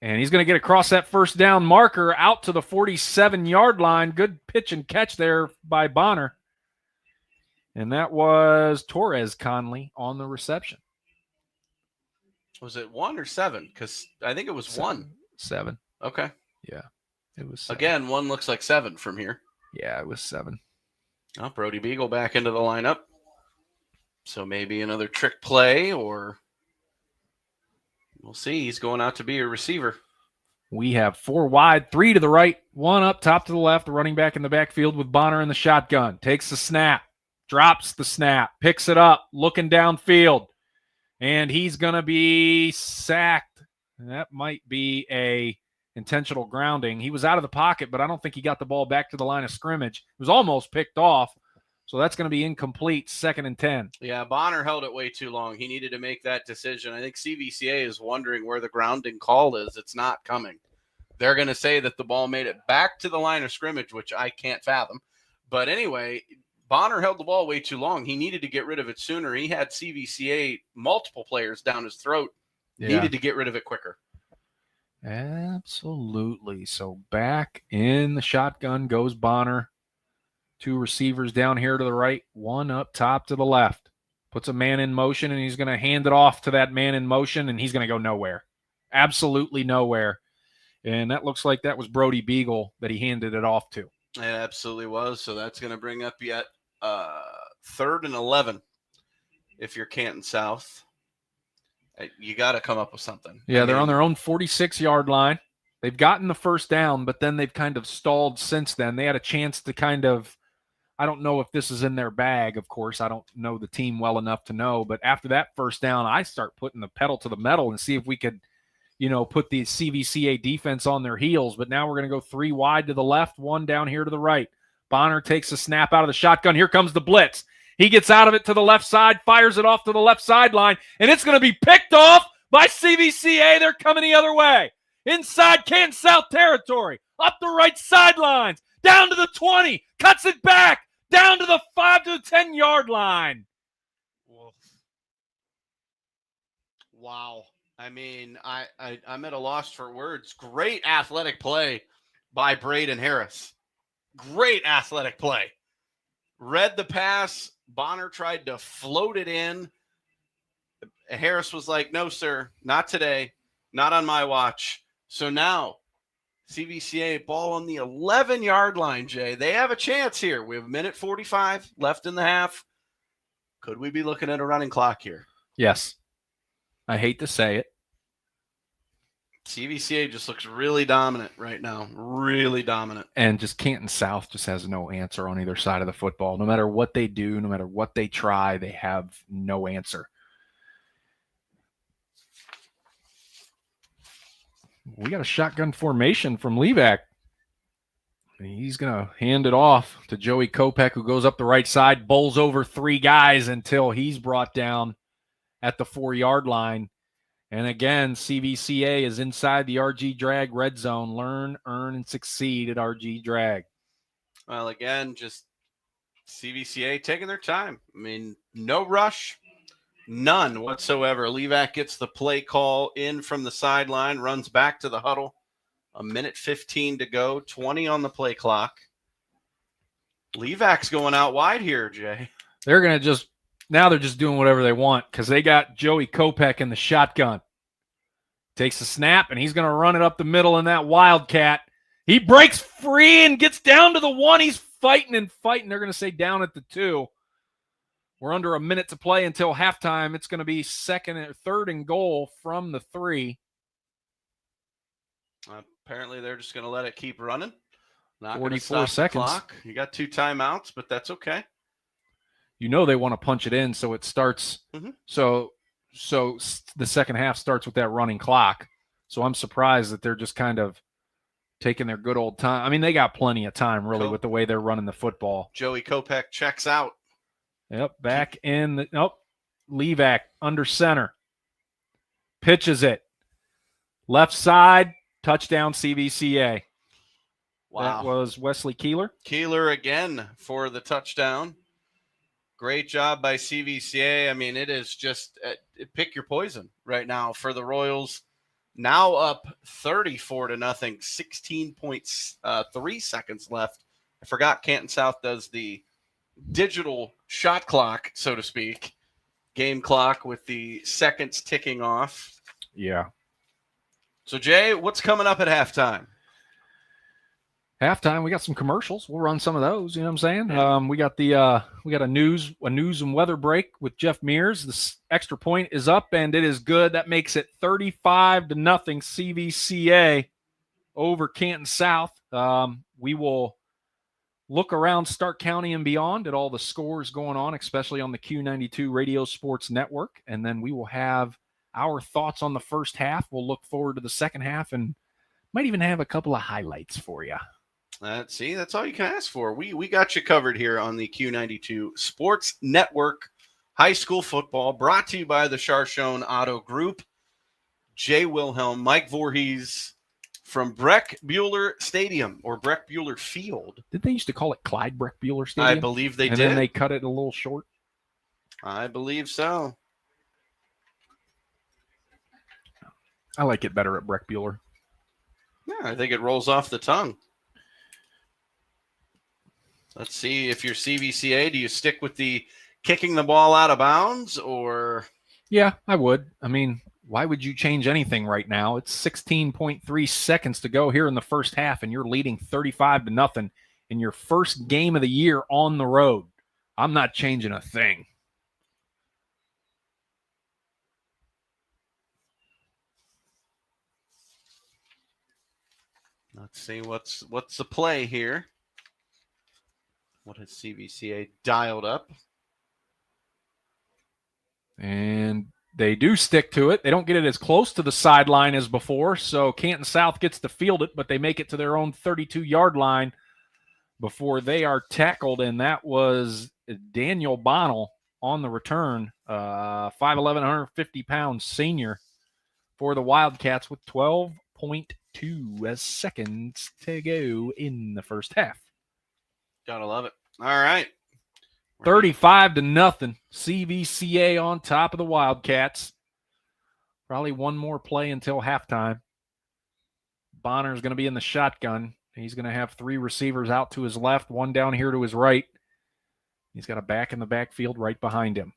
And he's going to get across that first down marker out to the 47-yard line. Good pitch and catch there by Bonner. And that was Torres Conley on the reception. Was it 1 or 7? Because I think it was 1. 7. Okay. Yeah. It was 7. Again, 1 looks like 7 from here. Yeah, it was 7. Oh, Brody Beagle back into the lineup. So maybe another trick play, or we'll see. He's going out to be a receiver. We have 4 wide, 3 to the right, 1 up top to the left, the running back in the backfield with Bonner in the shotgun. Takes the snap, drops the snap, picks it up, looking downfield, and he's going to be sacked. That might be a intentional grounding. He was out of the pocket, but I don't think he got the ball back to the line of scrimmage. It was almost picked off, so that's going to be incomplete, 2nd and 10. Yeah, Bonner held it way too long. He needed to make that decision. I think CVCA is wondering where the grounding call is. It's not coming. They're going to say that the ball made it back to the line of scrimmage, which I can't fathom. But anyway, Bonner held the ball way too long. He needed to get rid of it sooner. He had CVCA multiple players down his throat. Yeah. Needed to get rid of it quicker. Absolutely. So back in the shotgun goes Bonner. 2 receivers down here to the right, 1 up top to the left. puts a man in motion, and he's going to hand it off to that man in motion, and he's going to go nowhere. Absolutely nowhere. And that looks like that was Brody Beagle that he handed it off to. It absolutely was. So that's going to bring up yet 3rd and 11 if you're Canton South. You got to come up with something. Yeah, they're on their own 46-yard line. They've gotten the first down, but then they've kind of stalled since then. They had a chance to kind of, I don't know if this is in their bag, of course. I don't know the team well enough to know. But after that first down, I start putting the pedal to the metal and see if we could, put the CVCA defense on their heels. But now we're going to go 3 wide to the left, 1 down here to the right. Bonner takes a snap out of the shotgun. Here comes the blitz. He gets out of it to the left side, fires it off to the left sideline, and it's going to be picked off by CVCA. They're coming the other way. Inside Canton South territory, up the right sidelines, down to the 20, cuts it back, down to the 5 to the 10-yard line. Wow. I mean, I'm at a loss for words. Great athletic play by Braden Harris. Great athletic play. Read the pass. Bonner tried to float it in. Harris was like, no, sir, not today. Not on my watch. So now CVCA ball on the 11-yard line, Jay. They have a chance here. We have 1:45 left in the half. Could we be looking at a running clock here? Yes. I hate to say it. CVCA just looks really dominant right now. Really dominant. And just Canton South just has no answer on either side of the football. No matter what they do, no matter what they try, they have no answer. We got a shotgun formation from Levac. He's going to hand it off to Joey Kopech, who goes up the right side, bowls over 3 guys until he's brought down at the 4-yard line. And again, CVCA is inside the RG Drag red zone. Learn, earn, and succeed at RG Drag. Well, again, just CVCA taking their time. I mean, no rush. None whatsoever. Levac gets the play call in from the sideline, runs back to the huddle. 1:15 to go, 20 on the play clock. Levac's going out wide here, Jay. They're going to now they're just doing whatever they want because they got Joey Kopech in the shotgun. Takes a snap, and he's going to run it up the middle in that Wildcat. He breaks free and gets down to the 1. He's fighting and fighting. They're going to say down at the 2. We're under a minute to play until halftime. It's going to be 3rd and goal from the 3. Apparently, they're just going to let it keep running. Not 44 seconds. Clock. You got 2 timeouts, but that's okay. They want to punch it in, so it starts. Mm-hmm. So the second half starts with that running clock. So I'm surprised that they're just kind of taking their good old time. I mean, they got plenty of time, really, with the way they're running the football. Joey Kopech checks out. Yep, back in the Levac under center. Pitches it. Left side, touchdown CVCA. Wow. That was Wesley Keeler. Keeler again for the touchdown. Great job by CVCA. I mean, it is just pick your poison right now for the Royals. Now up 34-0, 16.3 seconds left. I forgot Canton South does the digital shot clock, so to speak, game clock with the seconds ticking off. Yeah. So, Jay, what's coming up at halftime? Halftime, we got some commercials. We'll run some of those. You know what I'm saying? We got a news and weather break with Jeff Mears. The extra point is up, and it is good. That makes it 35-0 CVCA over Canton South. We will look around Stark County and beyond at all the scores going on, especially on the Q92 Radio Sports Network, and then we will have our thoughts on the first half. We'll look forward to the second half and might even have a couple of highlights for you. See, that's all you can ask for. We got you covered here on the Q92 Sports Network. High school football brought to you by the Charshone Auto Group. Jay Wilhelm, Mike Voorhees from Breck Bueller Stadium or Breck Bueller Field. Did they used to call it Clyde Breck Bueller Stadium? I believe they did. And then they cut it a little short? I believe so. I like it better at Breck Bueller. Yeah, I think it rolls off the tongue. Let's see if you're CVCA. Do you stick with the kicking the ball out of bounds, or? Yeah, I would. I mean, why would you change anything right now? It's 16.3 seconds to go here in the first half, and you're leading 35-0 in your first game of the year on the road. I'm not changing a thing. Let's see what's the play here. What has CVCA dialed up? And they do stick to it. They don't get it as close to the sideline as before, so Canton South gets to field it, but they make it to their own 32-yard line before they are tackled, and that was Daniel Bonnell on the return, 5'11", 150-pound senior for the Wildcats with 12.2 seconds to go in the first half. Gotta love it. All right. 35-0. CVCA on top of the Wildcats. Probably one more play until halftime. Bonner's going to be in the shotgun. He's going to have three receivers out to his left, one down here to his right. He's got a back in the backfield right behind him.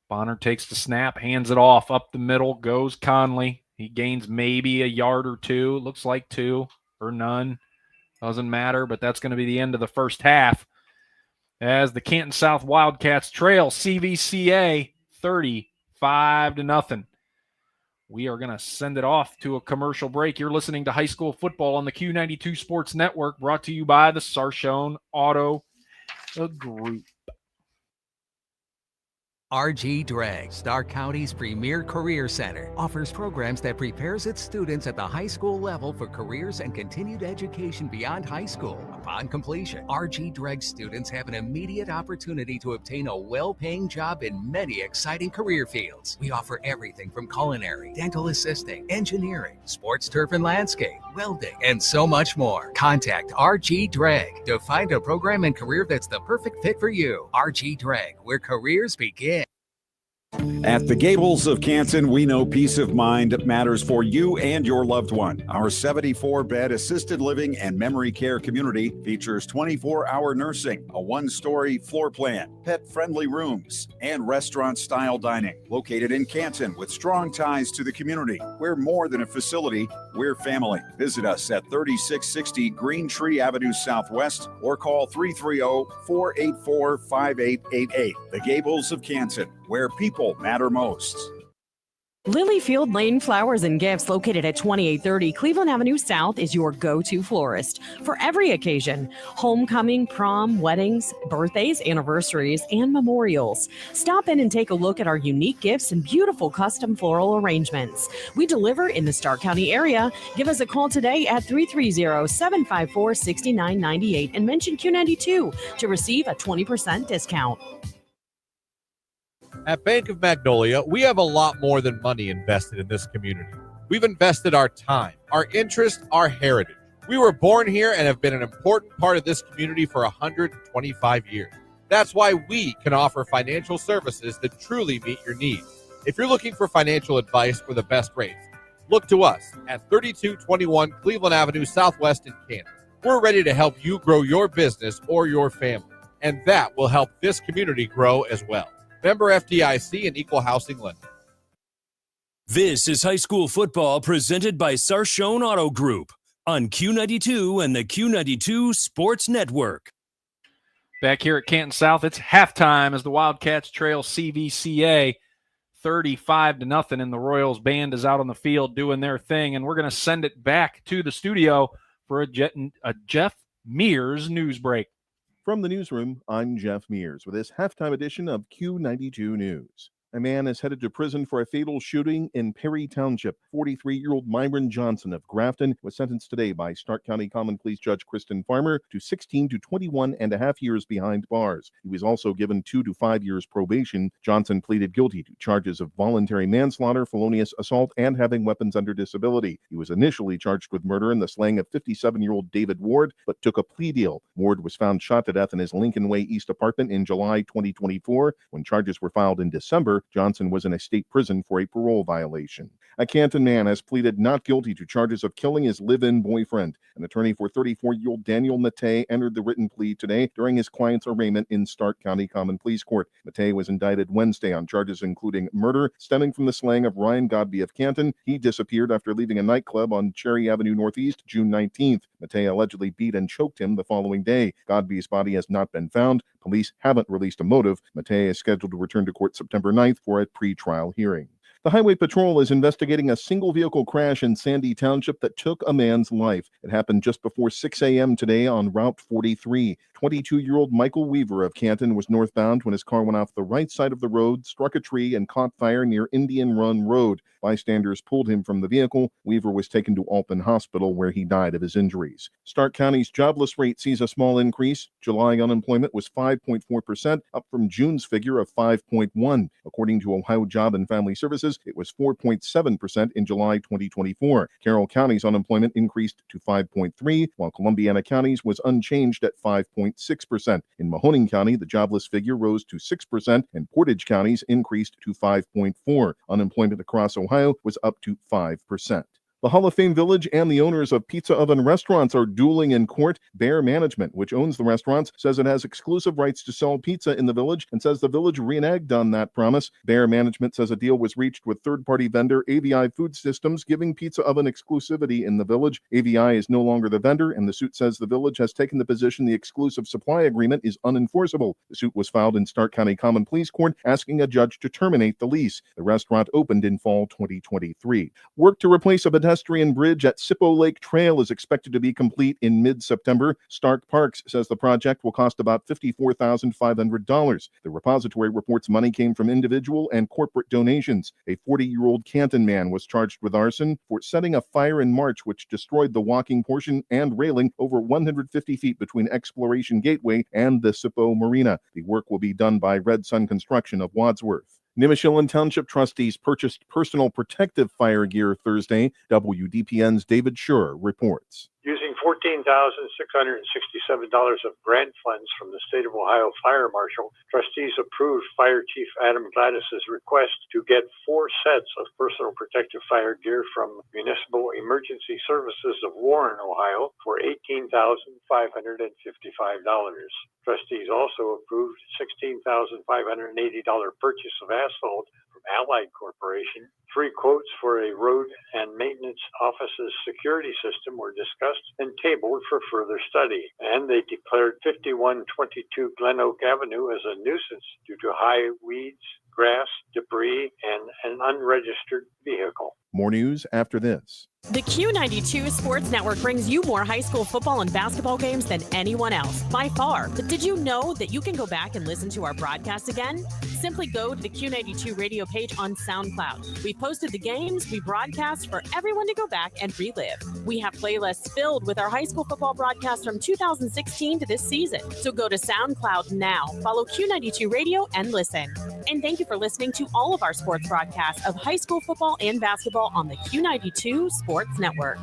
Bonner takes the snap, hands it off. Up the middle goes Conley. He gains maybe a yard or two. Looks like 2 or none. Doesn't matter, but that's going to be the end of the first half as the Canton South Wildcats trail CVCA 35-0. We are going to send it off to a commercial break. You're listening to High School Football on the Q92 Sports Network, brought to you by the Sarshone Auto Group. RG Drag, Stark County's premier career center, offers programs that prepares its students at the high school level for careers and continued education beyond high school. Upon completion, RG Drag students have an immediate opportunity to obtain a well-paying job in many exciting career fields. We offer everything from culinary, dental assisting, engineering, sports turf and landscape, welding, and so much more. Contact RG Drag to find a program and career that's the perfect fit for you. RG Drag, where careers begin. At the Gables of Canton, we know peace of mind matters for you and your loved one. Our 74-bed assisted living and memory care community features 24-hour nursing, a one-story floor plan, pet-friendly rooms, and restaurant-style dining. Located in Canton with strong ties to the community. We're more than a facility, we're family. Visit us at 3660 Green Tree Avenue Southwest or call 330-484-5888. The Gables of Canton, where people matter most. Lilyfield Lane Flowers and Gifts, located at 2830 Cleveland Avenue South, is your go-to florist for every occasion: homecoming, prom, weddings, birthdays, anniversaries, and memorials. Stop in and take a look at our unique gifts and beautiful custom floral arrangements. We deliver in the Stark County area. Give us a call today at 330-754-6998 and mention Q92 to receive a 20% discount. At Bank of Magnolia, we have a lot more than money invested in this community. We've invested our time, our interest, our heritage. We were born here and have been an important part of this community for 125 years. That's why we can offer financial services that truly meet your needs. If you're looking for financial advice or the best rates, look to us at 3221 Cleveland Avenue Southwest in Canton. We're ready to help you grow your business or your family, and that will help this community grow as well. Member FDIC and Equal Housing Lender. This is high school football presented by Sarshone Auto Group on Q92 and the Q92 Sports Network. Back here at Canton South, it's halftime as the Wildcats trail CVCA 35-0, and the Royals band is out on the field doing their thing, and we're going to send it back to the studio for a Jeff Mears news break. From the newsroom, I'm Jeff Mears with this halftime edition of Q92 News. A man is headed to prison for a fatal shooting in Perry Township. 43-year-old Myron Johnson of Grafton was sentenced today by Stark County Common Pleas Judge Kristen Farmer to 16 to 21 and a half years behind bars. He was also given 2 to 5 years probation. Johnson pleaded guilty to charges of voluntary manslaughter, felonious assault, and having weapons under disability. He was initially charged with murder in the slaying of 57-year-old David Ward, but took a plea deal. Ward was found shot to death in his Lincoln Way East apartment in July 2024. When charges were filed in December, Johnson was in a state prison for a parole violation. A Canton man has pleaded not guilty to charges of killing his live-in boyfriend. An attorney for 34-year-old Daniel Matei entered the written plea today during his client's arraignment in Stark County Common Pleas Court. Matei was indicted Wednesday on charges including murder stemming from the slaying of Ryan Godby of Canton. He disappeared after leaving a nightclub on Cherry Avenue Northeast June 19th. Matei allegedly beat and choked him the following day. Godby's body has not been found. Police haven't released a motive. Matei is scheduled to return to court September 9th for a pre-trial hearing. The Highway Patrol is investigating a single-vehicle crash in Sandy Township that took a man's life. It happened just before 6 a.m. today on Route 43. 22-year-old Michael Weaver of Canton was northbound when his car went off the right side of the road, struck a tree, and caught fire near Indian Run Road. Bystanders pulled him from the vehicle. Weaver was taken to Alpin Hospital, where he died of his injuries. Stark County's jobless rate sees a small increase. July unemployment was 5.4%, up from June's figure of 5.1%. According to Ohio Job and Family Services, it was 4.7% in July 2024. Carroll County's unemployment increased to 5.3%, while Columbiana County's was unchanged at 5.6%. In Mahoning County, the jobless figure rose to 6%, and Portage County's increased to 5.4%. Unemployment across Ohio was up to 5%. The Hall of Fame Village and the owners of Pizza Oven restaurants are dueling in court. Bear Management, which owns the restaurants, says it has exclusive rights to sell pizza in the village and says the village reneged on that promise. Bear Management says a deal was reached with third-party vendor AVI Food Systems, giving Pizza Oven exclusivity in the village. AVI is no longer the vendor, and the suit says the village has taken the position the exclusive supply agreement is unenforceable. The suit was filed in Stark County Common Pleas Court, asking a judge to terminate the lease. The restaurant opened in fall 2023. Work to replace a pedestrian bridge at Sippo Lake Trail is expected to be complete in mid-September. Stark Parks says the project will cost about $54,500. The repository reports money came from individual and corporate donations. A 40-year-old Canton man was charged with arson for setting a fire in March, which destroyed the walking portion and railing over 150 feet between Exploration Gateway and the Sippo Marina. The work will be done by Red Sun Construction of Wadsworth. Nimishillen Township trustees purchased personal protective fire gear Thursday. WDPN's David Schur reports. Using $14,667 of grant funds from the State of Ohio Fire Marshal, trustees approved Fire Chief Adam Gladys's request to get 4 sets of personal protective fire gear from Municipal Emergency Services of Warren, Ohio, for $18,555. Trustees also approved $16,580 purchase of asphalt from Allied Corporation. 3 quotes for a road and maintenance office's security system were discussed and tabled for further study. And they declared 5122 Glen Oak Avenue as a nuisance due to high weeds, grass, debris, and an unregistered vehicle. More news after this. The Q92 Sports Network brings you more high school football and basketball games than anyone else, by far. But did you know that you can go back and listen to our broadcast again? Simply go to the Q92 radio page on SoundCloud. We posted the games we broadcast for everyone to go back and relive. We have playlists filled with our high school football broadcasts from 2016 to this season. So go to SoundCloud now, follow Q92 Radio, and listen. And thank you for listening to all of our sports broadcasts of high school football and basketball on the Q92 Sports Network.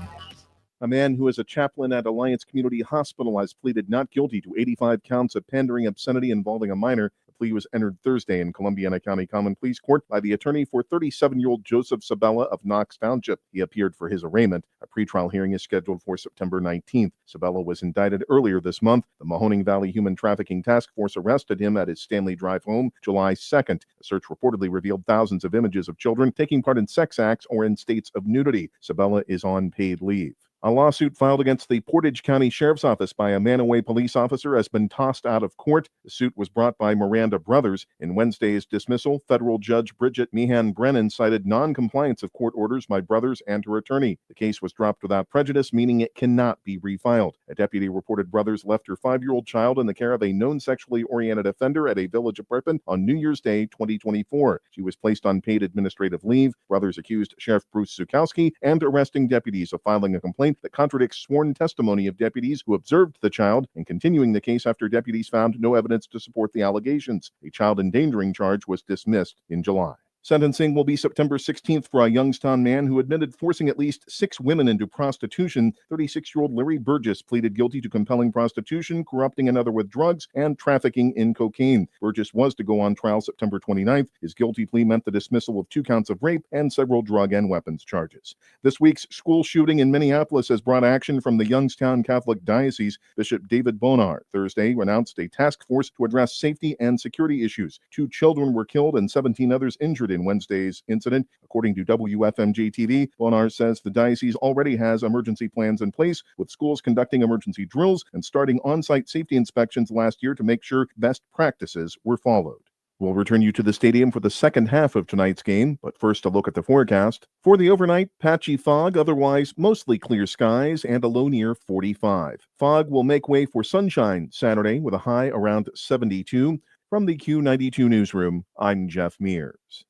A man who is a chaplain at Alliance Community Hospital has pleaded not guilty to 85 counts of pandering obscenity involving a minor. The plea was entered Thursday in Columbiana County Common Pleas Court by the attorney for 37-year-old Joseph Sabella of Knox Township. He appeared for his arraignment. A pretrial hearing is scheduled for September 19th. Sabella was indicted earlier this month. The Mahoning Valley Human Trafficking Task Force arrested him at his Stanley Drive home July 2nd. A search reportedly revealed thousands of images of children taking part in sex acts or in states of nudity. Sabella is on paid leave. A lawsuit filed against the Portage County Sheriff's Office by a Manaway police officer has been tossed out of court. The suit was brought by Miranda Brothers. In Wednesday's dismissal, federal judge Bridget Meehan Brennan cited non-compliance of court orders by Brothers and her attorney. The case was dropped without prejudice, meaning it cannot be refiled. A deputy reported Brothers left her 5-year-old child in the care of a known sexually oriented offender at a village apartment on New Year's Day 2024. She was placed on paid administrative leave. Brothers accused Sheriff Bruce Zukowski and arresting deputies of filing a complaint that contradicts sworn testimony of deputies who observed the child and continuing the case after deputies found no evidence to support the allegations. A child endangering charge was dismissed in July. Sentencing will be September 16th for a Youngstown man who admitted forcing at least 6 women into prostitution. 36-year-old Larry Burgess pleaded guilty to compelling prostitution, corrupting another with drugs, and trafficking in cocaine. Burgess was to go on trial September 29th. His guilty plea meant the dismissal of 2 counts of rape and several drug and weapons charges. This week's school shooting in Minneapolis has brought action from the Youngstown Catholic Diocese. Bishop David Bonar Thursday announced a task force to address safety and security issues. 2 children were killed and 17 others injured in Wednesday's incident. According to WFMJ-TV, Bonar says the diocese already has emergency plans in place, with schools conducting emergency drills and starting on-site safety inspections last year to make sure best practices were followed. We'll return you to the stadium for the second half of tonight's game, but first a look at the forecast. For the overnight, patchy fog, otherwise mostly clear skies, and a low near 45. Fog will make way for sunshine Saturday with a high around 72. From the Q92 newsroom, I'm Jeff Mears.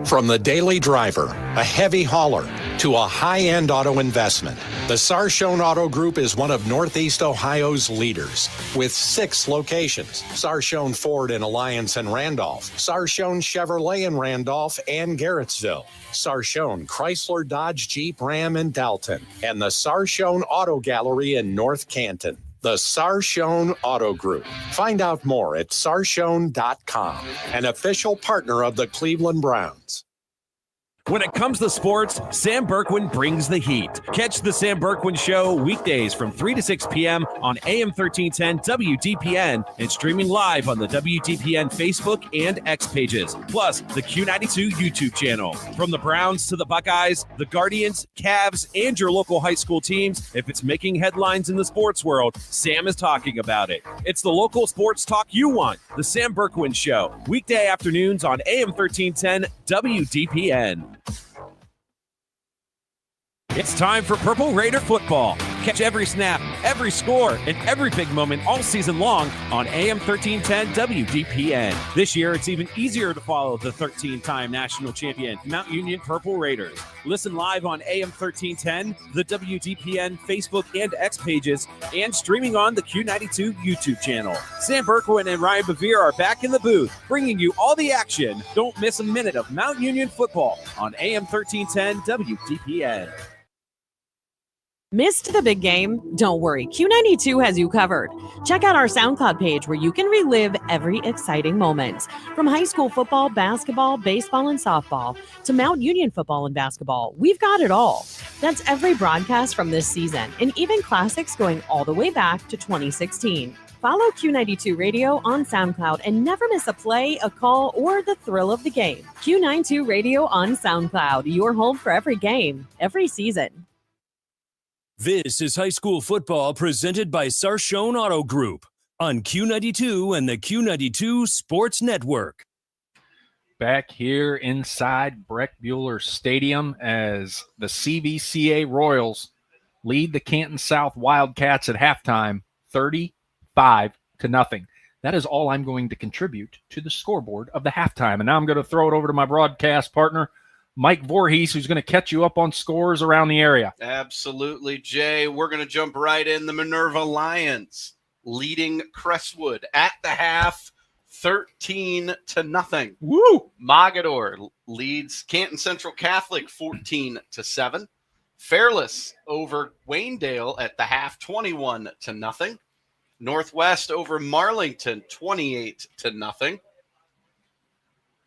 From the daily driver, a heavy hauler, to a high-end auto investment, the Sarshone Auto Group is one of Northeast Ohio's leaders. With 6 locations: Sarshone Ford in Alliance and Randolph, Sarshone Chevrolet in Randolph and Garrettsville, Sarshone Chrysler Dodge Jeep Ram in Dalton, and the Sarshone Auto Gallery in North Canton. The Sarshone Auto Group. Find out more at sarshone.com, an official partner of the Cleveland Browns. When it comes to sports, Sam Berkwin brings the heat. Catch the Sam Berkwin Show weekdays from 3 to 6 p.m. on AM 1310 WDPN and streaming live on the WDPN Facebook and X pages, plus the Q92 YouTube channel. From the Browns to the Buckeyes, the Guardians, Cavs, and your local high school teams, if it's making headlines in the sports world, Sam is talking about it. It's the local sports talk you want. The Sam Berkwin Show, weekday afternoons on AM 1310 WDPN. It's time for Purple Raider football. Catch every snap, every score, and every big moment all season long on AM 1310 WDPN. This year, it's even easier to follow the 13-time national champion, Mount Union Purple Raiders. Listen live on AM 1310, the WDPN Facebook and X pages, and streaming on the Q92 YouTube channel. Sam Berkwin and Ryan Bevere are back in the booth, bringing you all the action. Don't miss a minute of Mount Union football on AM 1310 WDPN. Missed the big game? Don't worry, Q92 has you covered. Check out our SoundCloud page where you can relive every exciting moment. From high school football, basketball, baseball, and softball to Mount Union football and basketball, we've got it all. That's every broadcast from this season, and even classics going all the way back to 2016. Follow Q92 Radio on SoundCloud and never miss a play, a call, or the thrill of the game. Q92 Radio on SoundCloud, your home for every game, every season. This is high school football presented by Sarshone Auto Group on Q92 and the Q92 Sports Network. Back here inside Breck Bueller Stadium as the CVCA Royals lead the Canton South Wildcats at halftime, 35-0. That is all I'm going to contribute to the scoreboard of the halftime. And now I'm going to throw it over to my broadcast partner, Mike Voorhees, who's going to catch you up on scores around the area. Absolutely, Jay. We're going to jump right in. The Minerva Lions leading Crestwood at the half, 13-0. Woo! Mogador leads Canton Central Catholic 14-7. Fairless over Waynedale at the half, 21-0. Northwest over Marlington, 28-0.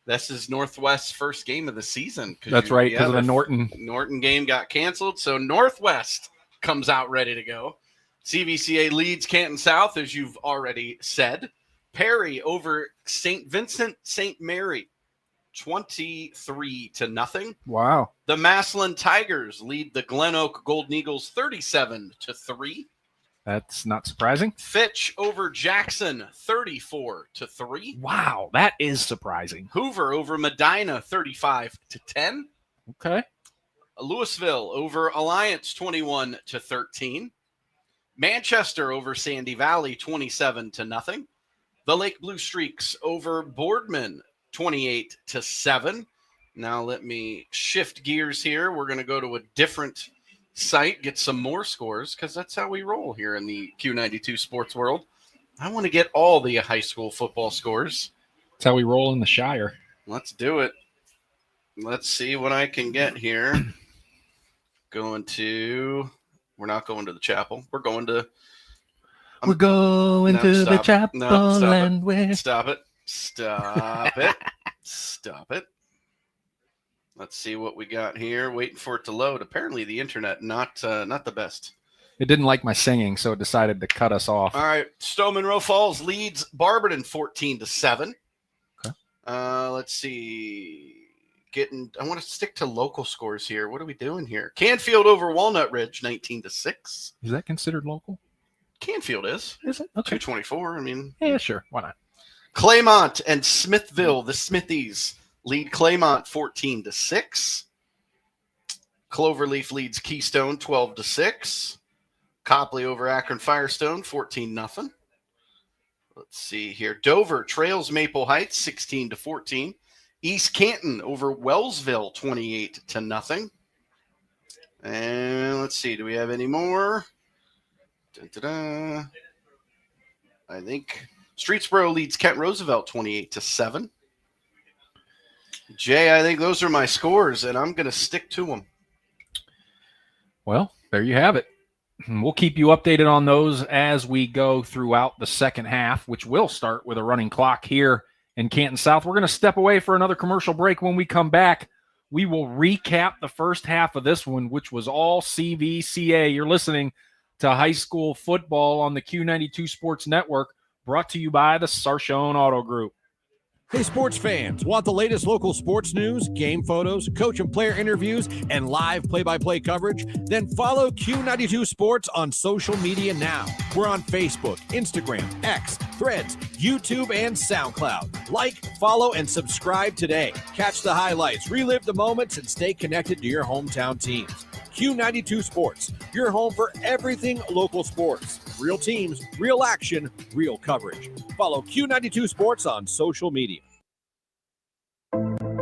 This is Northwest's first game of the season. That's right, because of the Norton game got canceled, so Northwest comes out ready to go. CVCA leads Canton South, as you've already said. Perry over St. Vincent St. Mary, 23-0. Wow. The Massillon Tigers lead the Glen Oak Golden Eagles 37-3. That's not surprising. Fitch over Jackson, 34-3. Wow, that is surprising. Hoover over Medina, 35-10. Okay. Louisville over Alliance, 21-13. Manchester over Sandy Valley, 27-0. The Lake Blue Streaks over Boardman, 28-7. Now let me shift gears here. We're going to go to a different site, get some more scores, because that's how we roll here in the Q92 sports world. I want to get all the high school football scores. That's how we roll in the Shire. Let's do it. Let's see what I can get here. We're not going to the chapel. We're going to. We're going to the chapel stop and Stop it. Stop it. Stop it. Let's see what we got here. Waiting for it to load. Apparently the internet not the best. It didn't like my singing, so it decided to cut us off. All right. Stowe Monroe Falls leads Barberton 14-7. Okay. Let's see. I want to stick to local scores here. What are we doing here? Canfield over Walnut Ridge 19-6. Is that considered local? Canfield is. Is it? Okay. 224. I mean, yeah, sure. Why not? Claymont and Smithville, the Smithies, lead Claymont 14-6. Cloverleaf leads Keystone 12-6. Copley over Akron Firestone 14-0. Let's see here. Dover trails Maple Heights 16-14. East Canton over Wellsville 28-0. And let's see, do we have any more? I think Streetsboro leads Kent Roosevelt 28-7. Jay, I think those are my scores, and I'm going to stick to them. Well, there you have it. We'll keep you updated on those as we go throughout the second half, which will start with a running clock here in Canton South. We're going to step away for another commercial break. When we come back, we will recap the first half of this one, which was all CVCA. You're listening to high school football on the Q92 Sports Network, brought to you by the Sarshone Auto Group. Hey, sports fans, want the latest local sports news, game photos, coach and player interviews, and live play-by-play coverage? Then follow Q92 Sports on social media now. We're on Facebook, Instagram, X, Threads, YouTube, and SoundCloud. Like, follow, and subscribe today. Catch the highlights, relive the moments, and stay connected to your hometown teams. Q92 Sports, your home for everything local sports. Real teams, real action, real coverage. Follow Q92 Sports on social media.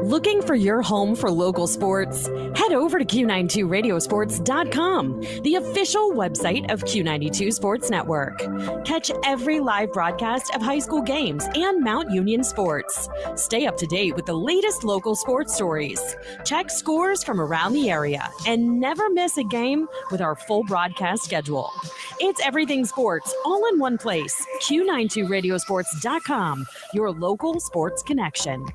Looking for your home for local sports? Head over to Q92radiosports.com, the official website of Q92 Sports Network. Catch every live broadcast of high school games and Mount Union sports. Stay up to date with the latest local sports stories. Check scores from around the area and never miss a game with our full broadcast schedule. It's everything sports all in one place. Q92radiosports.com, your local sports connection.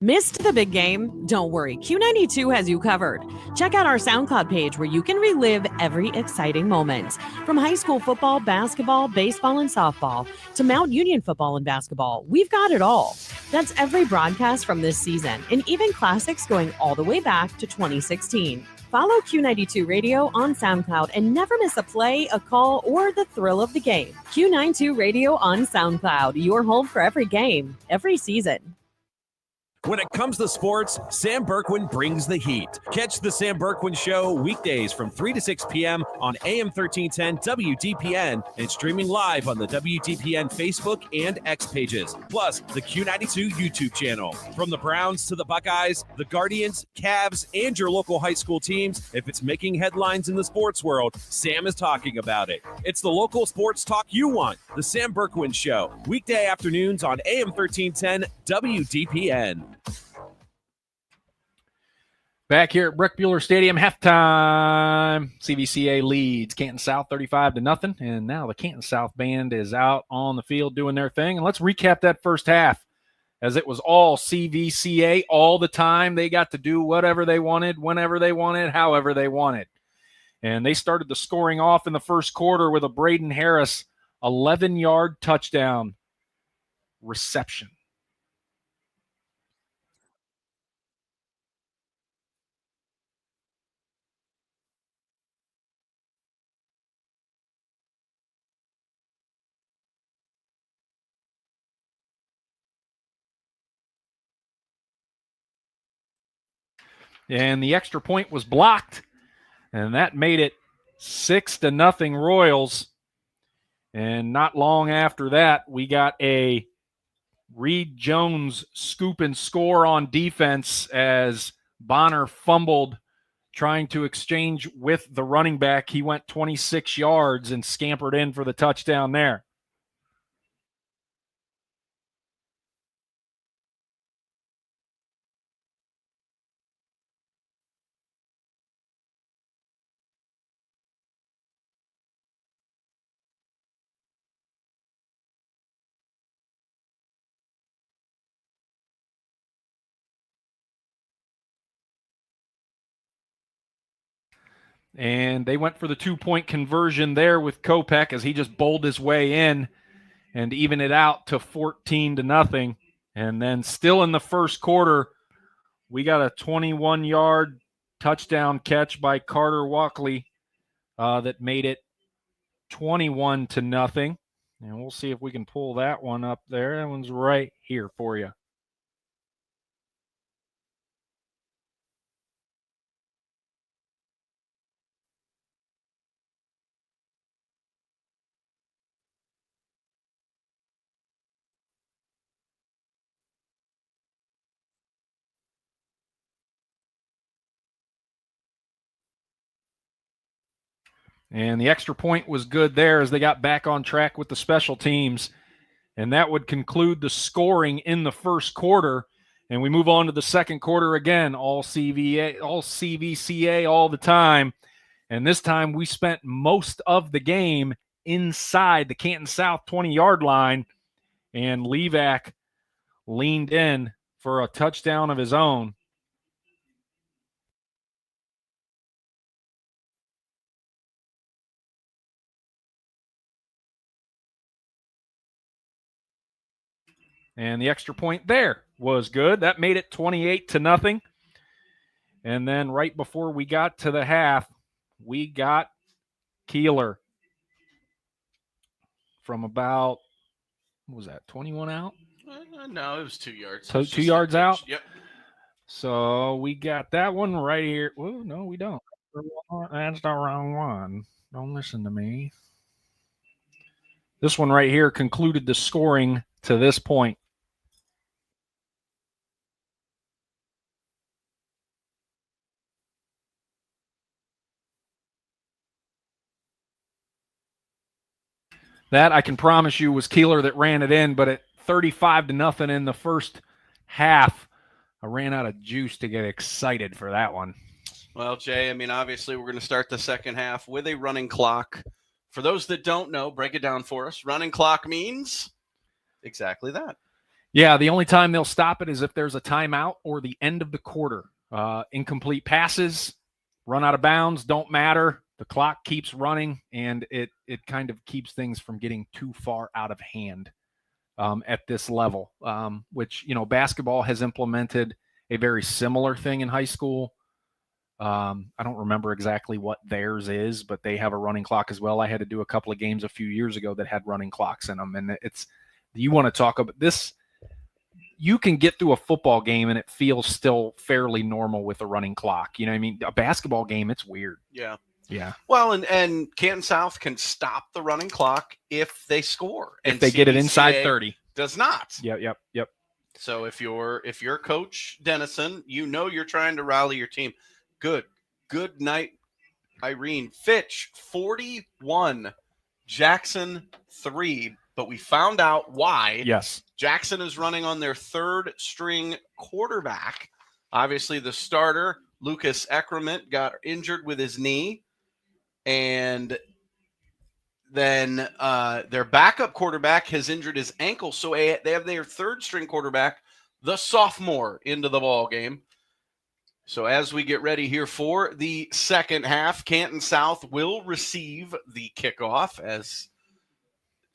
Missed the big game? Don't worry, Q92 has you covered. Check out our SoundCloud page where you can relive every exciting moment. From high school football, basketball, baseball, and softball to Mount Union football and basketball, we've got it all. That's every broadcast from this season and even classics going all the way back to 2016. Follow Q92 Radio on SoundCloud and never miss a play, a call, or the thrill of the game. Q92 Radio on SoundCloud, your home for every game, every season. When it comes to sports, Sam Berkwin brings the heat. Catch the Sam Berkwin Show weekdays from 3 to 6 p.m. on AM 1310 WDPN and streaming live on the WDPN Facebook and X pages, plus the Q92 YouTube channel. From the Browns to the Buckeyes, the Guardians, Cavs, and your local high school teams, if it's making headlines in the sports world, Sam is talking about it. It's the local sports talk you want. The Sam Berkwin Show, weekday afternoons on AM 1310 WDPN. Back here at Breck Bueller Stadium, halftime. CVCA leads Canton South 35-0, and now the Canton South band is out on the field doing their thing. And let's recap that first half, as it was all CVCA all the time. They got to do whatever they wanted, whenever they wanted, however they wanted. And they started the scoring off in the first quarter with a Braden Harris 11-yard touchdown reception. And the extra point was blocked, and that made it 6-0 Royals. And not long after that, we got a Reed Jones scoop and score on defense as Bonner fumbled trying to exchange with the running back. He went 26 yards and scampered in for the touchdown there. And they went for the 2-point conversion there with Kopech as he just bowled his way in and even it out to 14-0. And then still in the first quarter, we got a 21-yard touchdown catch by Carter Walkley that made it 21-0. And we'll see if we can pull that one up there. That one's right here for you. And the extra point was good there as they got back on track with the special teams. And that would conclude the scoring in the first quarter. And we move on to the second quarter again, all CVCA all the time. And this time we spent most of the game inside the Canton South 20-yard line. And Levac leaned in for a touchdown of his own. And the extra point there was good. That made it 28-0. And then right before we got to the half, we got Keeler from about, what was that, 21 out? No, it was 2 yards. So 2 yards out? Yep. So we got that one right here. Well, no, we don't. That's the wrong one. Don't listen to me. This one right here concluded the scoring to this point. That I can promise you was Keeler that ran it in, but at 35-0 in the first half, I ran out of juice to get excited for that one. Well, Jay, I mean, obviously we're going to start the second half with a running clock. For those that don't know, break it down for us. Running clock means exactly that. Yeah, the only time they'll stop it is if there's a timeout or the end of the quarter. Incomplete passes, run out of bounds, don't matter. The clock keeps running, and it kind of keeps things from getting too far out of hand at this level, which, you know, basketball has implemented a very similar thing in high school. I don't remember exactly what theirs is, but they have a running clock as well. I had to do a couple of games a few years ago that had running clocks in them, and you want to talk about this. You can get through a football game and it feels still fairly normal with a running clock. You know what I mean? A basketball game, it's weird. Yeah. Yeah. Well, and Canton South can stop the running clock if they score. If and they get it CVCA inside 30. Does not. Yep. So if you're Coach Dennison, you know you're trying to rally your team. Good night, Irene. Fitch, 41. Jackson, 3. But we found out why. Yes. Jackson is running on their third string quarterback. Obviously, the starter, Lucas Eckerman, got injured with his knee. And then their backup quarterback has injured his ankle. So they have their third string quarterback, the sophomore, into the ball game. So as we get ready here for the second half, Canton South will receive the kickoff as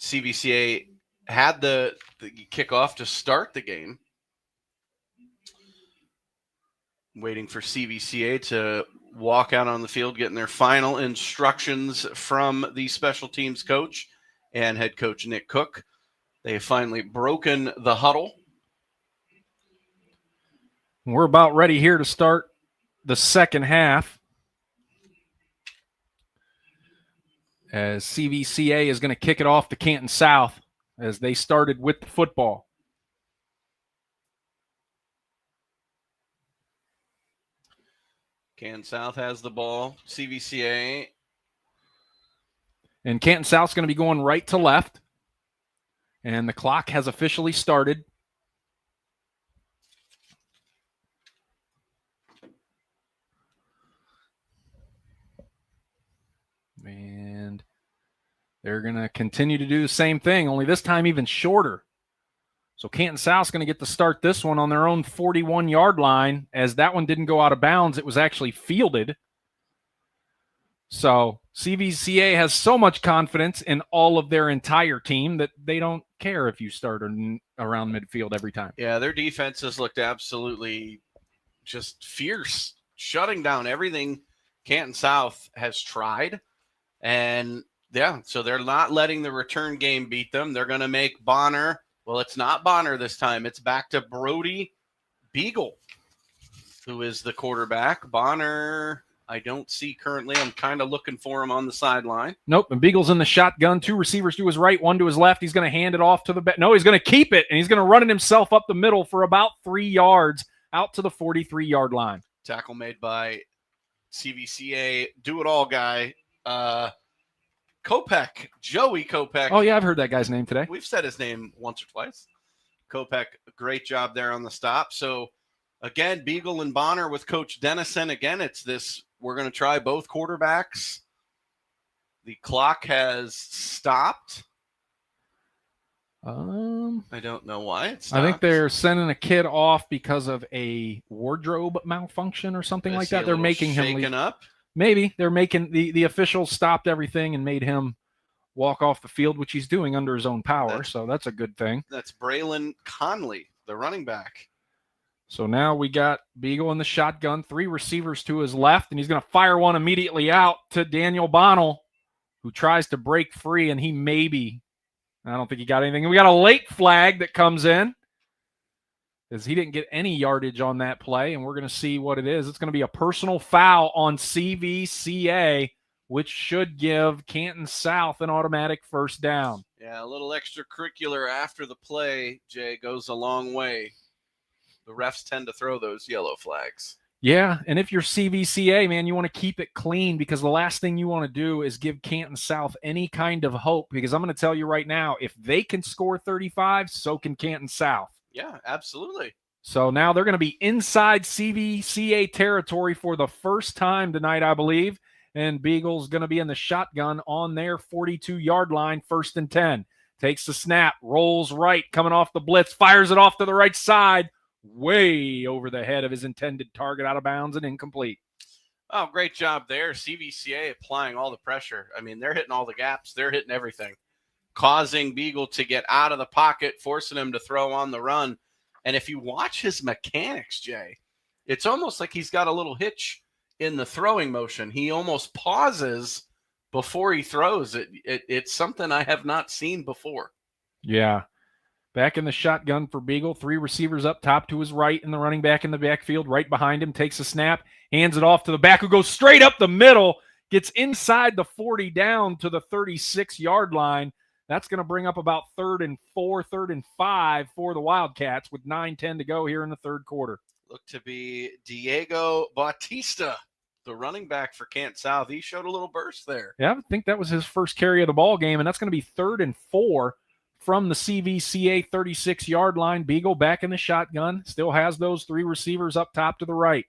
CVCA had the kickoff to start the game. Waiting for CVCA to walk out on the field, getting their final instructions from the special teams coach and head coach Nick Cook. They have finally broken the huddle. We're about ready here to start the second half, as CVCA is going to kick it off to Canton South as they started with the football. Canton South has the ball. CVCA. And Canton South's going to be going right to left. And the clock has officially started. And they're going to continue to do the same thing, only this time even shorter. So Canton South's going to get to start this one on their own 41-yard line, as that one didn't go out of bounds. It was actually fielded. So CVCA has so much confidence in all of their entire team that they don't care if you start around midfield every time. Yeah, their defense has looked absolutely just fierce, shutting down everything Canton South has tried. And yeah, so they're not letting the return game beat them. They're going to make Bonner. Well, it's not Bonner this time. It's back to Brody Beagle, who is the quarterback. Bonner, I don't see currently. I'm kind of looking for him on the sideline. Nope. And Beagle's in the shotgun. 2 receivers to his right, 1 to his left. He's going to hand it off to the back. No, he's going to keep it, and he's going to run it himself up the middle for about 3 yards out to the 43-yard line. Tackle made by CVCA do-it-all guy, Kopech, Joey Kopech. Oh, yeah, I've heard that guy's name today. We've said his name once or twice. Kopech, great job there on the stop. So, again, Beagle and Bonner with Coach Dennison. Again, it's this, we're going to try both quarterbacks. The clock has stopped. I don't know why it stopped. I think they're sending a kid off because of a wardrobe malfunction or something like that. They're making him leave. Up. Maybe they're making the officials stopped everything and made him walk off the field, which he's doing under his own power. So that's a good thing. That's Braylon Conley, the running back. So now we got Beagle in the shotgun, 3 receivers to his left, and he's going to fire one immediately out to Daniel Bonnell, who tries to break free, and I don't think he got anything. And we got a late flag that comes in, because he didn't get any yardage on that play, and we're going to see what it is. It's going to be a personal foul on CVCA, which should give Canton South an automatic first down. Yeah, a little extracurricular after the play, Jay, goes a long way. The refs tend to throw those yellow flags. Yeah, and if you're CVCA, man, you want to keep it clean, because the last thing you want to do is give Canton South any kind of hope, because I'm going to tell you right now, if they can score 35, so can Canton South. Yeah, absolutely. So now they're going to be inside CVCA territory for the first time tonight, I believe, and Beagle's going to be in the shotgun on their 42-yard line, 1st and 10. Takes the snap, rolls right, coming off the blitz, fires it off to the right side, way over the head of his intended target, out of bounds and incomplete. Oh, great job there. CVCA applying all the pressure. I mean, they're hitting all the gaps. They're hitting everything, causing Beagle to get out of the pocket, forcing him to throw on the run. And if you watch his mechanics, Jay, it's almost like he's got a little hitch in the throwing motion. He almost pauses before he throws. It's something I have not seen before. Yeah. Back in the shotgun for Beagle, 3 receivers up top to his right, and the running back in the backfield right behind him, takes a snap, hands it off to the back, who goes straight up the middle, gets inside the 40 down to the 36-yard line. That's going to bring up about 3rd and 4, 3rd and 5 for the Wildcats with 9:10 to go here in the third quarter. Looked to be Diego Bautista, the running back for Canton South. He showed a little burst there. Yeah, I think that was his first carry of the ball game, and that's going to be 3rd and 4 from the CVCA 36-yard line. Beagle back in the shotgun, still has those 3 receivers up top to the right.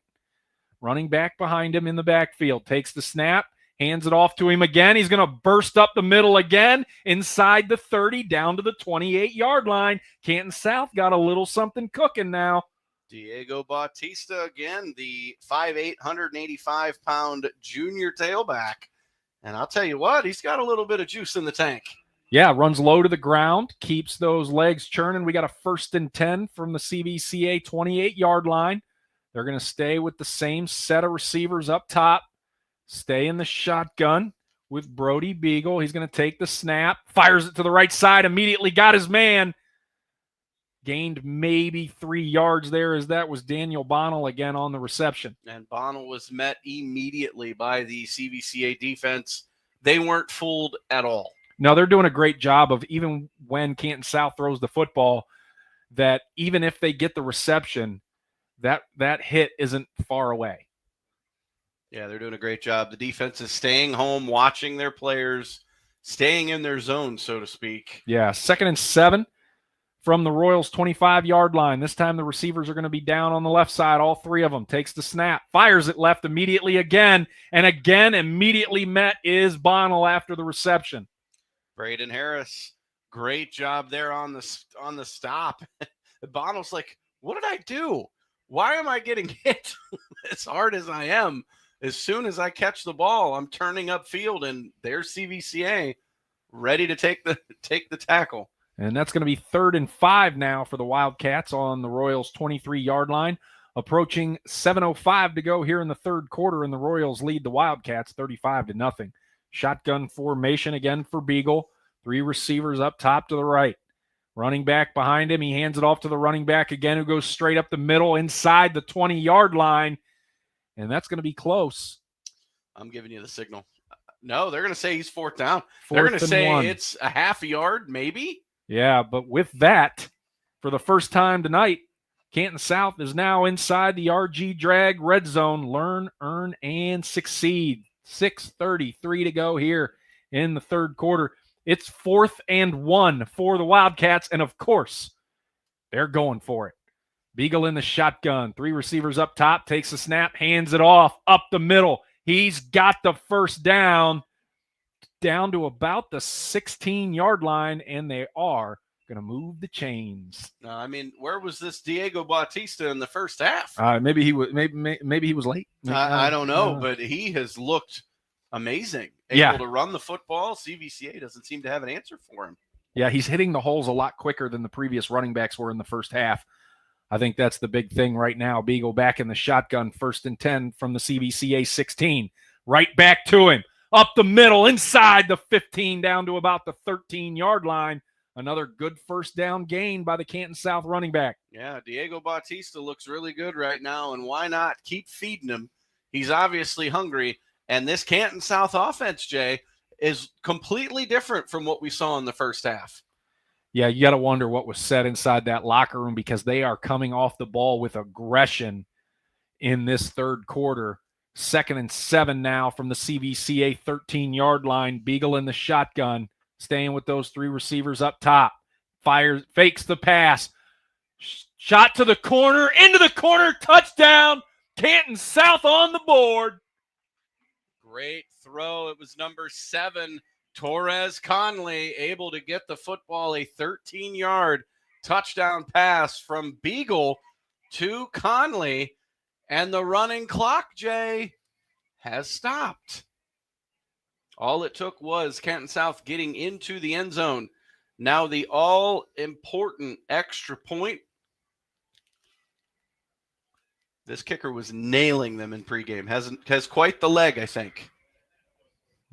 Running back behind him in the backfield, takes the snap, hands it off to him again. He's going to burst up the middle again, inside the 30, down to the 28-yard line. Canton South got a little something cooking now. Diego Bautista again, the 5'8", 185-pound junior tailback. And I'll tell you what, he's got a little bit of juice in the tank. Yeah, runs low to the ground, keeps those legs churning. We got a 1st and 10 from the CVCA 28-yard line. They're going to stay with the same set of receivers up top. Stay in the shotgun with Brody Beagle. He's going to take the snap, fires it to the right side, immediately got his man. Gained maybe 3 yards there, as that was Daniel Bonnell again on the reception. And Bonnell was met immediately by the CVCA defense. They weren't fooled at all. No, they're doing a great job of, even when Canton South throws the football, that even if they get the reception, that hit isn't far away. Yeah, they're doing a great job. The defense is staying home, watching their players, staying in their zone, so to speak. Yeah, 2nd and 7 from the Royals' 25-yard line. This time the receivers are going to be down on the left side, all 3 of them. Takes the snap, fires it left immediately again, and again immediately met is Bonnell after the reception. Braden Harris, great job there on the stop. Bonnell's like, what did I do? Why am I getting hit as hard as I am? as soon as I catch the ball, I'm turning upfield, and there's CVCA ready to take the tackle. And that's going to be 3rd and 5 now for the Wildcats on the Royals' 23-yard line. Approaching 7:05 to go here in the third quarter, and the Royals lead the Wildcats 35-0. Shotgun formation again for Beagle. 3 receivers up top to the right. Running back behind him. He hands it off to the running back again, who goes straight up the middle inside the 20-yard line. And that's going to be close. I'm giving you the signal. No, they're going to say he's 4th down. They're They're going to say 1. it's a half a yard, maybe. Yeah, but with that, for the first time tonight, Canton South is now inside the RG Drag red zone. Learn, earn, and succeed. 6:33 to go here in the third quarter. It's 4th and 1 for the Wildcats, and of course, they're going for it. Beagle in the shotgun. 3 receivers up top, takes a snap, hands it off, up the middle. He's got the first down to about the 16-yard line, and they are going to move the chains. I mean, where was this Diego Bautista in the first half? Maybe he was maybe he was late. I don't know, but he has looked amazing. Able to run the football. CVCA doesn't seem to have an answer for him. Yeah, he's hitting the holes a lot quicker than the previous running backs were in the first half. I think that's the big thing right now. Beagle back in the shotgun, 1st and 10 from the CVCA 16. Right back to him. Up the middle, inside the 15, down to about the 13-yard line. Another good first down gain by the Canton South running back. Yeah, Diego Bautista looks really good right now, and why not keep feeding him? He's obviously hungry, and this Canton South offense, Jay, is completely different from what we saw in the first half. Yeah, you got to wonder what was said inside that locker room, because they are coming off the ball with aggression in this third quarter. 2nd and 7 now from the CVCA 13-yard line. Beagle in the shotgun, staying with those 3 receivers up top. Fakes the pass. Shot to the corner, into the corner, touchdown. Canton South on the board. Great throw. It was number 7, Torres Conley, able to get the football, a 13-yard touchdown pass from Beagle to Conley. And the running clock, Jay, has stopped. All it took was Canton South getting into the end zone. Now the all-important extra point. This kicker was nailing them in pregame. Has quite the leg, I think.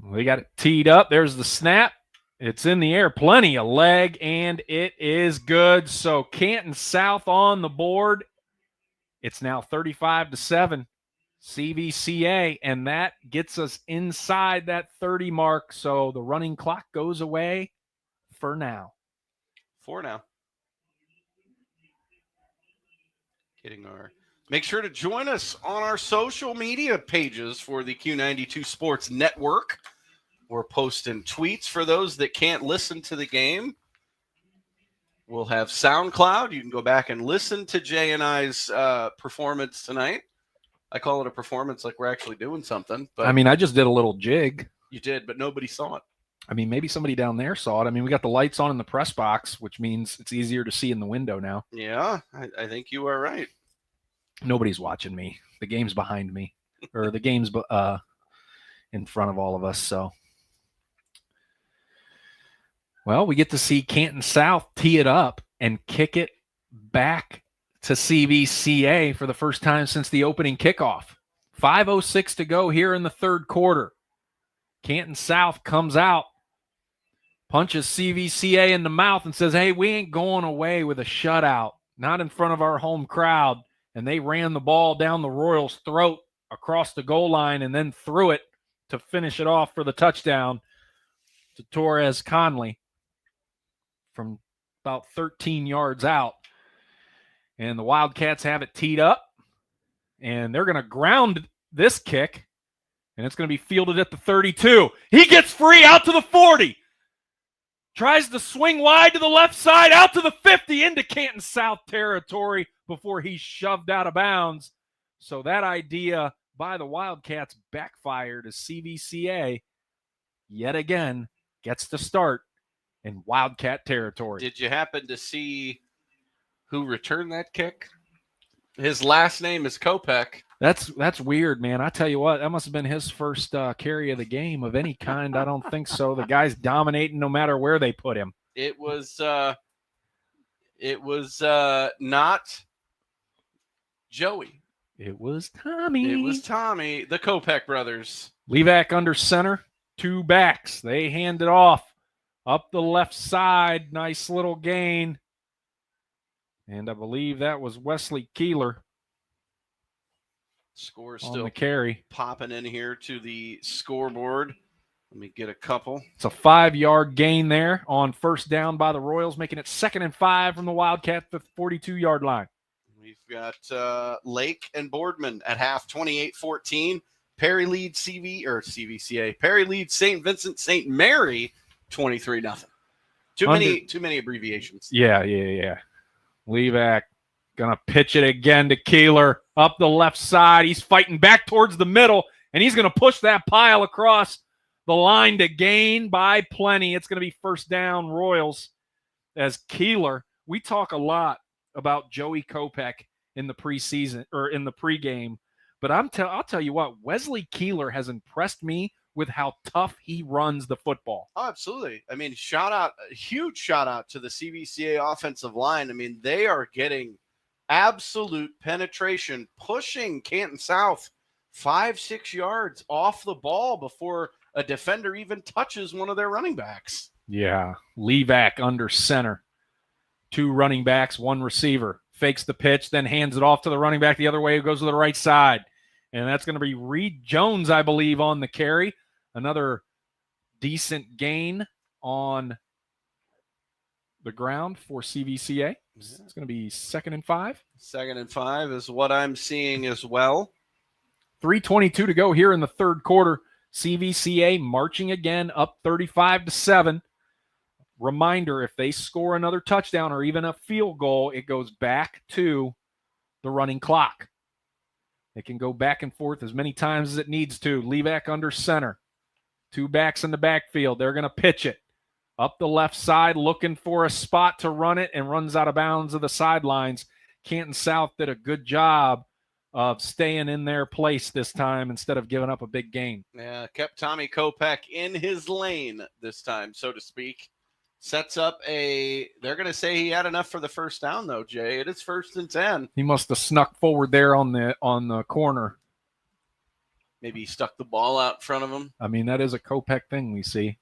We got it teed up. There's the snap. It's in the air. Plenty of leg, and it is good. So Canton South on the board. It's now 35-7, CVCA, and that gets us inside that 30 mark. So the running clock goes away for now. Make sure to join us on our social media pages for the Q92 Sports Network. We're posting tweets for those that can't listen to the game. We'll have SoundCloud. You can go back and listen to Jay and I's performance tonight. I call it a performance like we're actually doing something. But I mean, I just did a little jig. You did, but nobody saw it. I mean, maybe somebody down there saw it. I mean, we got the lights on in the press box, which means it's easier to see in the window now. Yeah, I think you are right. Nobody's watching me. The game's behind me, or the game's in front of all of us. So, well, we get to see Canton South tee it up and kick it back to CVCA for the first time since the opening kickoff. 5:06 to go here in the third quarter. Canton South comes out, punches CVCA in the mouth and says, hey, we ain't going away with a shutout, not in front of our home crowd. And they ran the ball down the Royals' throat across the goal line and then threw it to finish it off for the touchdown to Torres Conley from about 13 yards out. And the Wildcats have it teed up, and they're going to ground this kick, and it's going to be fielded at the 32. He gets free out to the 40. Tries to swing wide to the left side, out to the 50, into Canton South territory before he's shoved out of bounds. So that idea by the Wildcats backfired as CVCA yet again gets to start in Wildcat territory. Did you happen to see who returned that kick? His last name is Kopech. That's weird, man. I tell you what, that must have been his first carry of the game of any kind. I don't think so. The guy's dominating no matter where they put him. It was not Joey. It was Tommy. It was Tommy, the Kopech brothers. Levac under center, 2 backs. They hand it off up the left side. Nice little gain. And I believe that was Wesley Keeler. Score on still the carry. popping in here to the scoreboard. Let me get a couple. It's a 5-yard gain there on first down by the Royals, making it 2nd and 5 from the Wildcat, the 42-yard line. We've got Lake and Boardman at half, 28-14. Perry leads CVCA. Perry leads St. Vincent St. Mary, 23-0. Too many abbreviations. Yeah. Levac gonna pitch it again to Keeler up the left side. He's fighting back towards the middle, and he's gonna push that pile across the line to gain by plenty. It's gonna be first down Royals as Keeler. We talk a lot about Joey Kopech in the preseason or in the pregame, but I'll tell you what, Wesley Keeler has impressed me with how tough he runs the football. Oh, absolutely. I mean, huge shout out to the CVCA offensive line. I mean, they are getting absolute penetration, pushing Canton South 5-6 yards off the ball before a defender even touches one of their running backs. Yeah, Levac under center. 2 running backs, 1 receiver. Fakes the pitch, then hands it off to the running back the other way, who goes to the right side. And that's going to be Reed Jones, I believe, on the carry. Another decent gain on the ground for CVCA. It's going to be 2nd and 5. 2nd and 5 is what I'm seeing as well. 3:22 to go here in the third quarter. CVCA marching again, up 35-7. Reminder, if they score another touchdown or even a field goal, it goes back to the running clock. It can go back and forth as many times as it needs to. Levac under center. 2 backs in the backfield. They're going to pitch it up the left side, looking for a spot to run it, and runs out of bounds of the sidelines. Canton South did a good job of staying in their place this time instead of giving up a big gain. Yeah, kept Tommy Kopech in his lane this time, so to speak. Sets up they're going to say he had enough for the first down, though, Jay. It is 1st and 10. He must have snuck forward there on the corner. Maybe he stuck the ball out in front of him. I mean, that is a Kopech thing we see.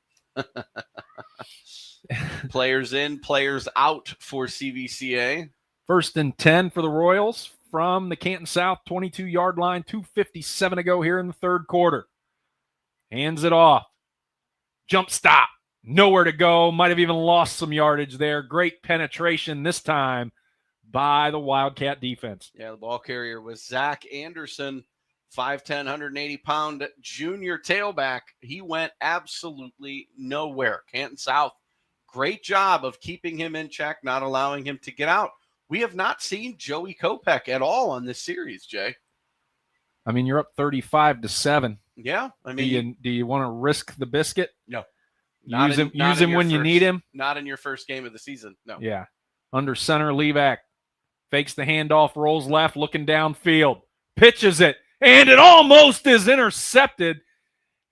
Players in, players out for CVCA. 1st and 10 for the Royals from the Canton South 22-yard line. 2:57 to go here in the third quarter. Hands it off. Jump stop. Nowhere to go. Might have even lost some yardage there. Great penetration this time by the Wildcat defense. Yeah, the ball carrier was Zach Anderson, 5'10", 180-pound junior tailback. He went absolutely nowhere. Canton South, great job of keeping him in check, not allowing him to get out. We have not seen Joey Kopech at all on this series, Jay. I mean, you're up 35-7. Yeah, I mean, do you want to risk the biscuit? No. Use him when you need him? Not in your first game of the season, no. Yeah. Under center, Levac fakes the handoff, rolls left, looking downfield, pitches it, and it almost is intercepted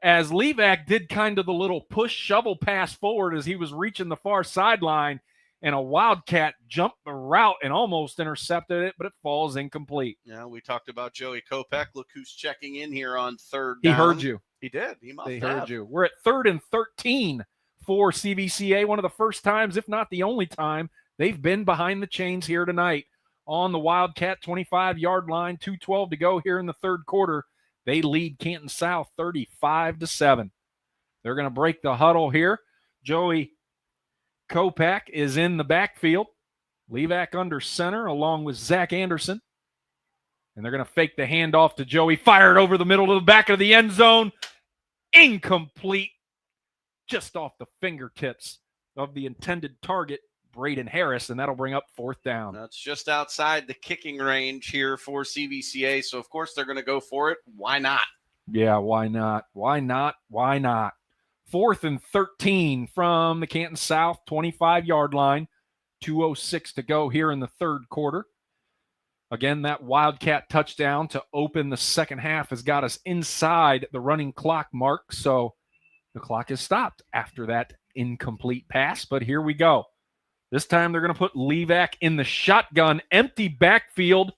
as Levac did kind of the little push shovel pass forward as he was reaching the far sideline, and a Wildcat jumped the route and almost intercepted it, but it falls incomplete. Yeah, we talked about Joey Kopech. Look who's checking in here on third down. He heard you. He did. He must have. Heard you. We're at 3rd and 13 for CVCA. One of the first times, if not the only time, they've been behind the chains here tonight on the Wildcat 25-yard line. 2:12 to go here in the third quarter. They lead Canton South 35-7. They're going to break the huddle here. Joey Kopech is in the backfield. Levac under center along with Zach Anderson. And they're going to fake the handoff to Joey. Fired over the middle to the back of the end zone. Incomplete. Just off the fingertips of the intended target, Braden Harris, and that'll bring up 4th down. That's just outside the kicking range here for CVCA. So, of course, they're going to go for it. Why not? Yeah, why not? Why not? Why not? 4th and 13 from the Canton South 25-yard line. 2:06 to go here in the third quarter. Again, that Wildcat touchdown to open the second half has got us inside the running clock mark, so the clock is stopped after that incomplete pass, but here we go. This time they're going to put Levac in the shotgun, empty backfield,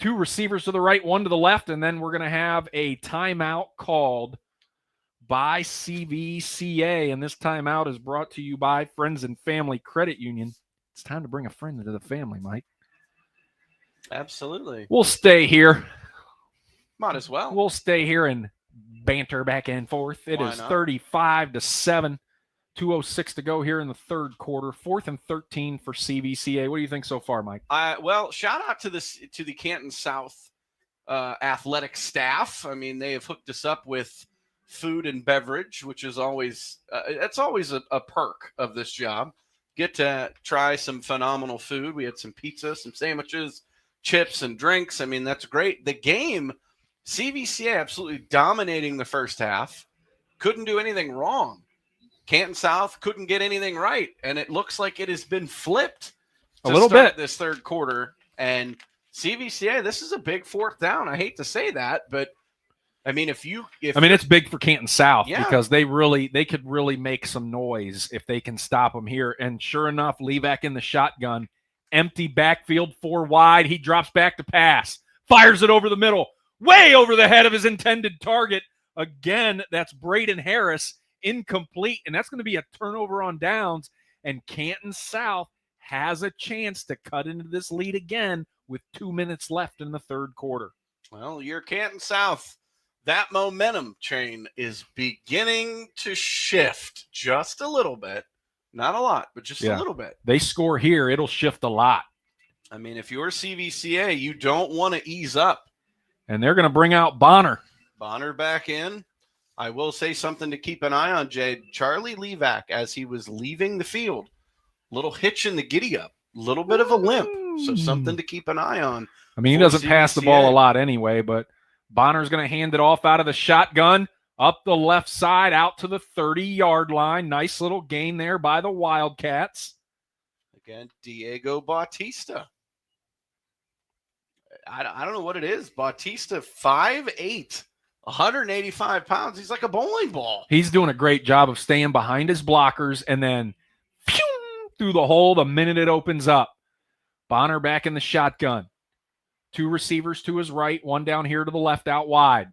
2 receivers to the right, 1 to the left, and then we're going to have a timeout called by CVCA, and this timeout is brought to you by Friends and Family Credit Union. It's time to bring a friend into the family, Mike. Absolutely. We'll stay here. Might as well. We'll stay here and banter back and forth. It Why is not? 35-7. 2:06 to go here in the third quarter. 4th and 13 for CVCA. What do you think so far, Mike? Well, shout out to the Canton South athletic staff. I mean, they have hooked us up with food and beverage, which is always it's always a perk of this job. Get to try some phenomenal food. We had some pizza, some sandwiches, chips, and drinks. I mean, that's great. The game, CVCA absolutely dominating the first half. Couldn't do anything wrong. Canton South couldn't get anything right, and it looks like it has been flipped A little start bit this third quarter. And CVCA, this is a big 4th down. I hate to say that, but I mean, it's big for Canton South Yeah. because they could really make some noise if they can stop them here. And sure enough, Levac in the shotgun, empty backfield, 4 wide. He drops back to pass, fires it over the middle, way over the head of his intended target. Again, that's Braden Harris. Incomplete, and that's going to be a turnover on downs, and Canton South has a chance to cut into this lead again with 2 minutes left in the third quarter. Well, you're Canton South. That momentum train is beginning to shift just a little bit. Not a lot, but just a little bit. They score here, it'll shift a lot. I mean, if you're CVCA, you don't want to ease up. And they're going to bring out Bonner. Bonner back in. I will say something to keep an eye on, Jay. Charlie Levac, as he was leaving the field, little hitch in the giddy up, little bit of a limp. So something to keep an eye on. I mean, he doesn't pass the ball a lot anyway, but Bonner's going to hand it off out of the shotgun, up the left side, out to the 30-yard line. Nice little gain there by the Wildcats. Again, Diego Bautista. I don't know what it is. Bautista, 5'8". 185 pounds. He's like a bowling ball. He's doing a great job of staying behind his blockers and then through the hole the minute it opens up. Bonner back in the shotgun. 2 receivers to his right, 1 down here to the left out wide.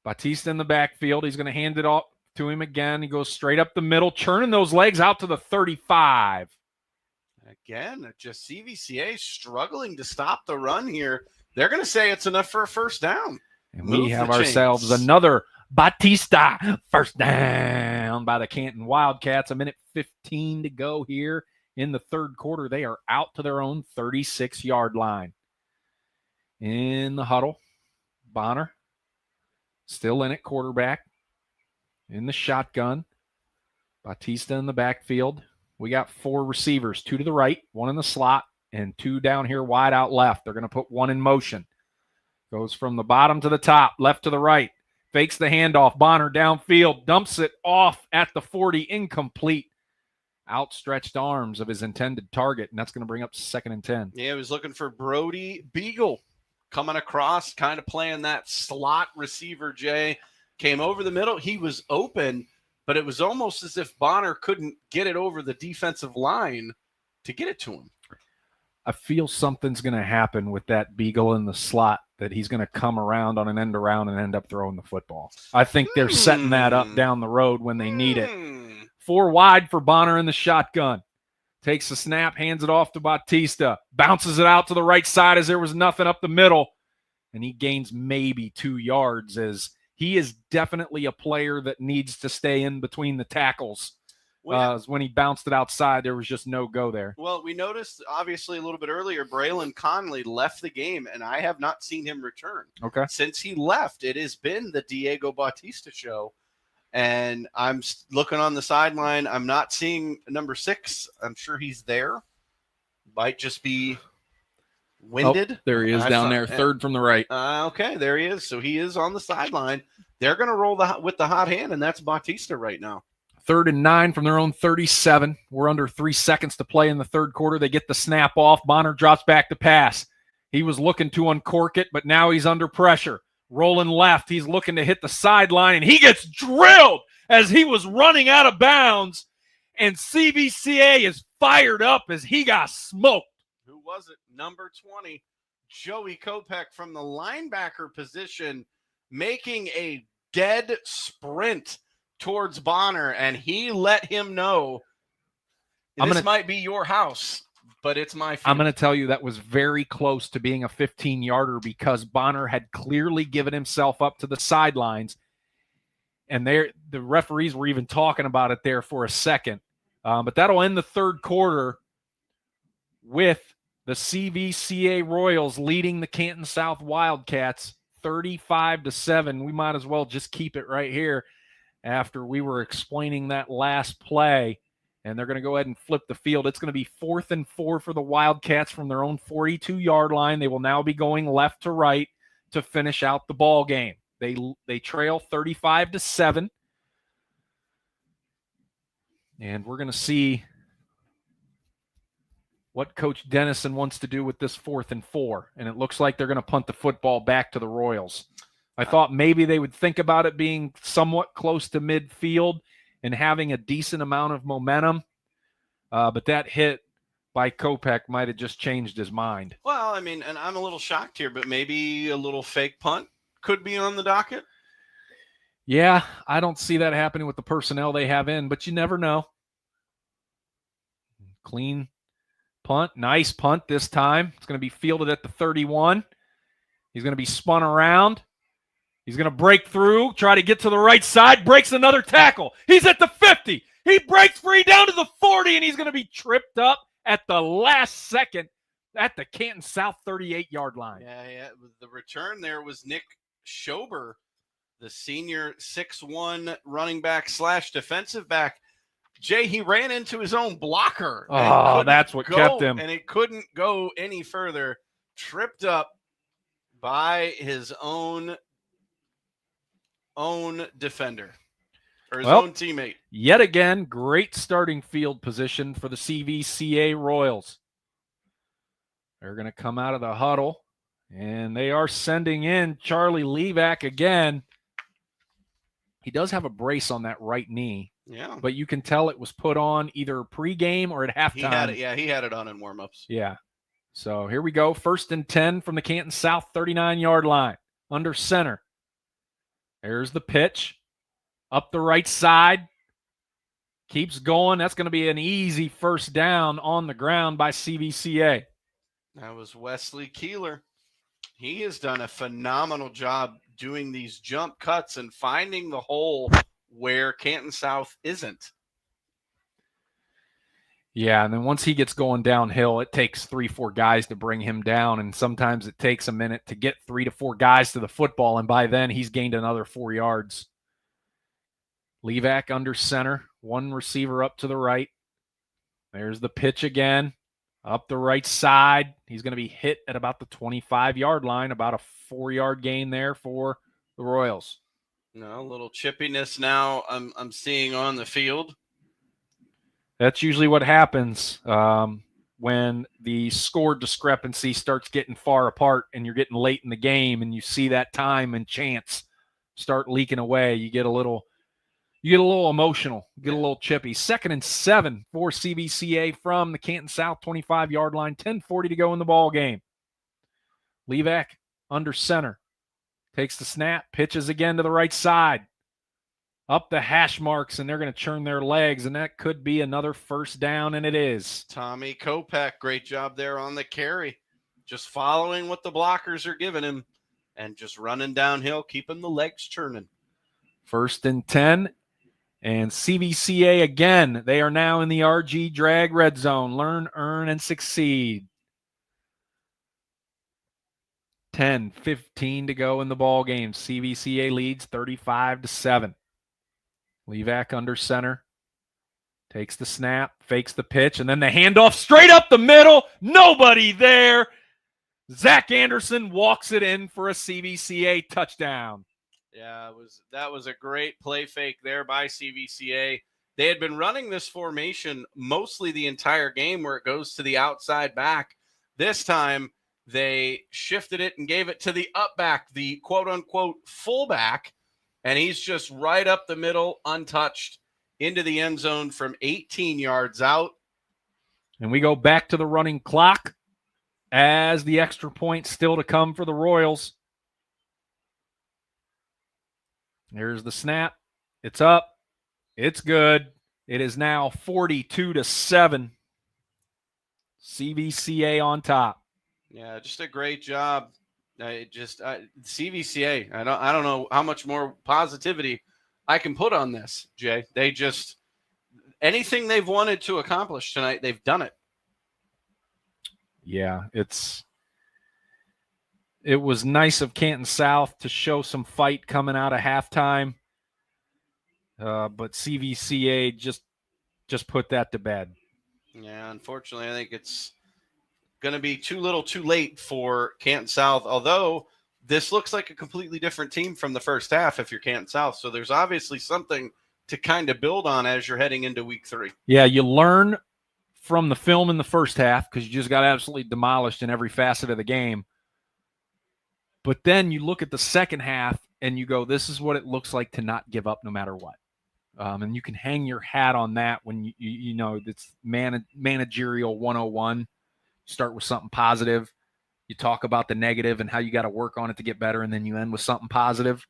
Bautista in the backfield. He's going to hand it off to him again. He goes straight up the middle, churning those legs out to the 35. Again, just CVCA struggling to stop the run here. They're going to say it's enough for a first down. And we have ourselves another Bautista first down by the Canton Wildcats. 1:15 to go here in the third quarter. They are out to their own 36-yard line. In the huddle, Bonner still in at quarterback. In the shotgun, Bautista in the backfield. We got 4 receivers, 2 to the right, 1 in the slot, and 2 down here wide out left. They're going to put 1 in motion. Goes from the bottom to the top, left to the right. Fakes the handoff. Bonner downfield, dumps it off at the 40, incomplete. Outstretched arms of his intended target, and that's going to bring up 2nd and 10. Yeah, he was looking for Brody Beagle coming across, kind of playing that slot receiver, Jay. Came over the middle. He was open, but it was almost as if Bonner couldn't get it over the defensive line to get it to him. I feel something's going to happen with that Beagle in the slot, that he's going to come around on an end around and end up throwing the football. I think they're setting that up down the road when they need it. 4 wide for Bonner in the shotgun. Takes the snap, hands it off to Bautista. Bounces it out to the right side as there was nothing up the middle. And he gains maybe 2 yards, as he is definitely a player that needs to stay in between the tackles. When he bounced it outside, there was just no go there. Well, we noticed, obviously, a little bit earlier, Braylon Conley left the game, and I have not seen him return. Okay. Since he left, it has been the Diego Bautista show, and I'm looking on the sideline. I'm not seeing number 6. I'm sure he's there. Might just be winded. Oh, there he is down there, 3rd from the right. Okay, there he is. So he is on the sideline. They're going to roll with the hot hand, and that's Bautista right now. 3rd and 9 from their own 37. We're under 3 seconds to play in the third quarter. They get the snap off. Bonner drops back to pass. He was looking to uncork it, but now he's under pressure. Rolling left. He's looking to hit the sideline, and he gets drilled as he was running out of bounds. And CVCA is fired up as he got smoked. Who was it? Number 20, Joey Kopech from the linebacker position, making a dead sprint towards Bonner, and he let him know this might be your house, but it's my field. I'm going to tell you that was very close to being a 15-yarder because Bonner had clearly given himself up to the sidelines, and the referees were even talking about it there for a second. But that'll end the third quarter with the CVCA Royals leading the Canton South Wildcats 35-7. We might as well just keep it right here after we were explaining that last play. And they're going to go ahead and flip the field. It's going to be 4th and 4 for the Wildcats from their own 42-yard line. They will now be going left to right to finish out the ball game. They trail 35-7. And we're going to see what Coach Dennison wants to do with this 4th and 4. And it looks like they're going to punt the football back to the Royals. I thought maybe they would think about it being somewhat close to midfield and having a decent amount of momentum. But that hit by Kopech might have just changed his mind. Well, I mean, and I'm a little shocked here, but maybe a little fake punt could be on the docket. Yeah, I don't see that happening with the personnel they have in, but you never know. Clean punt. Nice punt this time. It's going to be fielded at the 31. He's going to be spun around. He's going to break through, try to get to the right side, breaks another tackle. He's at the 50. He breaks free down to the 40, and he's going to be tripped up at the last second at the Canton South 38-yard line. Yeah. The return there was Nick Schober, the senior 6'1" running back / defensive back. Jay, he ran into his own blocker. Oh, that's what kept him. And it couldn't go any further. Tripped up by his own defender or his own teammate. Yet again, great starting field position for the CVCA Royals. They're going to come out of the huddle, and they are sending in Charlie Levac again. He does have a brace on that right knee. Yeah. But you can tell it was put on either pregame or at halftime. He had it on in warmups. Yeah. So here we go. 1st and 10 from the Canton South 39-yard line. Under center. There's the pitch. Up the right side. Keeps going. That's going to be an easy first down on the ground by CVCA. That was Wesley Keeler. He has done a phenomenal job doing these jump cuts and finding the hole where Canton South isn't. Yeah, and then once he gets going downhill, it takes 3-4 guys to bring him down, and sometimes it takes a minute to get 3 to 4 guys to the football, and by then he's gained another 4 yards. Levac under center, one receiver up to the right. There's the pitch again, up the right side. He's going to be hit at about the 25-yard line, about a 4-yard gain there for the Royals. No, a little chippiness now I'm seeing on the field. That's usually what happens when the score discrepancy starts getting far apart and you're getting late in the game and you see that time and chance start leaking away. You get a little emotional, get a little chippy. 2nd and 7 for CVCA from the Canton South 25-yard line. 10:40 to go in the ball game. Levac under center. Takes the snap, pitches again to the right side. Up the hash marks, and they're going to churn their legs, and that could be another first down, and it is. Tommy Kopech, great job there on the carry. Just following what the blockers are giving him and just running downhill, keeping the legs churning. 1st and 10, and CVCA again. They are now in the RG drag red zone. Learn, earn, and succeed. 10:15 to go in the ball game. CVCA leads 35-7. Levac under center. Takes the snap, fakes the pitch, and then the handoff straight up the middle. Nobody there. Zach Anderson walks it in for a CVCA touchdown. Yeah, that was a great play fake there by CVCA. They had been running this formation mostly the entire game where it goes to the outside back. This time they shifted it and gave it to the up back, the quote-unquote fullback, and he's just right up the middle, untouched, into the end zone from 18 yards out. And we go back to the running clock as the extra point still to come for the Royals. There's the snap. It's up. It's good. It is now 42-7. CVCA on top. Yeah, just a great job. CVCA. I don't know how much more positivity I can put on this, Jay. They just anything they've wanted to accomplish tonight, they've done it. Yeah, it was nice of Canton South to show some fight coming out of halftime. But CVCA just put that to bed. Yeah, unfortunately, I think it's going to be too little too late for Canton South, although this looks like a completely different team from the first half if you're Canton South. So there's obviously something to kind of build on as you're heading into week 3. Yeah, you learn from the film in the first half because you just got absolutely demolished in every facet of the game. But then you look at the second half and you go, this is what it looks like to not give up no matter what. And you can hang your hat on that when you know it's managerial 101. Start with something positive. You talk about the negative and how you got to work on it to get better, and then you end with something positive.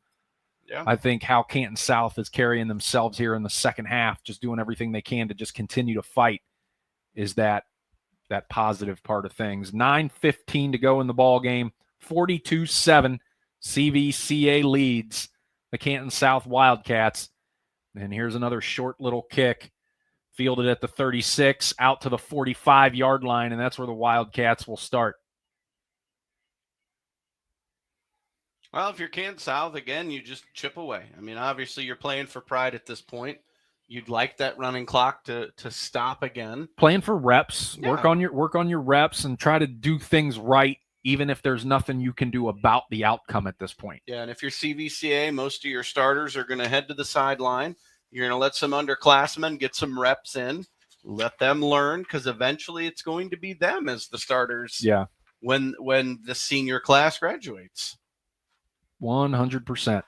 Yeah. I think how Canton South is carrying themselves here in the second half, just doing everything they can to just continue to fight, is that positive part of things. 9:15 to go in the ball game. 42-7. CVCA leads the Canton South Wildcats. And here's another short little kick, fielded at the 36, out to the 45-yard line, and that's where the Wildcats will start. Well, if you're Canton South, again, you just chip away. I mean, obviously you're playing for pride at this point. You'd like that running clock to stop again. Playing for reps. Yeah. Work on your reps and try to do things right, even if there's nothing you can do about the outcome at this point. Yeah, and if you're CVCA, most of your starters are going to head to the sideline. You're going to let some underclassmen get some reps in, let them learn, because eventually it's going to be them as the starters. Yeah. When the senior class graduates. 100%.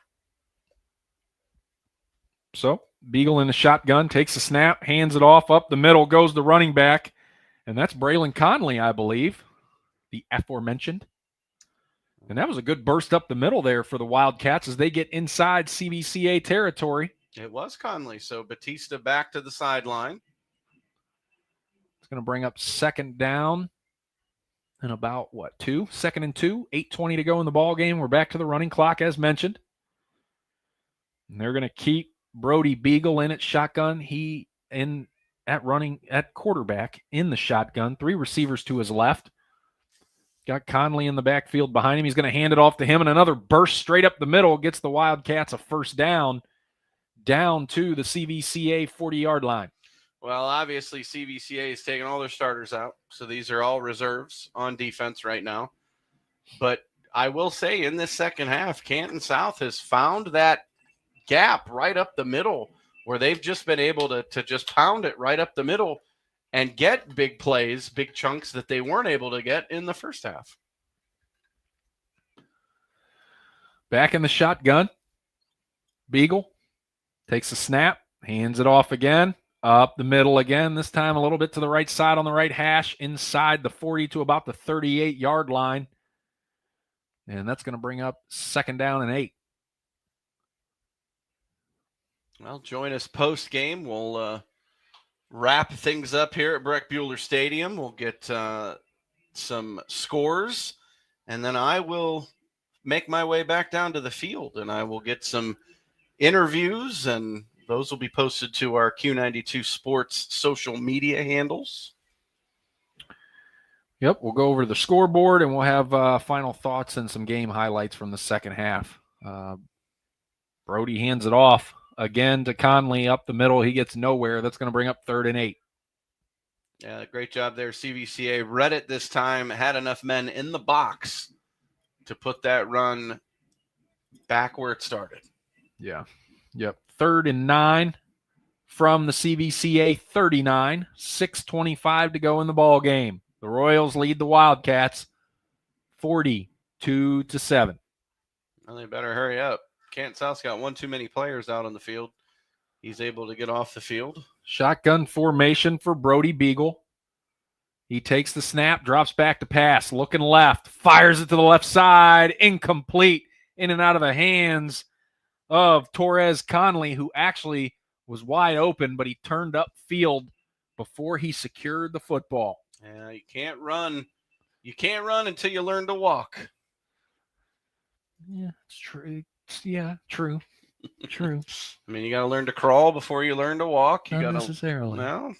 So Beagle in the shotgun, takes a snap, hands it off, up the middle goes the running back, and that's Braylon Conley, I believe, the aforementioned. And that was a good burst up the middle there for the Wildcats as they get inside CVCA territory. It was Conley. So Batista back to the sideline. It's going to bring up second down and about, 2? 2nd and 2, 8:20 to go in the ball game. We're back to the running clock as mentioned. And they're going to keep Brody Beagle in at shotgun. He in at running at quarterback in the shotgun. 3 receivers to his left. Got Conley in the backfield behind him. He's going to hand it off to him, and another burst straight up the middle gets the Wildcats a first down to the CVCA 40-yard line. Well, obviously CVCA is taking all their starters out, so these are all reserves on defense right now. But I will say in this second half, Canton South has found that gap right up the middle where they've just been able to just pound it right up the middle and get big plays, big chunks that they weren't able to get in the first half. Back in the shotgun. Beagle takes a snap, hands it off again, up the middle again, this time a little bit to the right side on the right hash, inside the 40 to about the 38-yard line. And that's going to bring up second down and 8. Well, join us post-game. We'll wrap things up here at Breck Bueller Stadium. We'll get some scores, and then I will make my way back down to the field, and I will get some interviews, and those will be posted to our Q92 Sports social media handles. Yep, we'll go over to the scoreboard, and we'll have final thoughts and some game highlights from the second half. Brody hands it off again to Conley up the middle. He gets nowhere. That's going to bring up 3rd and 8. Yeah, great job there. CVCA read it this time, had enough men in the box to put that run back where it started. Yeah. Yep. 3rd and 9 from the CVCA 39, 6:25 to go in the ball game. The Royals lead the Wildcats 42-7. Well, they better hurry up. Canton South's got one too many players out on the field. He's able to get off the field. Shotgun formation for Brody Beagle. He takes the snap, drops back to pass, looking left, fires it to the left side, incomplete, in and out of the hands of Torres Conley, who actually was wide open, but he turned up field before he secured the football. Yeah, you can't run. You can't run until you learn to walk. Yeah, it's true. Yeah, true. True. I mean, you got to learn to crawl before you learn to walk. You Not got to necessarily. No.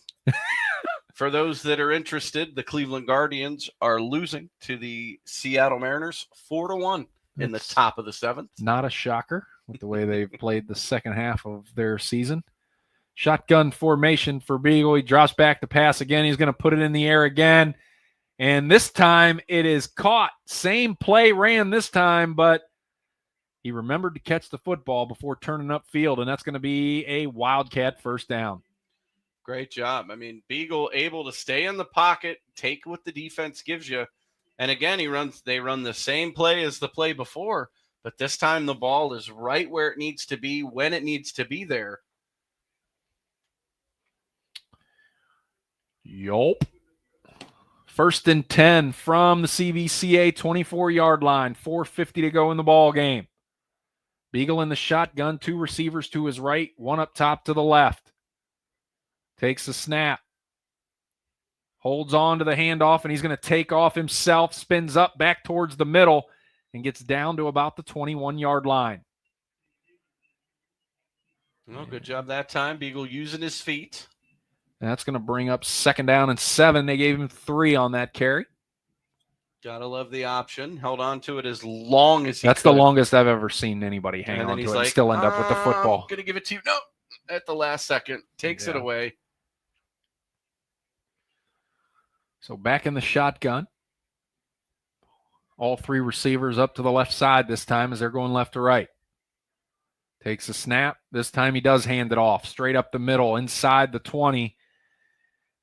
For those that are interested, the Cleveland Guardians are losing to the Seattle Mariners 4-1 in the top of the 7th. Not a shocker with the way they've played the second half of their season. Shotgun formation for Beagle. He drops back to pass again. He's going to put it in the air again. And this time it is caught. Same play ran this time, but he remembered to catch the football before turning upfield, and that's going to be a Wildcat first down. Great job. I mean, Beagle able to stay in the pocket, take what the defense gives you. And again, they run the same play as the play before, but this time the ball is right where it needs to be when it needs to be there. Yup. First and 10 from the CVCA 24-yard line. 4:50 to go in the ball game. Beagle in the shotgun, 2 receivers to his right, 1 up top to the left. Takes the snap. Holds on to the handoff, and he's going to take off himself, spins up back towards the middle, and gets down to about the 21-yard line. Well, good job that time. Beagle using his feet. And that's going to bring up 2nd down and 7. They gave him 3 on that carry. Gotta love the option. Held on to it as long as he That's could. The longest I've ever seen anybody hang And on then to he's it and like, still end up with the football. I'm going to give it to you. No, at the last second. Takes it away. So back in the shotgun. All 3 receivers up to the left side this time as they're going left to right. Takes a snap. This time he does hand it off straight up the middle inside the 20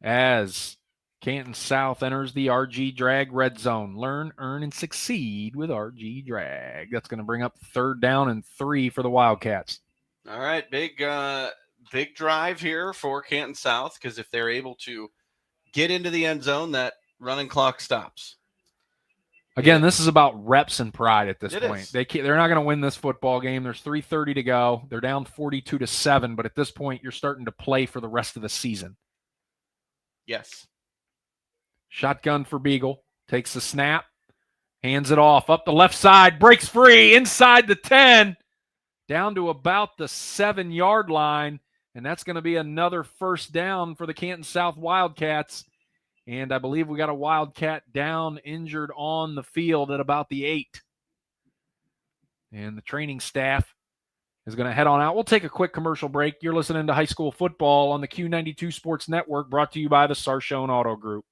as Canton South enters the RG Drag red zone. Learn, earn, and succeed with RG Drag. That's going to bring up 3rd down and 3 for the Wildcats. All right, big drive here for Canton South, because if they're able to get into the end zone, that running clock stops. Again, this is about reps and pride at this It point. is. They're not going to win this football game. There's 3:30 to go. They're down 42-7, but at this point, you're starting to play for the rest of the season. Yes. Shotgun for Beagle. Takes the snap. Hands it off. Up the left side. Breaks free. Inside the 10. Down to about the 7-yard line. And that's going to be another first down for the Canton South Wildcats. And I believe we got a Wildcat down, injured on the field at about the 8. And the training staff is going to head on out. We'll take a quick commercial break. You're listening to High School Football on the Q92 Sports Network, brought to you by the Sarshone Auto Group.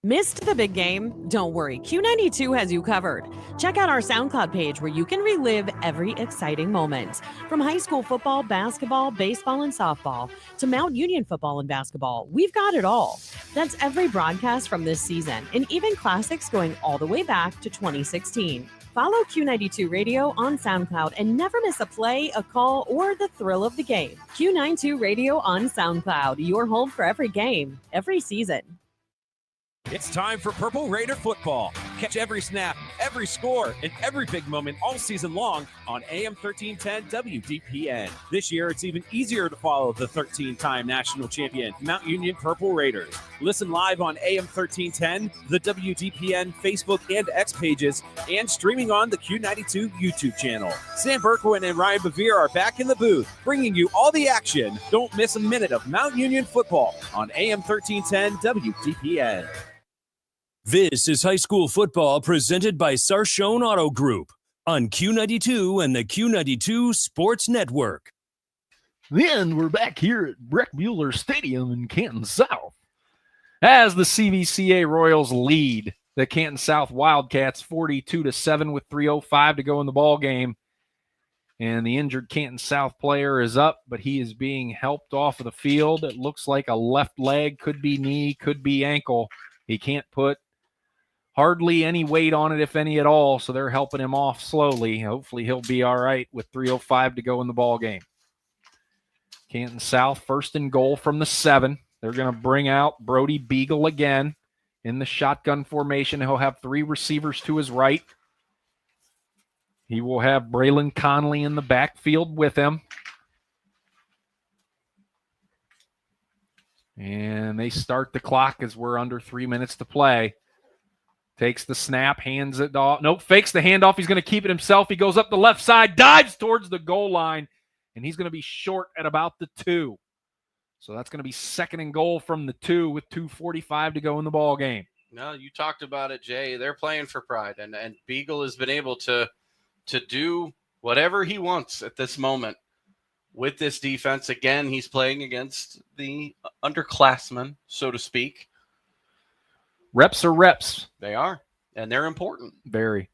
Missed the big game? Don't worry, Q92 has you covered. Check out our SoundCloud page where you can relive every exciting moment. From high school football, basketball, baseball, and softball to Mount Union football and basketball, we've got it all. That's every broadcast from this season, and even classics going all the way back to 2016. Follow Q92 Radio on SoundCloud and never miss a play, a call, or the thrill of the game. Q92 Radio on SoundCloud, your home for every game, every season. It's time for Purple Raider football. Catch every snap, every score, and every big moment all season long on AM 1310 WDPN. This year, it's even easier to follow the 13-time national champion, Mount Union Purple Raiders. Listen live on AM 1310, the WDPN Facebook and X pages, and streaming on the Q92 YouTube channel. Sam Berkwin and Ryan Bevere are back in the booth, bringing you all the action. Don't miss a minute of Mount Union football on AM 1310 WDPN. This is High School Football presented by Sarshone Auto Group on Q92 and the Q92 Sports Network. Then we're back here at Breck Mueller Stadium in Canton South as the CVCA Royals lead the Canton South Wildcats 42-7 with 3:05 to go in the ball game. And the injured Canton South player is up, but he is being helped off of the field. It looks like a left leg, could be knee, could be ankle. He can't put hardly any weight on it, if any at all, so they're helping him off slowly. Hopefully he'll be all right with 3:05 to go in the ball game. Canton South first and goal from the 7. They're going to bring out Brody Beagle again in the shotgun formation. He'll have 3 receivers to his right. He will have Braylon Conley in the backfield with him. And they start the clock as we're under 3 minutes to play. Takes the snap, hands it off. Nope, fakes the handoff. He's going to keep it himself. He goes up the left side, dives towards the goal line, and he's going to be short at about the 2. So that's going to be second and goal from the 2 with 2:45 to go in the ball game. No, you talked about it, Jay. They're playing for pride, and Beagle has been able to do whatever he wants at this moment with this defense. Again, he's playing against the underclassmen, so to speak. Reps are reps. They are, and they're important. Very.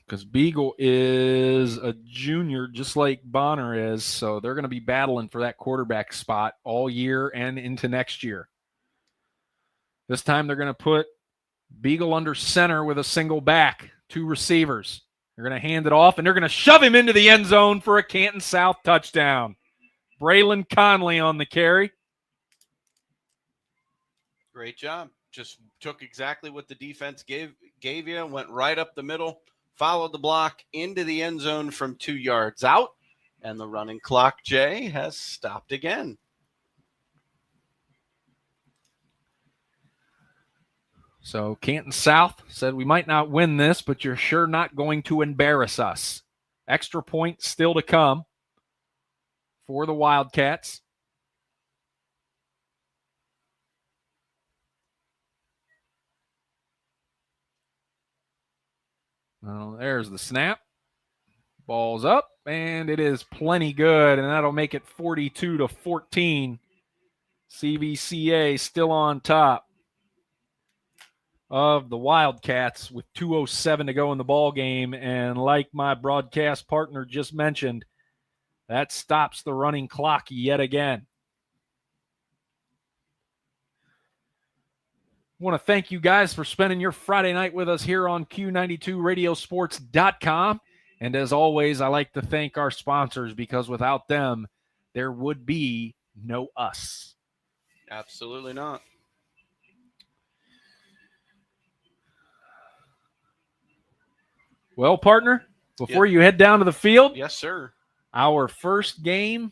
Because Beagle is a junior, just like Bonner is, so they're going to be battling for that quarterback spot all year and into next year. This time they're going to put Beagle under center with a single back, 2 receivers. They're going to hand it off, and they're going to shove him into the end zone for a Canton South touchdown. Braylon Conley on the carry. Great job. Just took exactly what the defense gave you, went right up the middle, followed the block into the end zone from 2 yards out, and the running clock, Jay, has stopped again. So Canton South said, we might not win this, but you're sure not going to embarrass us. Extra point still to come for the Wildcats. Well, there's the snap. Ball's up, and it is plenty good, and that'll make it 42-14. CVCA still on top of the Wildcats with 2:07 to go in the ball game, and like my broadcast partner just mentioned, that stops the running clock yet again. I want to thank you guys for spending your Friday night with us here on Q92radiosports.com. And as always, I like to thank our sponsors, because without them, there would be no us. Absolutely not. Well, partner, before you head down to the field, yes, sir. Our first game.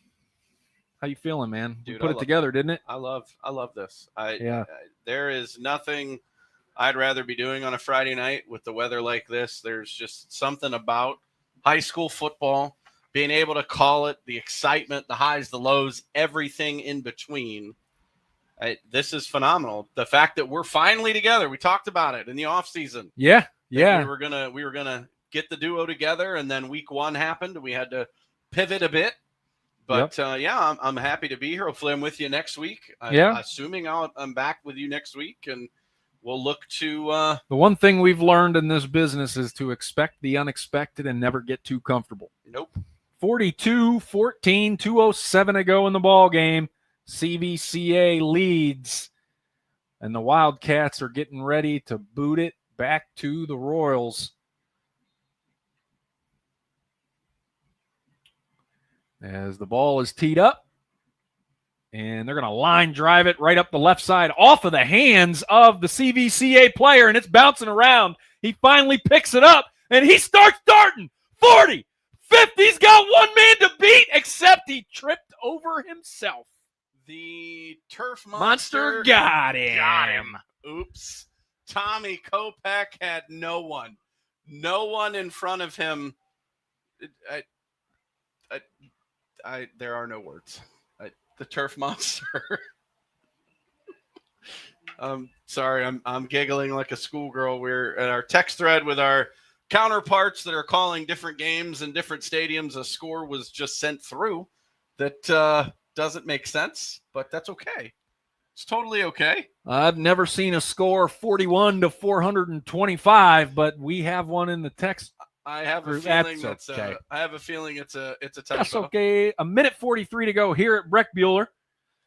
How you feeling, man? Dude, you put it together, didn't it? I love this. Yeah. There is nothing I'd rather be doing on a Friday night with the weather like this. There's just something about high school football, being able to call it, the excitement, the highs, the lows, everything in between. This is phenomenal. The fact that we're finally together. We talked about it in the offseason. Yeah. We were gonna get the duo together, and then week 1 happened. We had to pivot a bit. But, yeah, I'm happy to be here. Hopefully I'm with you next week. Assuming I'm back with you next week, and we'll look to the one thing we've learned in this business is to expect the unexpected and never get too comfortable. Nope. 42-14, 2:07 to go in the ball game. CVCA leads, and the Wildcats are getting ready to boot it back to the Royals. As the ball is teed up, and they're going to line drive it right up the left side off of the hands of the CVCA player, and it's bouncing around. He finally picks it up, and he starts darting. 40, 50, he's got one man to beat, except he tripped over himself. The turf Monster got him. Oops. Tommy Kopeck had no one in front of him. There are no words. The turf monster. Sorry, I'm giggling like a schoolgirl. We're at our text thread with our counterparts that are calling different games in different stadiums. A score was just sent through that doesn't make sense, but that's okay. It's totally okay. I've never seen a score 41-425, but we have one in the text I have a That's feeling okay. I have a feeling it's a typo. That's okay. A minute 43 to go here at Breck Bueller.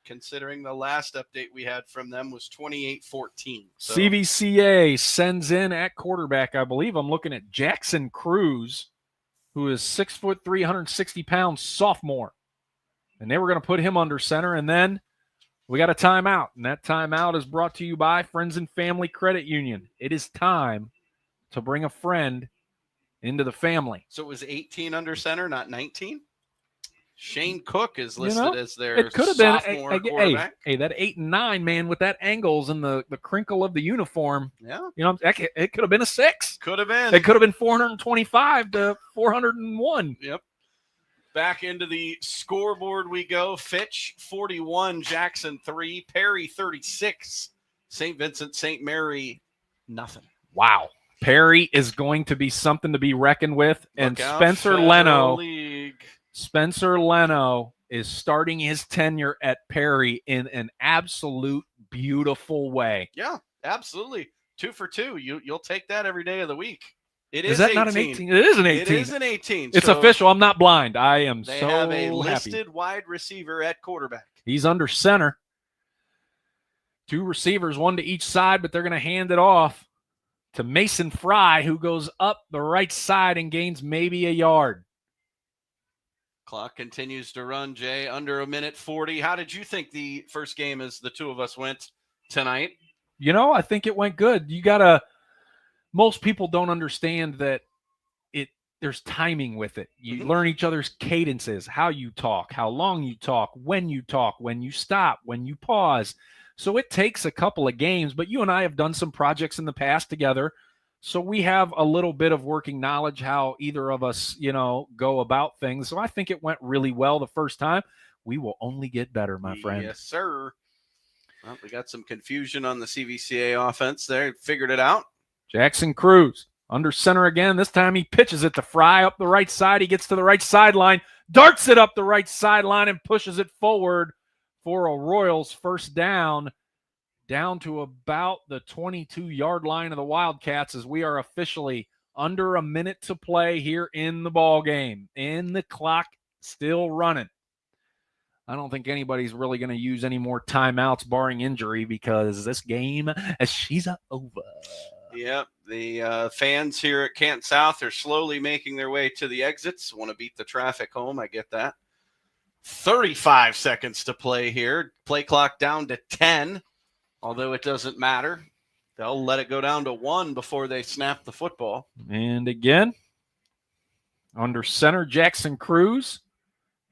Considering the last update we had from them was 28-14. So. CVCA sends in at quarterback, I believe I'm looking at Jackson Cruz, who is 6'3", 360-pound sophomore. And they were going to put him under center, and then we got a timeout. And that timeout is brought to you by Friends and Family Credit Union. It is time to bring a friend into the family. So it was 18 under center, not 19? Shane Cook is listed as their sophomore quarterback. Hey, that 8 and 9, man, with that angles and the crinkle of the uniform. Yeah. It could have been a 6. Could have been. It could have been 425 to 401. Yep. Back into the scoreboard we go. Fitch, 41. Jackson, 3. Perry, 36. St. Vincent, St. Mary, nothing. Wow. Perry is going to be something to be reckoned with. And Spencer Leno. Spencer Leno is starting his tenure at Perry in an absolute beautiful way. Yeah, absolutely. 2 for 2. You'll take that every day of the week. It is that 18. Not an 18? It is an 18. It is an 18. It's official. I'm not blind. I am they so have a happy. listed wide receiver at quarterback. He's under center. 2 receivers, 1 to each side, but they're going to hand it off to Mason Fry, who goes up the right side and gains maybe a yard. Clock continues to run, Jay, under a minute 40. How did you think the first game as the two of us went tonight? I think it went good. Most people don't understand that there's timing with it. You learn each other's cadences, how you talk, how long you talk, when you stop, when you pause. So it takes a couple of games, but you and I have done some projects in the past together. So we have a little bit of working knowledge how either of us, go about things. So I think it went really well the first time. We will only get better, my friend. Yes, sir. Well, we got some confusion on the CVCA offense there. Figured it out. Jackson Cruz under center again. This time he pitches it to Fry up the right side. He gets to the right sideline, darts it up the right sideline, and pushes it forward for a Royals first down to about the 22-yard line of the Wildcats as we are officially under a minute to play here in the ball game. And the clock still running. I don't think anybody's really going to use any more timeouts barring injury because this game, she's over. Yep, the fans here at Canton South are slowly making their way to the exits. Want to beat the traffic home, I get that. 35 seconds to play here. Play clock down to 10. Although it doesn't matter. They'll let it go down to 1 before they snap the football. And again, under center, Jackson Cruz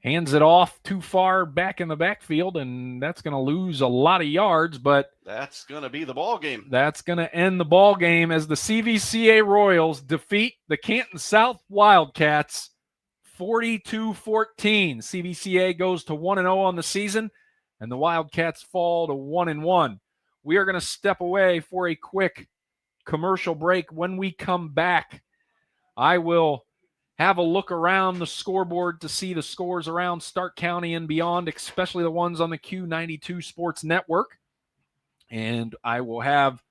hands it off too far back in the backfield, and that's going to lose a lot of yards, but that's going to be the ball game. That's going to end the ball game as the CVCA Royals defeat the Canton South Wildcats 42-14. CVCA goes to 1-0 on the season, and the Wildcats fall to 1-1. We are going to step away for a quick commercial break. When we come back, I will have a look around the scoreboard to see the scores around Stark County and beyond, especially the ones on the Q92 Sports Network. And I will have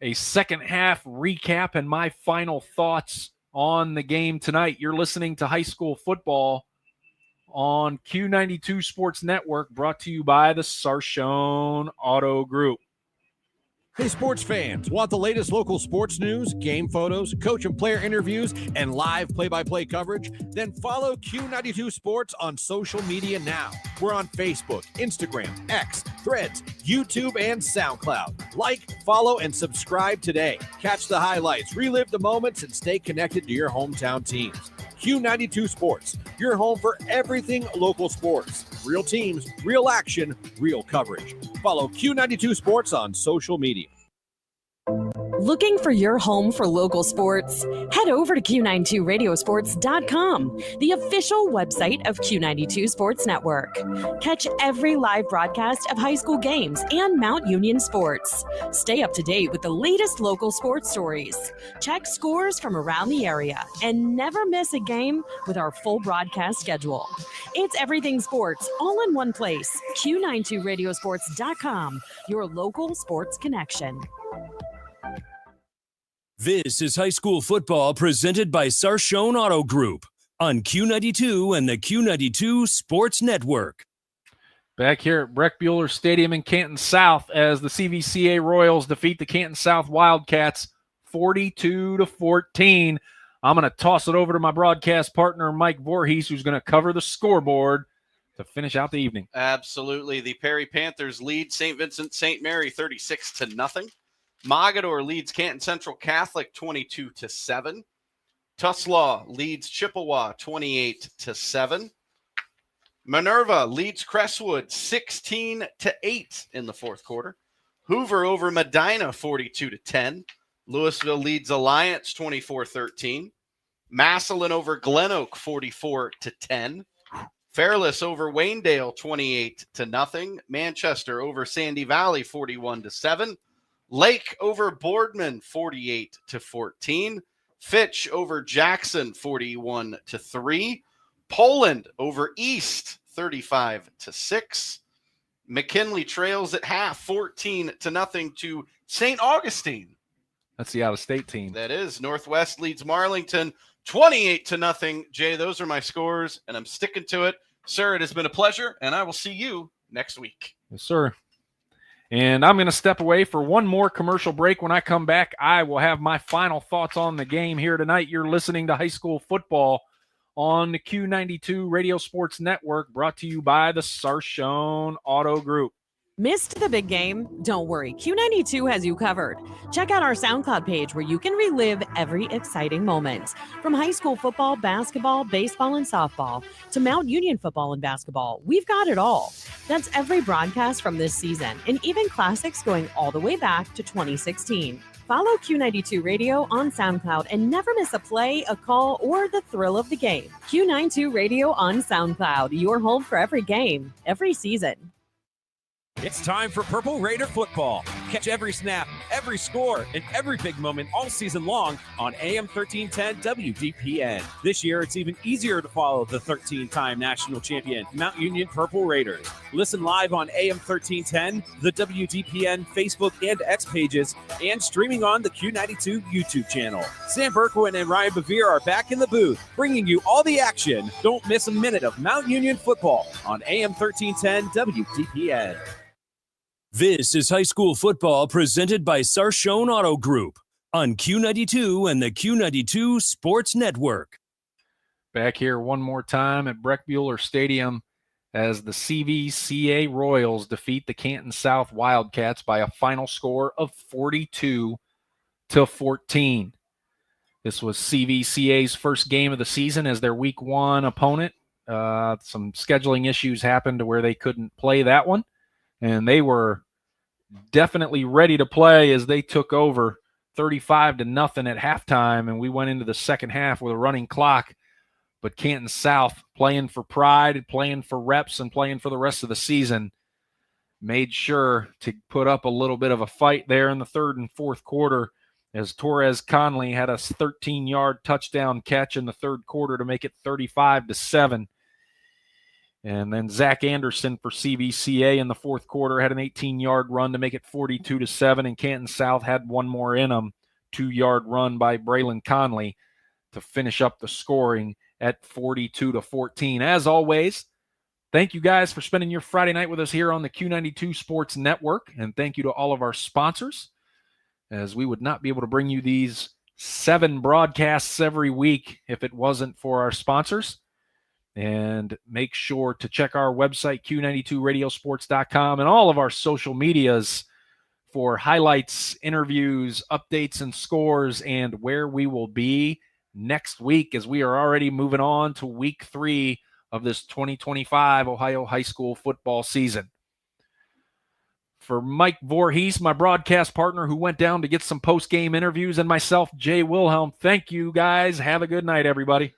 a second half recap and my final thoughts on the game tonight. You're listening to High School Football on Q92 Sports Network, brought to you by the Sarshone Auto Group. Hey, sports fans, want the latest local sports news, game photos, coach and player interviews, and live play-by-play coverage? Then follow Q92 Sports on social media now. We're on Facebook, Instagram, X, Threads, YouTube, and SoundCloud. Like, follow, and subscribe today. Catch the highlights, relive the moments, and stay connected to your hometown teams. Q92 Sports, your home for everything local sports. Real teams, real action, real coverage. Follow Q92 Sports on social media. Looking for your home for local sports? Head over to Q92radiosports.com, the official website of Q92 Sports Network. Catch every live broadcast of high school games and Mount Union sports. Stay up to date with the latest local sports stories. Check scores from around the area and never miss a game with our full broadcast schedule. It's everything sports all in one place. Q92radiosports.com, your local sports connection. This is high school football presented by Sarshone Auto Group on Q92 and the Q92 Sports Network. Back here at Breck Bueller Stadium in Canton South as the CVCA Royals defeat the Canton South Wildcats 42-14. I'm going to toss it over to my broadcast partner, Mike Voorhees, who's going to cover the scoreboard to finish out the evening. Absolutely. The Perry Panthers lead St. Vincent St. Mary 36-0. Mogador leads Canton Central Catholic 22-7. Tuslaw leads Chippewa 28-7. Minerva leads Crestwood 16-8 in the fourth quarter. Hoover over Medina 42-10. Louisville leads Alliance 24-13. Massillon over Glen Oak 44-10. Fairless over Waynedale 28-0. Manchester over Sandy Valley 41-7. Lake over Boardman 48-14. Fitch over Jackson 41-3. Poland over East 35-6. McKinley trails at half 14-0 to St. Augustine. That's the out-of-state team. That is. Northwest leads Marlington 28-0. Jay, those are my scores, and I'm sticking to it. Sir, it has been a pleasure, and I will see you next week. Yes, sir. And I'm going to step away for one more commercial break. When I come back, I will have my final thoughts on the game here tonight. You're listening to high school football on the Q92 Radio Sports Network, brought to you by the Sarshone Auto Group. Missed the big game? Don't worry, Q92 has you covered. Check out our SoundCloud page where you can relive every exciting moment. From high school football, basketball, baseball, and softball to Mount Union football and basketball, we've got it all. That's every broadcast from this season, and even classics going all the way back to 2016. Follow Q92 Radio on SoundCloud and never miss a play, a call, or the thrill of the game. Q92 Radio on SoundCloud, your home for every game, every season. It's time for Purple Raider football. Catch every snap, every score, and every big moment all season long on AM 1310 WDPN. This year, it's even easier to follow the 13-time national champion, Mount Union Purple Raiders. Listen live on AM 1310, the WDPN Facebook and X pages, and streaming on the Q92 YouTube channel. Sam Berkwin and Ryan Bevere are back in the booth, bringing you all the action. Don't miss a minute of Mount Union football on AM 1310 WDPN. This is high school football presented by Sarshone Auto Group on Q92 and the Q92 Sports Network. Back here one more time at Breck Bueller Stadium as the CVCA Royals defeat the Canton South Wildcats by a final score of 42-14. This was CVCA's first game of the season as their week one opponent. Some scheduling issues happened to where they couldn't play that one, and they were definitely ready to play as they took over 35-0 at halftime, and we went into the second half with a running clock. But Canton South, playing for pride, playing for reps, and playing for the rest of the season, made sure to put up a little bit of a fight there in the third and fourth quarter as Torres Conley had a 13-yard touchdown catch in the third quarter to make it 35-7. And then Zach Anderson for CVCA in the fourth quarter had an 18-yard run to make it 42-7, and Canton South had one more in them, 2-yard run by Braylon Conley to finish up the scoring at 42-14. As always, thank you guys for spending your Friday night with us here on the Q92 Sports Network, and thank you to all of our sponsors, as we would not be able to bring you these 7 broadcasts every week if it wasn't for our sponsors. And make sure to check our website, Q92radiosports.com, and all of our social medias for highlights, interviews, updates, and scores, and where we will be next week, as we are already moving on to week 3 of this 2025 Ohio high school football season. For Mike Voorhees, my broadcast partner who went down to get some post-game interviews, and myself, Jay Wilhelm, thank you guys. Have a good night, everybody.